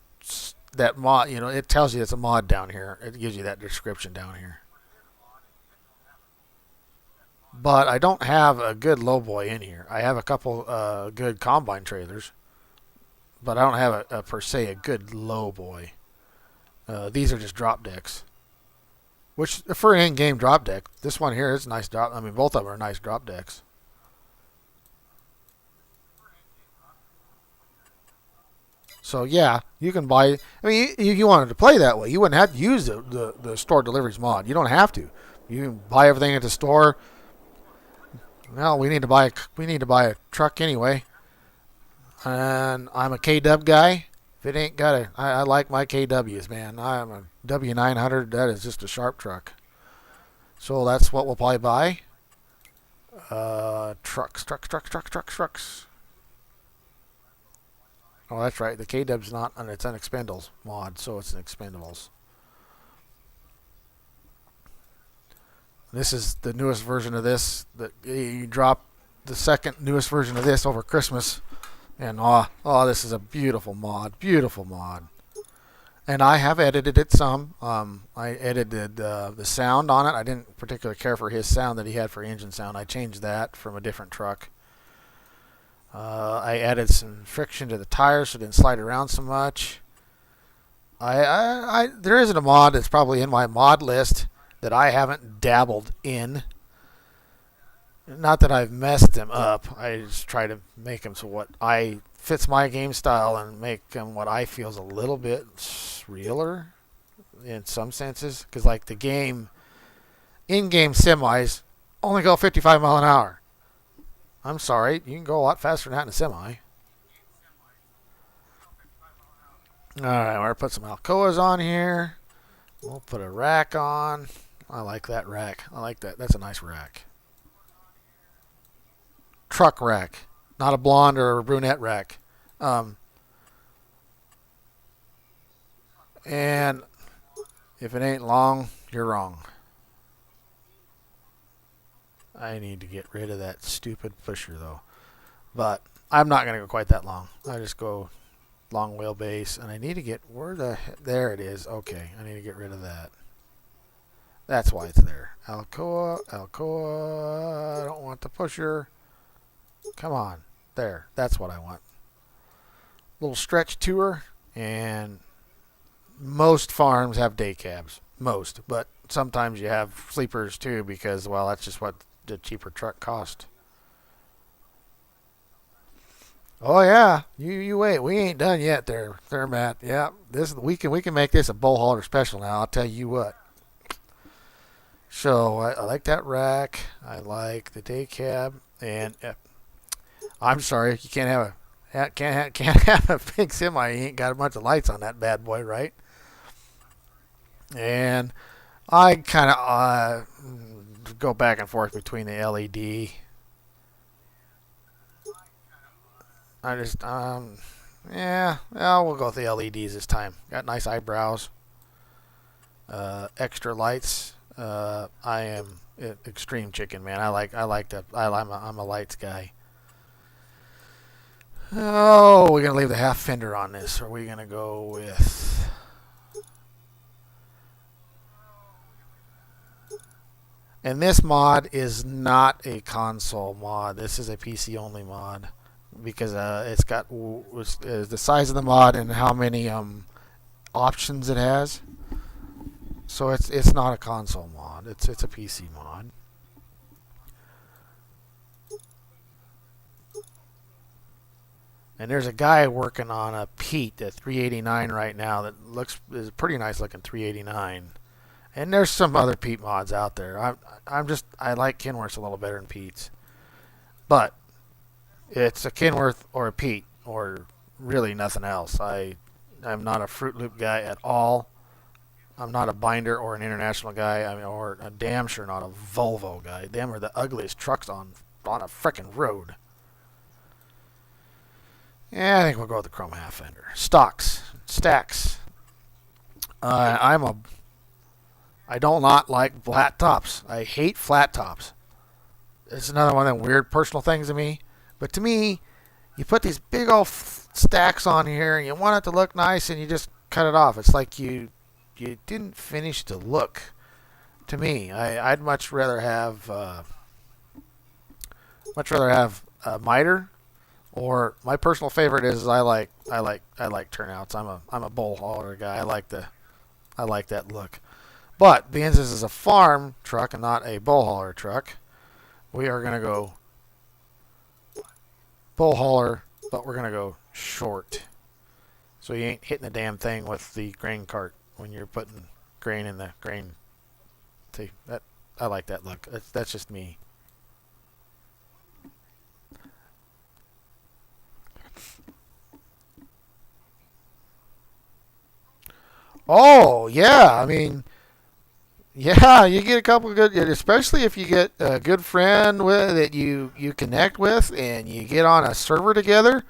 that mod, it tells you it's a mod down here. It gives you that description down here. But I don't have a good lowboy in here. I have a couple good combine trailers, but I don't have per se a good lowboy. These are just drop decks. Which, for an in-game drop deck, this one here is a nice drop. I mean, both of them are nice drop decks. So, yeah, you can buy. I mean, if you wanted to play that way, you wouldn't have to use the store deliveries mod. You don't have to. You can buy everything at the store. Well, we need to buy a truck anyway. And I'm a KW guy. If it ain't got I like my KWs, man. I'm a W900. That is just a sharp truck. So that's what we'll probably buy. Trucks. Oh, that's right. The KW's not, and it's an Expendables mod, so it's an Expendables. This is the newest version of this. That you drop the second newest version of this over Christmas. And this is a beautiful mod. And I have edited it some. I edited the sound on it. I didn't particularly care for his sound that he had for engine sound. I changed that from a different truck. I added some friction to the tires so it didn't slide around so much. There isn't a mod that's probably in my mod list that I haven't dabbled in. Not that I've messed them up. I just try to make them so what fits my game style and make them what I feel is a little bit realer in some senses. Because like the in-game semis only go 55 mile an hour. I'm sorry, you can go a lot faster than that in a semi. Alright, we're going to put some Alcoas on here. We'll put a rack on. I like that rack. I like that. That's a nice rack. Truck rack, not a blonde or a brunette rack. And if it ain't long, you're wrong. I need to get rid of that stupid pusher though. But I'm not going to go quite that long. I just go long wheelbase, and I need to get there it is. Okay, I need to get rid of that. That's why it's there. Alcoa. I don't want the pusher. Come on. There. That's what I want. Little stretch tour. And most farms have day cabs. Most. But sometimes you have sleepers too because, well, that's just what the cheaper truck cost. Oh, yeah. You wait. We ain't done yet there, Matt. Yeah. We can make this a bowl hauler special now. I'll tell you what. So I like that rack. I like the day cab. And I'm sorry, you can't have a big semi. You ain't got a bunch of lights on that bad boy, right? And I kind of go back and forth between the LED. I just we'll go with the LEDs this time. Got nice eyebrows, extra lights. I am extreme chicken, man. I'm a lights guy. Oh, we're going to leave the half fender on this. Or are we going to go with... And this mod is not a console mod. This is a PC only mod. Because it's got the size of the mod and how many options it has. So it's not a console mod. It's a PC mod. And there's a guy working on a Pete at 389 right now that is a pretty nice looking 389. And there's some other Pete mods out there. I like Kenworths a little better than Pete's. But it's a Kenworth or a Pete or really nothing else. I'm not a Fruit Loop guy at all. I'm not a binder or an international guy. Or a damn sure not a Volvo guy. Them are the ugliest trucks on a frickin' road. Yeah, I think we'll go with the chrome half fender. Stacks. I do not like flat tops. I hate flat tops. It's another one of them weird personal things to me. But to me, you put these big old stacks on here and you want it to look nice and you just cut it off. It's like you didn't finish the look. To me, I'd much rather have a miter. Or my personal favorite is I like turnouts. I'm a bull hauler guy. I like that look. But being this is a farm truck and not a bull hauler truck, we are gonna go bull hauler, but we're gonna go short. So you ain't hitting the damn thing with the grain cart when you're putting grain in the grain. See that? I like that look. That's just me. Oh, yeah. I mean, yeah, you get a couple of good, especially if you get a good friend that you connect with and you get on a server together.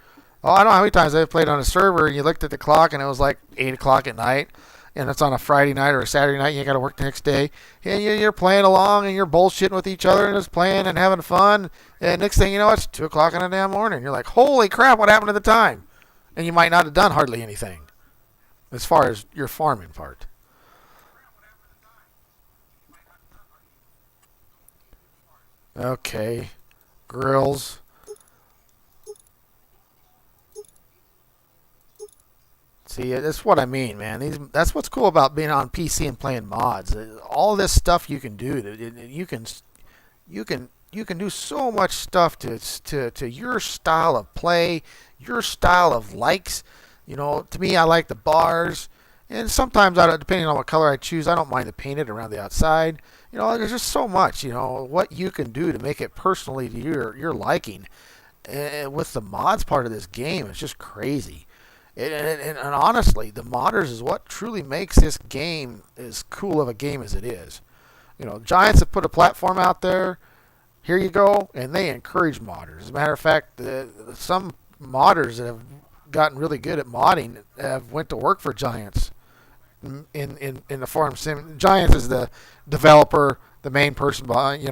Oh, I don't know how many times I've played on a server and you looked at the clock and it was like 8 o'clock at night and it's on a Friday night or a Saturday night and you got to work the next day. And you're playing along and you're bullshitting with each other and just playing and having fun. And next thing you know, it's 2 o'clock in the damn morning. You're like, holy crap, what happened to the time? And you might not have done hardly anything as far as your farming part. Okay, grills. See, that's what I mean, man. That's what's cool about being on PC and playing mods. All this stuff you can do. You can do so much stuff to your style of play, your style of likes. You know, to me, I like the bars, and sometimes, depending on what color I choose, I don't mind the painted around the outside. You know, there's just so much, what you can do to make it personally to your liking. And with the mods part of this game, it's just crazy. And honestly, the modders is what truly makes this game as cool of a game as it is. Giants have put a platform out there. Here you go, and they encourage modders. As a matter of fact, some modders that have gotten really good at modding have went to work for Giants in the farm sim. Giants is the developer, the main person behind,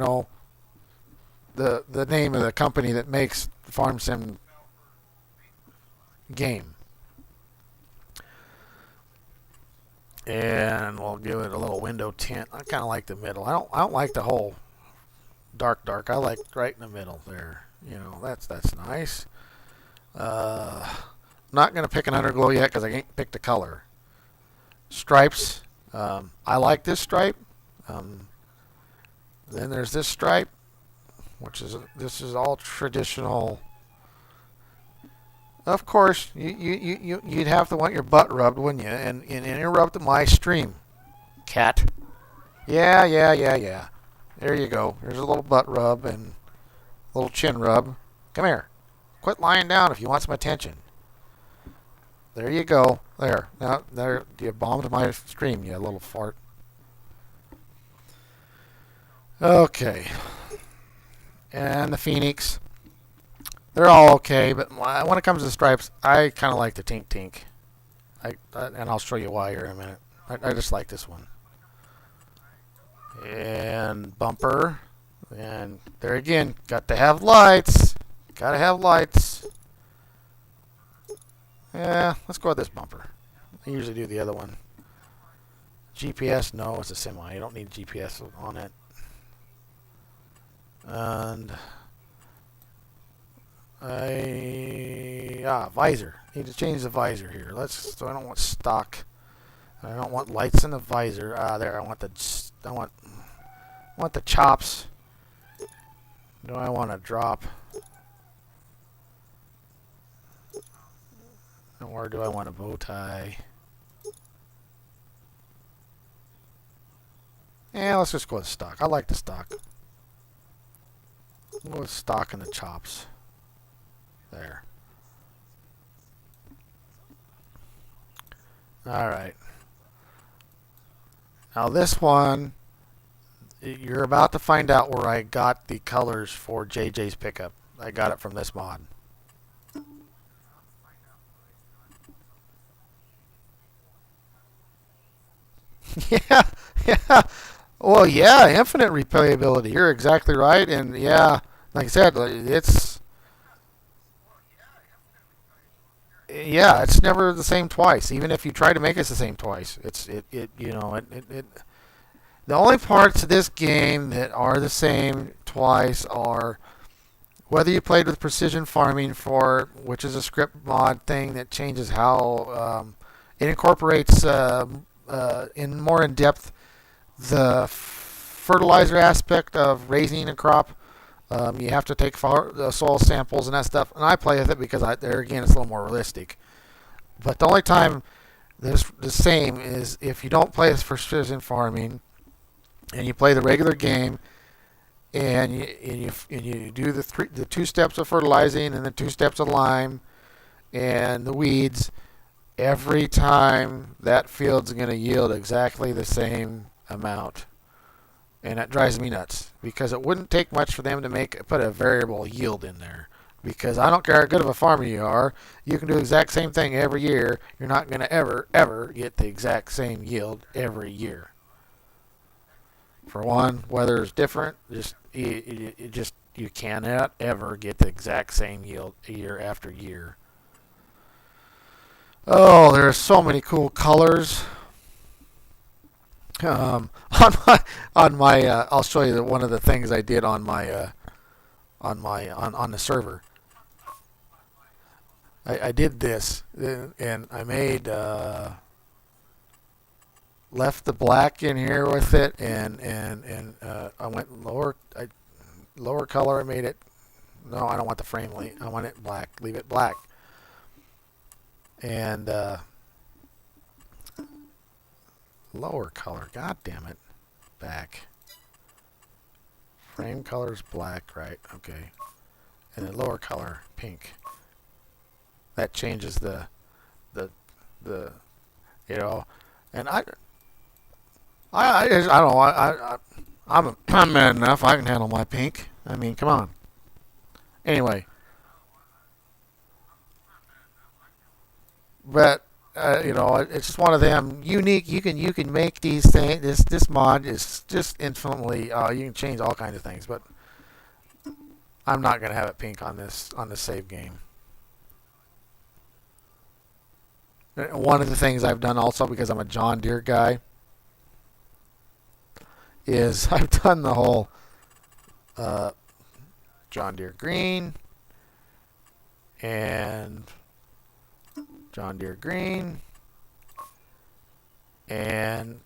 the name of the company that makes the farm sim game. And we'll give it a little window tint. I kind of like the middle. I don't like the whole dark. I like right in the middle there. That's nice. Not gonna pick an underglow yet because I ain't picked a color. Stripes. I like this stripe. Then there's this stripe, this is all traditional. Of course, you'd have to want your butt rubbed, wouldn't you? And interrupt my stream, cat. Yeah. There you go. There's a little butt rub and a little chin rub. Come here. Quit lying down if you want some attention. There you go. There. Now, there. You bombed my stream, you little fart. Okay. And the Phoenix. They're all okay, but when it comes to the stripes, I kind of like the Tink. And I'll show you why here in a minute. I just like this one. And bumper. And there again, got to have lights. Gotta have lights. Yeah, let's go with this bumper. I usually do the other one. GPS, no, it's a semi. You don't need GPS on it. And visor. Need to change the visor here. So I don't want stock. I don't want lights in the visor. There. I want the chops. Do I want to drop? Or do I want a bow tie? Yeah, let's just go with stock. I like the stock. We'll go with stock and the chops. There. Alright. Now this one, you're about to find out where I got the colors for JJ's pickup. I got it from this mod. Yeah, yeah. Well, yeah, infinite replayability. You're exactly right. And yeah, like I said, it's never the same twice. Even if you try to make it the same twice, the only parts of this game that are the same twice are whether you played with precision farming which is a script mod thing that changes how it incorporates in more in depth the fertilizer aspect of raising a crop. You have to take soil samples and that stuff, and I play with it because there again it's a little more realistic. But the only time there's the same is if you don't play with precision farming and you play the regular game and you do the 2 steps of fertilizing and the 2 steps of lime and the weeds. Every time that field's going to yield exactly the same amount. And that drives me nuts because it wouldn't take much for them to put a variable yield in there. Because I don't care how good of a farmer you are, you can do the exact same thing every year. You're not going to ever get the exact same yield every year. For one, weather is different. You cannot ever get the exact same yield year after year. Oh, there are so many cool colors. I'll show you one of the things I did on the server. I did this, and I made left the black in here with it, and I went lower color. I made it. No, I don't want the frame light. I want it black. Leave it black. And lower color. God damn it. Back. Frame color is black, right? Okay. And then lower color, pink. That changes the and I don't know. I'm man enough. I can handle my pink. I mean, come on. Anyway, but it's just one of them unique. You can make these things. This mod is just infinitely. You can change all kinds of things, but I'm not gonna have it pink on this save game. One of the things I've done also because I'm a John Deere guy is I've done the whole John Deere green and John Deere green and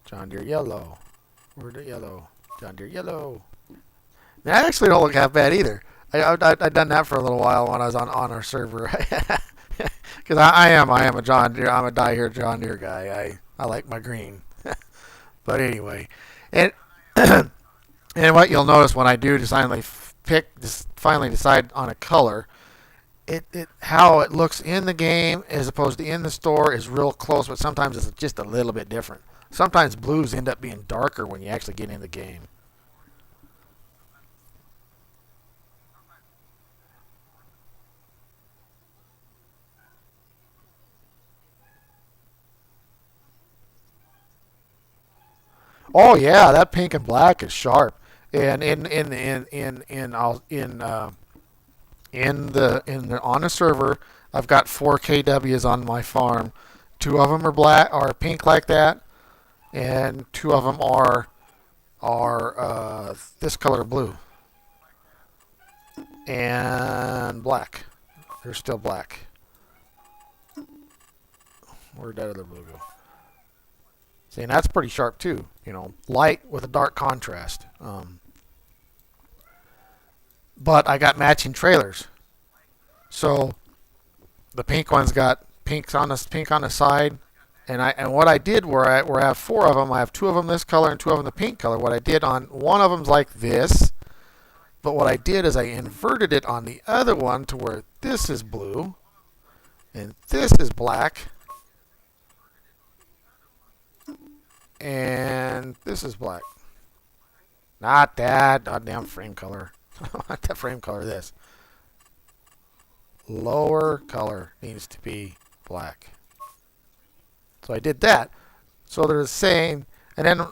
John Deere yellow. Where's the yellow? John Deere yellow. That actually don't look half bad either. I've done that for a little while when I was on our server. Because I am a John Deere. I'm a die-here John Deere guy. I like my green. But anyway, and and what you'll notice when I do finally decide on a color, how it looks in the game as opposed to in the store is real close, but sometimes it's just a little bit different. Sometimes blues end up being darker when you actually get in the game. Oh yeah, that pink and black is sharp. And in on a server. I've got 4 KWs on my farm. 2 of them are black, are pink like that, and 2 of them are this color blue and black. They're still black. Where'd that other blue go? See, and that's pretty sharp too. You know, light with a dark contrast. But I got matching trailers, so the pink one's got pink on the side, and what I did where I have 4 of them, I have 2 of them this color and 2 of them the pink color. What I did on one of them's like this, but what I did is I inverted it on the other one to where this is blue and this is black and this is black. Not that goddamn frame color. Not that frame color. This lower color needs to be black. So I did that. So they're the same. And then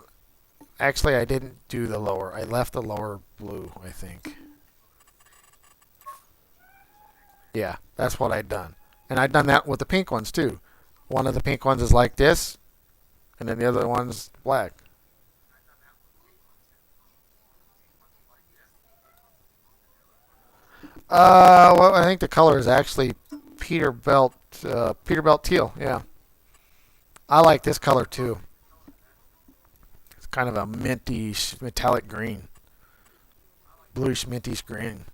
actually I didn't do the lower. I left the lower blue, I think. Yeah, that's what I'd done. And I'd done that with the pink ones too. One of the pink ones is like this, and then the other one's black. Well, I think the color is actually Peterbilt teal. Yeah, I like this color too. It's kind of a minty metallic green, bluish minty green.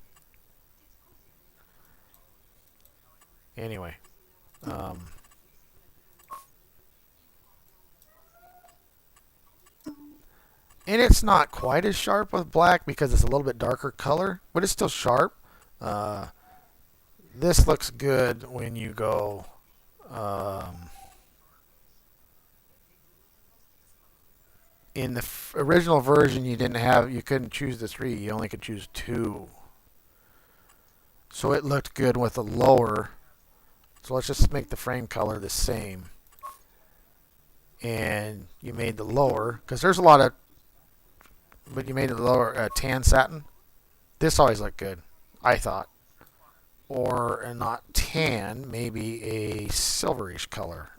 Anyway, and it's not quite as sharp with black because it's a little bit darker color, but it's still sharp. This looks good when you go in the original version. You couldn't choose the 3. You only could choose 2. So it looked good with the lower. So let's just make the frame color the same. And you made the lower, because there's a lot of, but you made the lower tan satin. This always looked good, I thought. Or not tan, maybe a silverish color.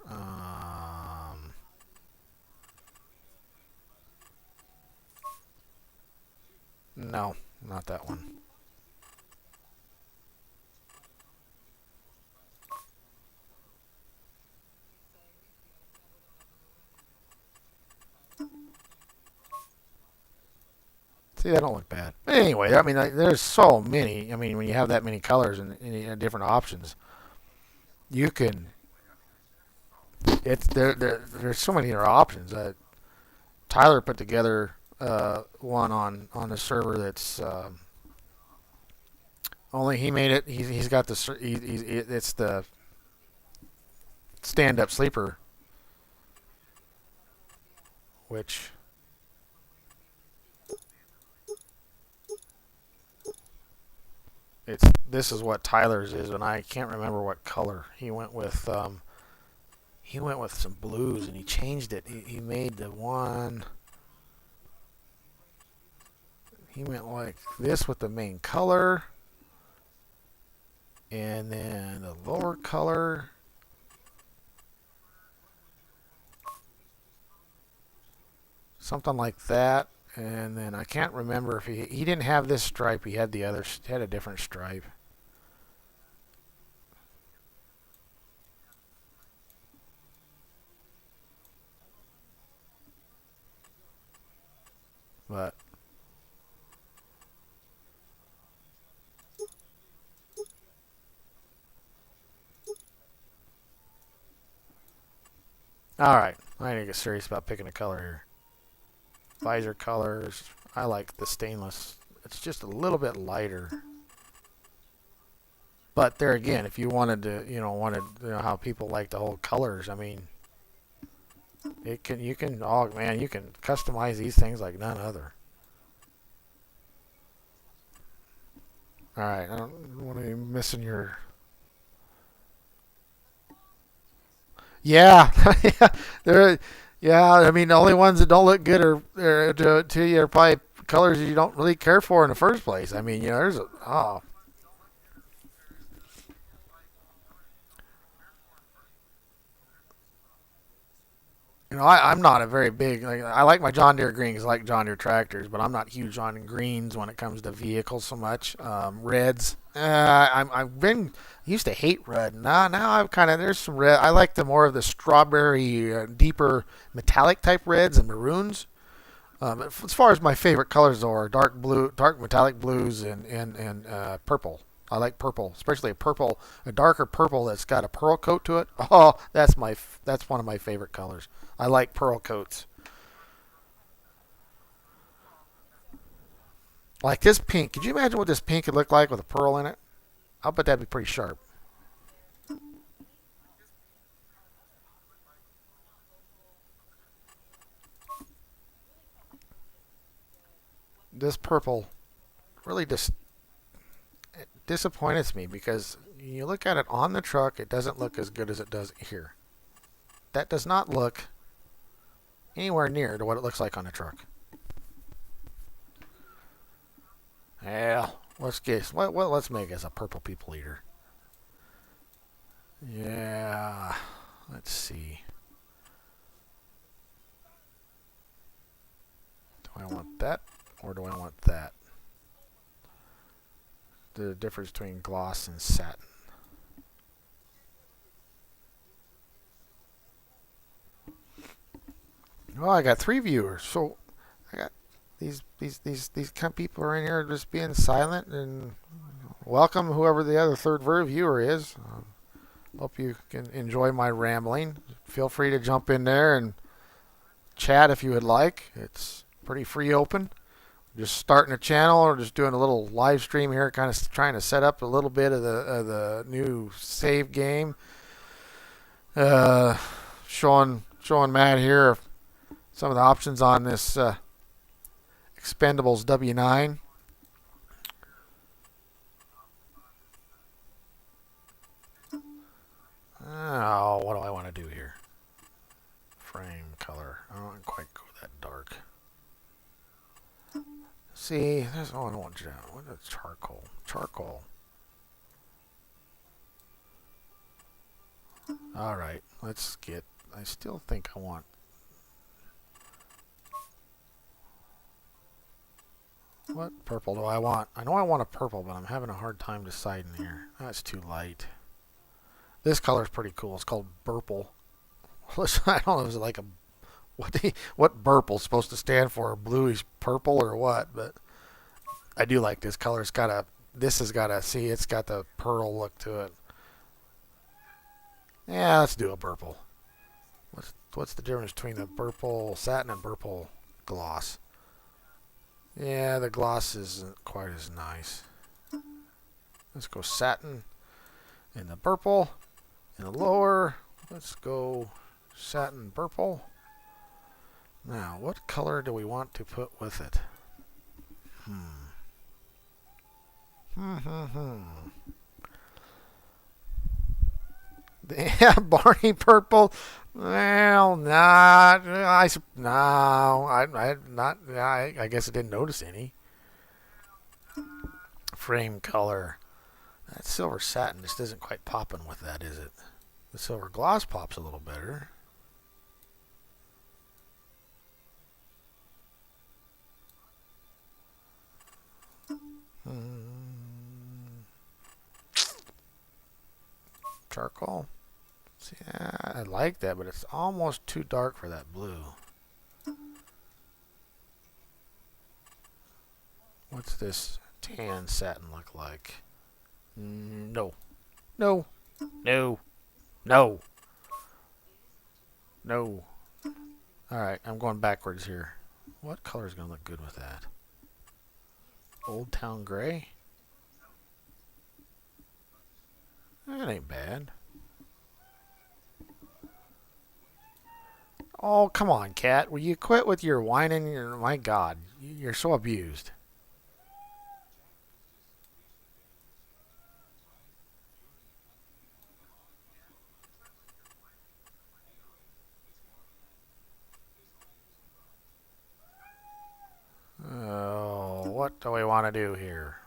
No, not that one. See, that don't look bad. But anyway, I mean, there's so many. I mean, when you have that many colors and different options, you can. It's there's so many other options. Tyler put together one on the server that's only he made it. He's got the it's the stand-up sleeper, which. This is what Tyler's is, and I can't remember what color he went with. He went with some blues, and he changed it. He made the one. He went like this with the main color, and then the lower color. Something like that. And then I can't remember if he didn't have this stripe. He had a different stripe. But all right, I need to get serious about picking a color here. Visor colors. I like the stainless. It's just a little bit lighter. But there again, if you wanted to, how people like the whole colors. I mean, you can you can customize these things like none other. All right, I don't want to be missing your. Yeah, there. Yeah, I mean, the only ones that don't look good to you are probably colors that you don't really care for in the first place. I mean, there's You know, I'm not a very big. Like, I like my John Deere greens, I like John Deere tractors, but I'm not huge on greens when it comes to vehicles so much. Reds, I've been used to hate red. Now I've kind of there's some red. I like the more of the strawberry, deeper metallic type reds and maroons. As far as my favorite colors though are dark blue, dark metallic blues, and purple. I like purple, especially a darker purple that's got a pearl coat to it. Oh, that's one of my favorite colors. I like pearl coats. Like this pink. Could you imagine what this pink could look like with a pearl in it? I'll bet that'd be pretty sharp. This purple really just disappoints me because you look at it on the truck, it doesn't look as good as it does here. That does not look anywhere near to what it looks like on the truck. Yeah, let's make this a purple people eater. Yeah, let's see. Do I want that or do I want that? The difference between gloss and satin. Well, I got 3 viewers, so I got these kind of people are in here just being silent and welcome whoever the other third viewer is. Hope you can enjoy my rambling. Feel free to jump in there and chat if you would like. It's pretty free open. Just starting a channel or just doing a little live stream here, kind of trying to set up a little bit of the new save game. Showing Matt here some of the options on this Expendables W9. Oh, what do I want to do here? Frame color. I don't quite go that dark. See, I don't want you. What is charcoal? Charcoal. All right, let's get. I still think I want. What purple do I want? I know I want a purple, but I'm having a hard time deciding here. That's too light. This color is pretty cool. It's called Burple. I don't know if it's like a what Burple's supposed to stand for, bluish purple or what, but I do like this color. It's got the pearl look to it. Yeah, let's do a purple. What's the difference between the purple satin and purple gloss? Yeah, the gloss isn't quite as nice. Let's go satin and the purple. In the lower, let's go satin purple. Now, what color do we want to put with it? Yeah, Barney purple. Well, not. I guess I didn't notice any. Frame color. That silver satin just isn't quite popping with that, is it? The silver gloss pops a little better. Charcoal. See, I like that, but it's almost too dark for that blue. What's this tan satin look like? No. No. No. No. No. Alright, I'm going backwards here. What color is going to look good with that? Old Town Gray? That ain't bad. Oh, come on, Cat. Will you quit with your whining? My God, you're so abused. Oh, what do we want to do here?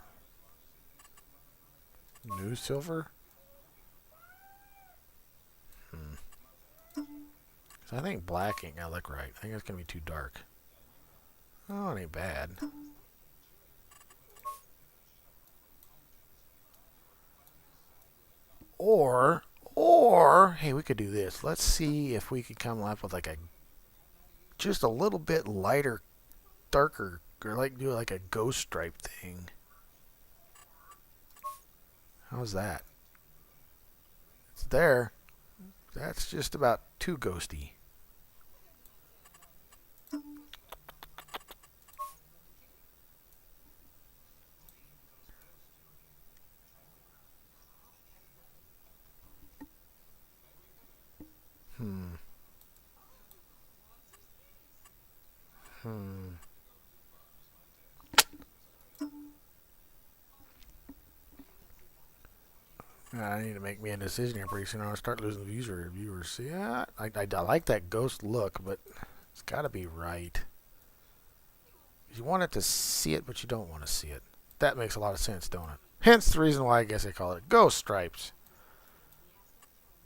New silver? 'Cause I think black ain't gonna look right. I think it's gonna be too dark. Oh, it ain't bad. Or, hey, we could do this. Let's see if we could come up with like a just a little bit lighter, darker, or like do like a ghost stripe thing. How's that? It's there. That's just about too ghosty. Hmm. Hmm. I need to make me a decision here pretty soon. I'll start losing viewers. Yeah, I like that ghost look, but it's got to be right. You want it to see it, but you don't want to see it. That makes a lot of sense, don't it? Hence the reason why I guess they call it ghost stripes.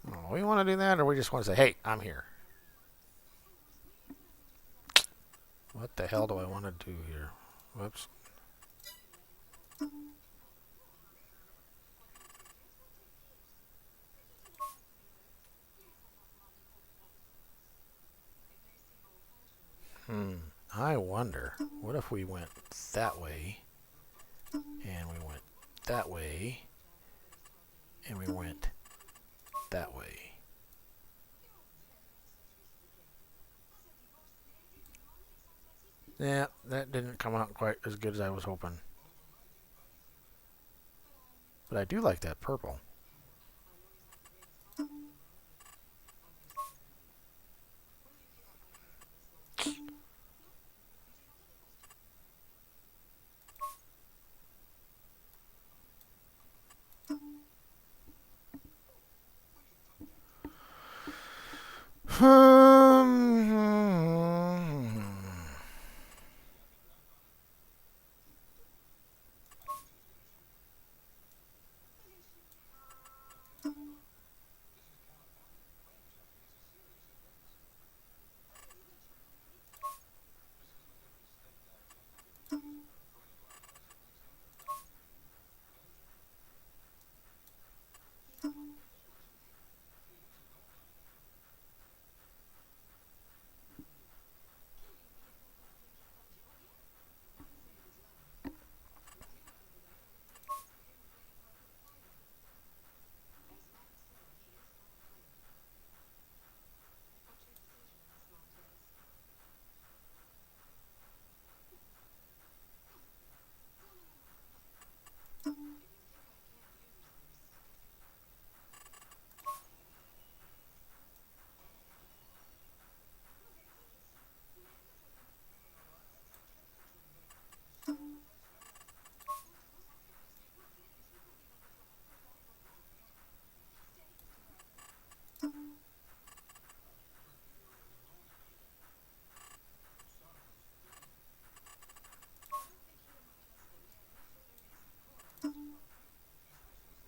Oh, we want to do that, or we just want to say, hey, I'm here. What the hell do I want to do here? Whoops. I wonder, what if we went that way, and we went that way, and we went that way. Yeah, that didn't come out quite as good as I was hoping. But I do like that purple.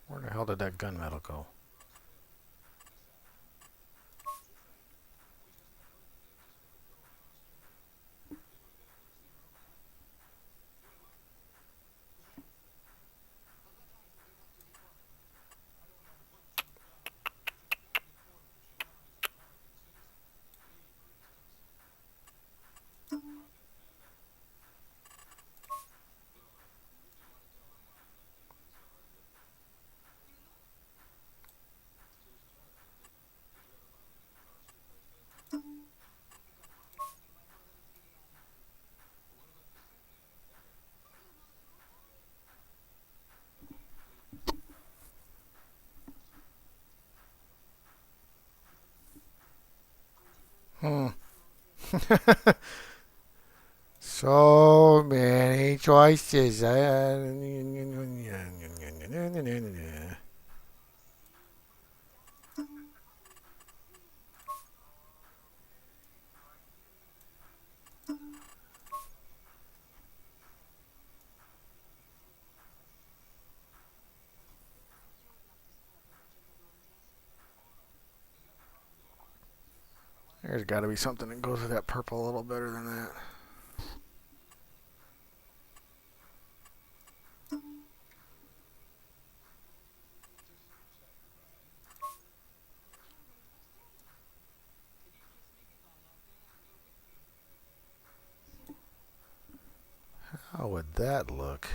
Where the hell did that gunmetal go? Hmm. So many choices. There's got to be something that goes with that purple a little better than that. How would that look?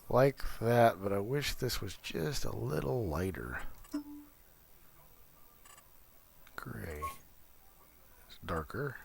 Like that, but I wish this was just a little lighter. Gray. It's darker.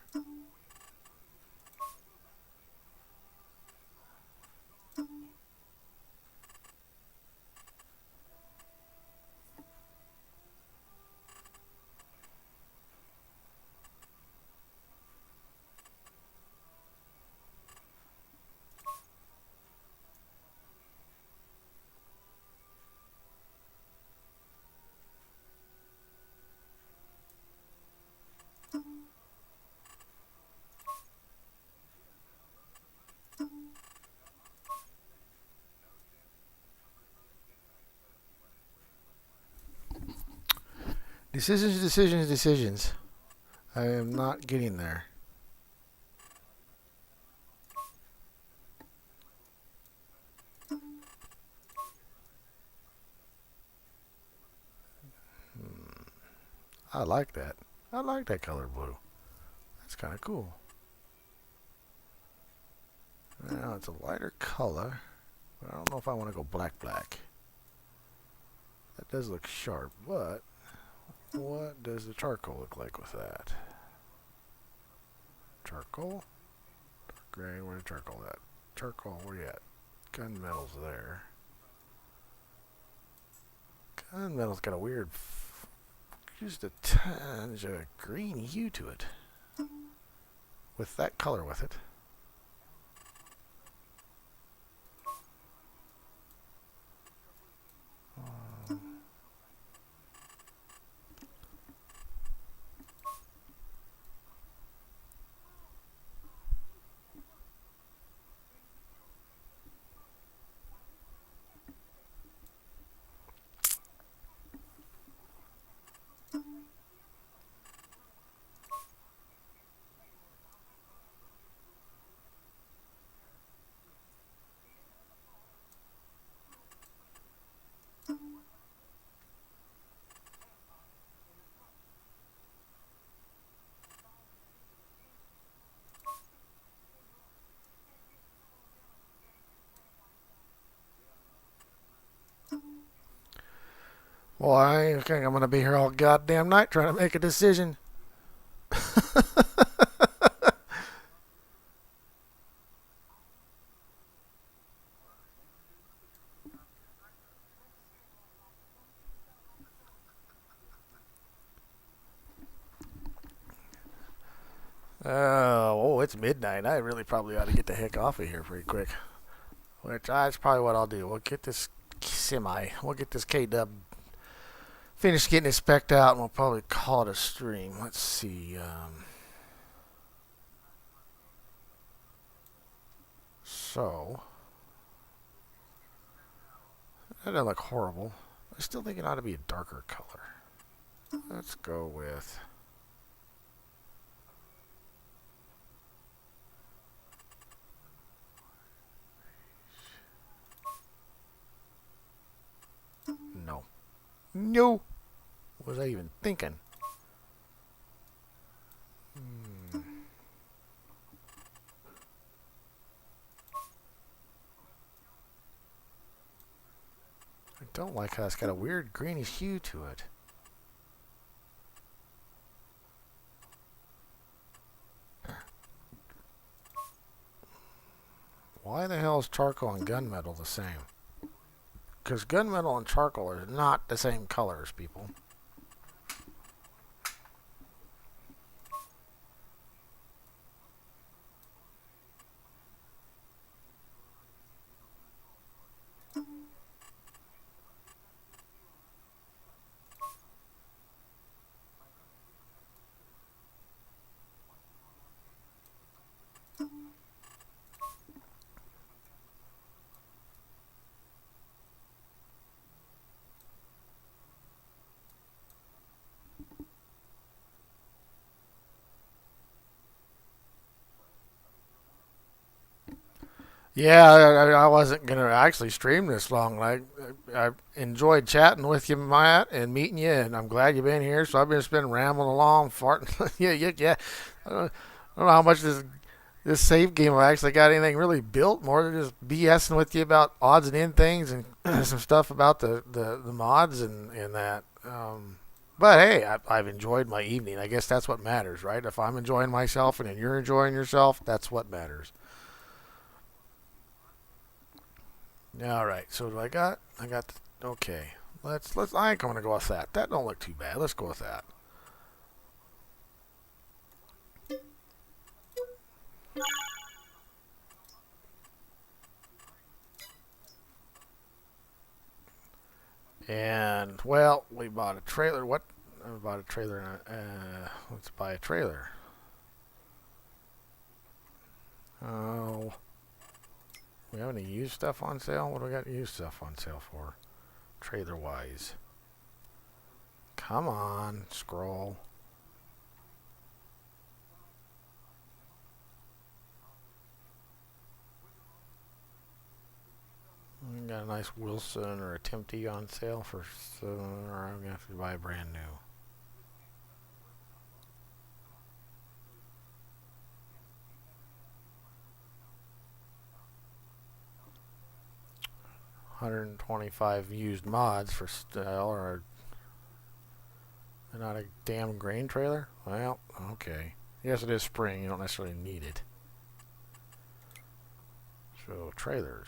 Decisions, decisions, decisions. I am not getting there. I like that. I like that color blue. That's kind of cool. Now it's a lighter color, but I don't know if I want to go black. That does look sharp, but what does the charcoal look like with that? Charcoal? Dark gray, where's the charcoal at? Charcoal, where you at? Gunmetal's there. Gunmetal's got a weird, just a tinge of a green hue to it. With that color with it. Well, I think I'm going to be here all goddamn night trying to make a decision. Oh, it's midnight. I really probably ought to get the heck off of here pretty quick. Which that's probably what I'll do. We'll get this we'll get this K-Dub finished getting it spec'd out, and we'll probably call it a stream. Let's see. So, that doesn't look horrible. I still think it ought to be a darker color. Let's go with... No. No! What was I even thinking? I don't like how it's got a weird greenish hue to it. Why the hell is charcoal and gunmetal the same? Because gunmetal and charcoal are not the same colors, people. Yeah, I wasn't gonna actually stream this long. I enjoyed chatting with you, Matt, and meeting you, and I'm glad you've been here. So I've just been rambling along, farting. Yeah. I don't know how much this save game I actually got anything really built, more than just BSing with you about odds and end things and some stuff about the mods and that. But hey, I've enjoyed my evening. I guess that's what matters, right? If I'm enjoying myself and you're enjoying yourself, that's what matters. All right. So do I got? Okay. Let's. I ain't gonna go with that. That don't look too bad. Let's go with that. And well, we bought a trailer. What? We bought a trailer. Let's buy a trailer. Oh, we have any used stuff on sale? What do we got used stuff on sale for? Trailer wise. Come on, scroll. We got a nice Wilson or a Tempty on sale for, or I'm gonna have to buy a brand new. $125 used mods for sale, or not a damn grain trailer? Well, okay. Yes, it is spring. You don't necessarily need it. So trailers.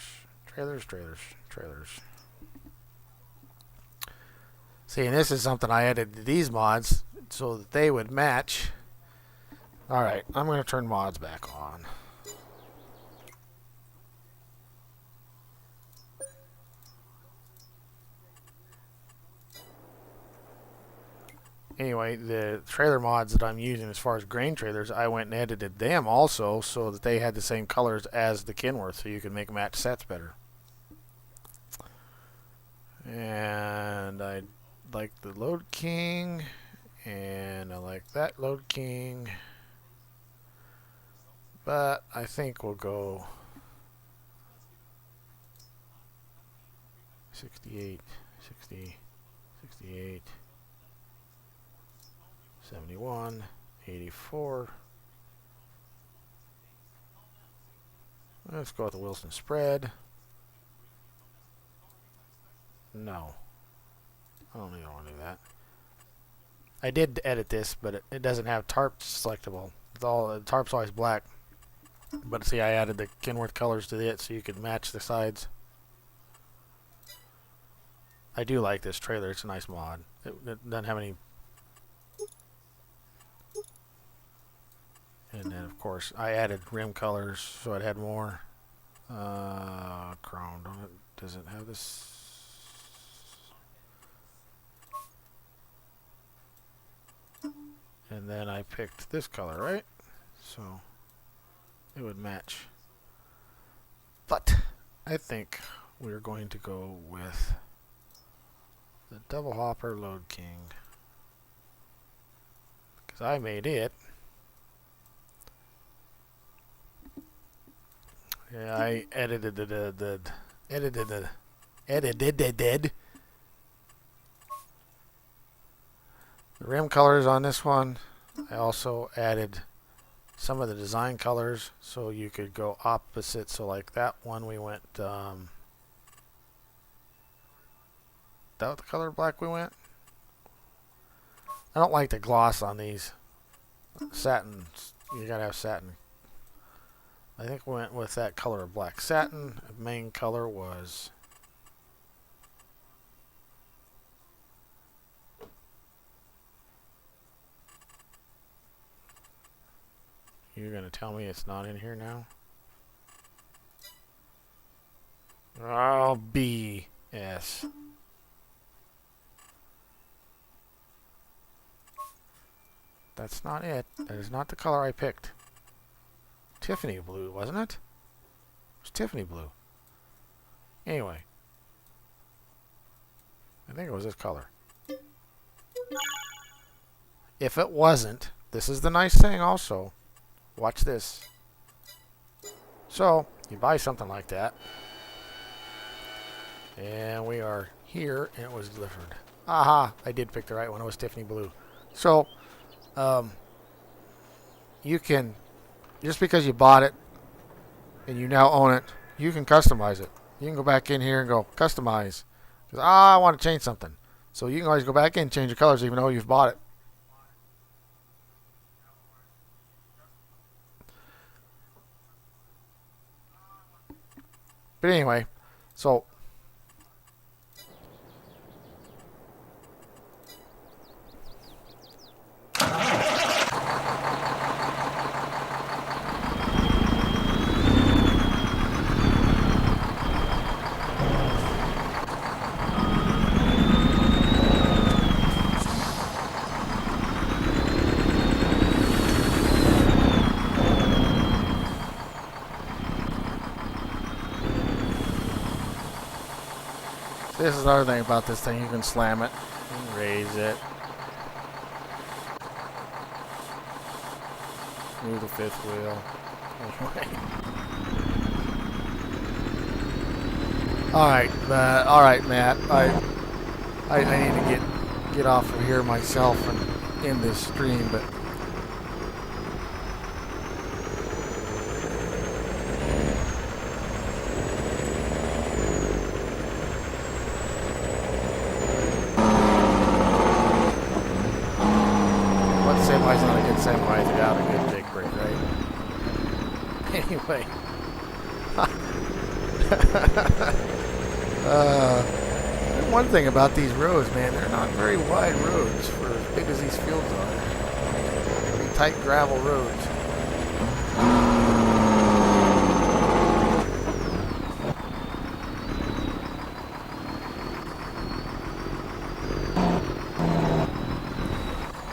See, and this is something I added to these mods so that they would match. Alright, I'm going to turn mods back on. Anyway, the trailer mods that I'm using as far as grain trailers, I went and edited them also so that they had the same colors as the Kenworth, so you could make match sets better. And I like the Load King, and I like that Load King, but I think we'll go 68, 60, 68, 71, 84. Let's go with the Wilson spread. No. I don't even want to do that. I did edit this, but it doesn't have tarp selectable. The tarp's always black. But see, I added the Kenworth colors to it so you could match the sides. I do like this trailer. It's a nice mod. It doesn't have any. And then, of course, I added rim colors so it had more. Chrome. Does it have this? And then I picked this color, right? So it would match. But I think we're going to go with the double hopper Load King, because I made it. Yeah, I edited the rim colors on this one. I also added some of the design colors so you could go opposite. So like that one we went, that what the color black we went? I don't like the gloss on these. Satin, you gotta have satin. I think we went with that color of black satin. The main color was you're going to tell me it's not in here now? Oh, BS. That's not it. That is not the color I picked. Tiffany blue, wasn't it? It was Tiffany blue. Anyway. I think it was this color. If it wasn't, this is the nice thing also. Watch this. So, You buy something like that. And we are here, and it was delivered. Aha! I did pick the right one. It was Tiffany Blue. So, you can, just because you bought it and you now own it, you can customize it. You can go back in here and go customize. Because, I want to change something. So you can always go back in and change the colors even though you've bought it. But anyway, so this is another thing about this thing. You can slam it and raise it. Move the fifth wheel. Anyway. All right, Matt. I need to get off of here myself and end this stream, but semi's not a good semi without a good big brake, right? Anyway. One thing about these roads, man, they're not very wide roads for as big as these fields are. Pretty tight gravel roads.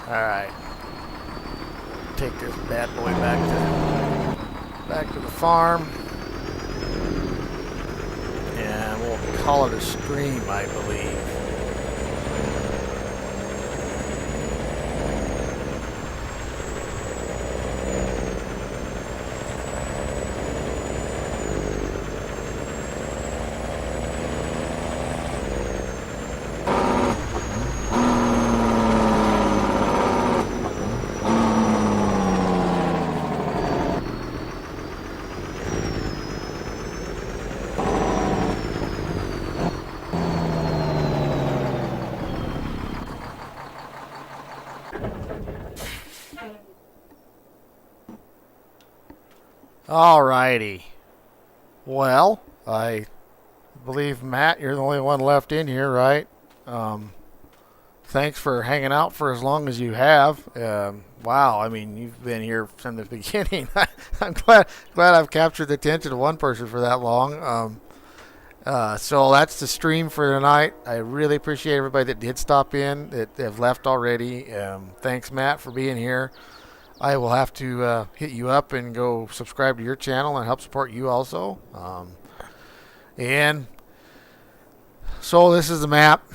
Alright. Take this bad boy back to the farm. And we'll call it a stream, I believe. Alrighty. Well, I believe, Matt, you're the only one left in here, right? Thanks for hanging out for as long as you have. Wow, I mean, you've been here from the beginning. I'm glad I've captured the attention of one person for that long. So that's the stream for tonight. I really appreciate everybody that did stop in, that have left already. Thanks, Matt, for being here. I will have to hit you up and go subscribe to your channel and help support you also. And so this is the map.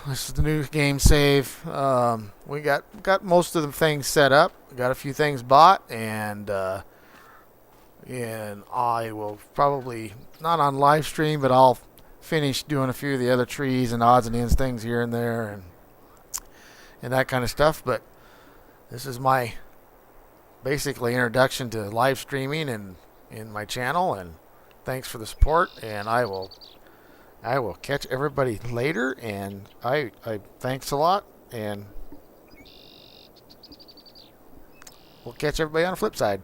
This is the new game save. We got most of the things set up. We got a few things bought, and I will probably not on live stream, but I'll finish doing a few of the other trees and odds and ends things here and there and that kind of stuff. But this is my basically introduction to live streaming and in my channel, and thanks for the support, and I will catch everybody later, and I thanks a lot, and we'll catch everybody on the flip side.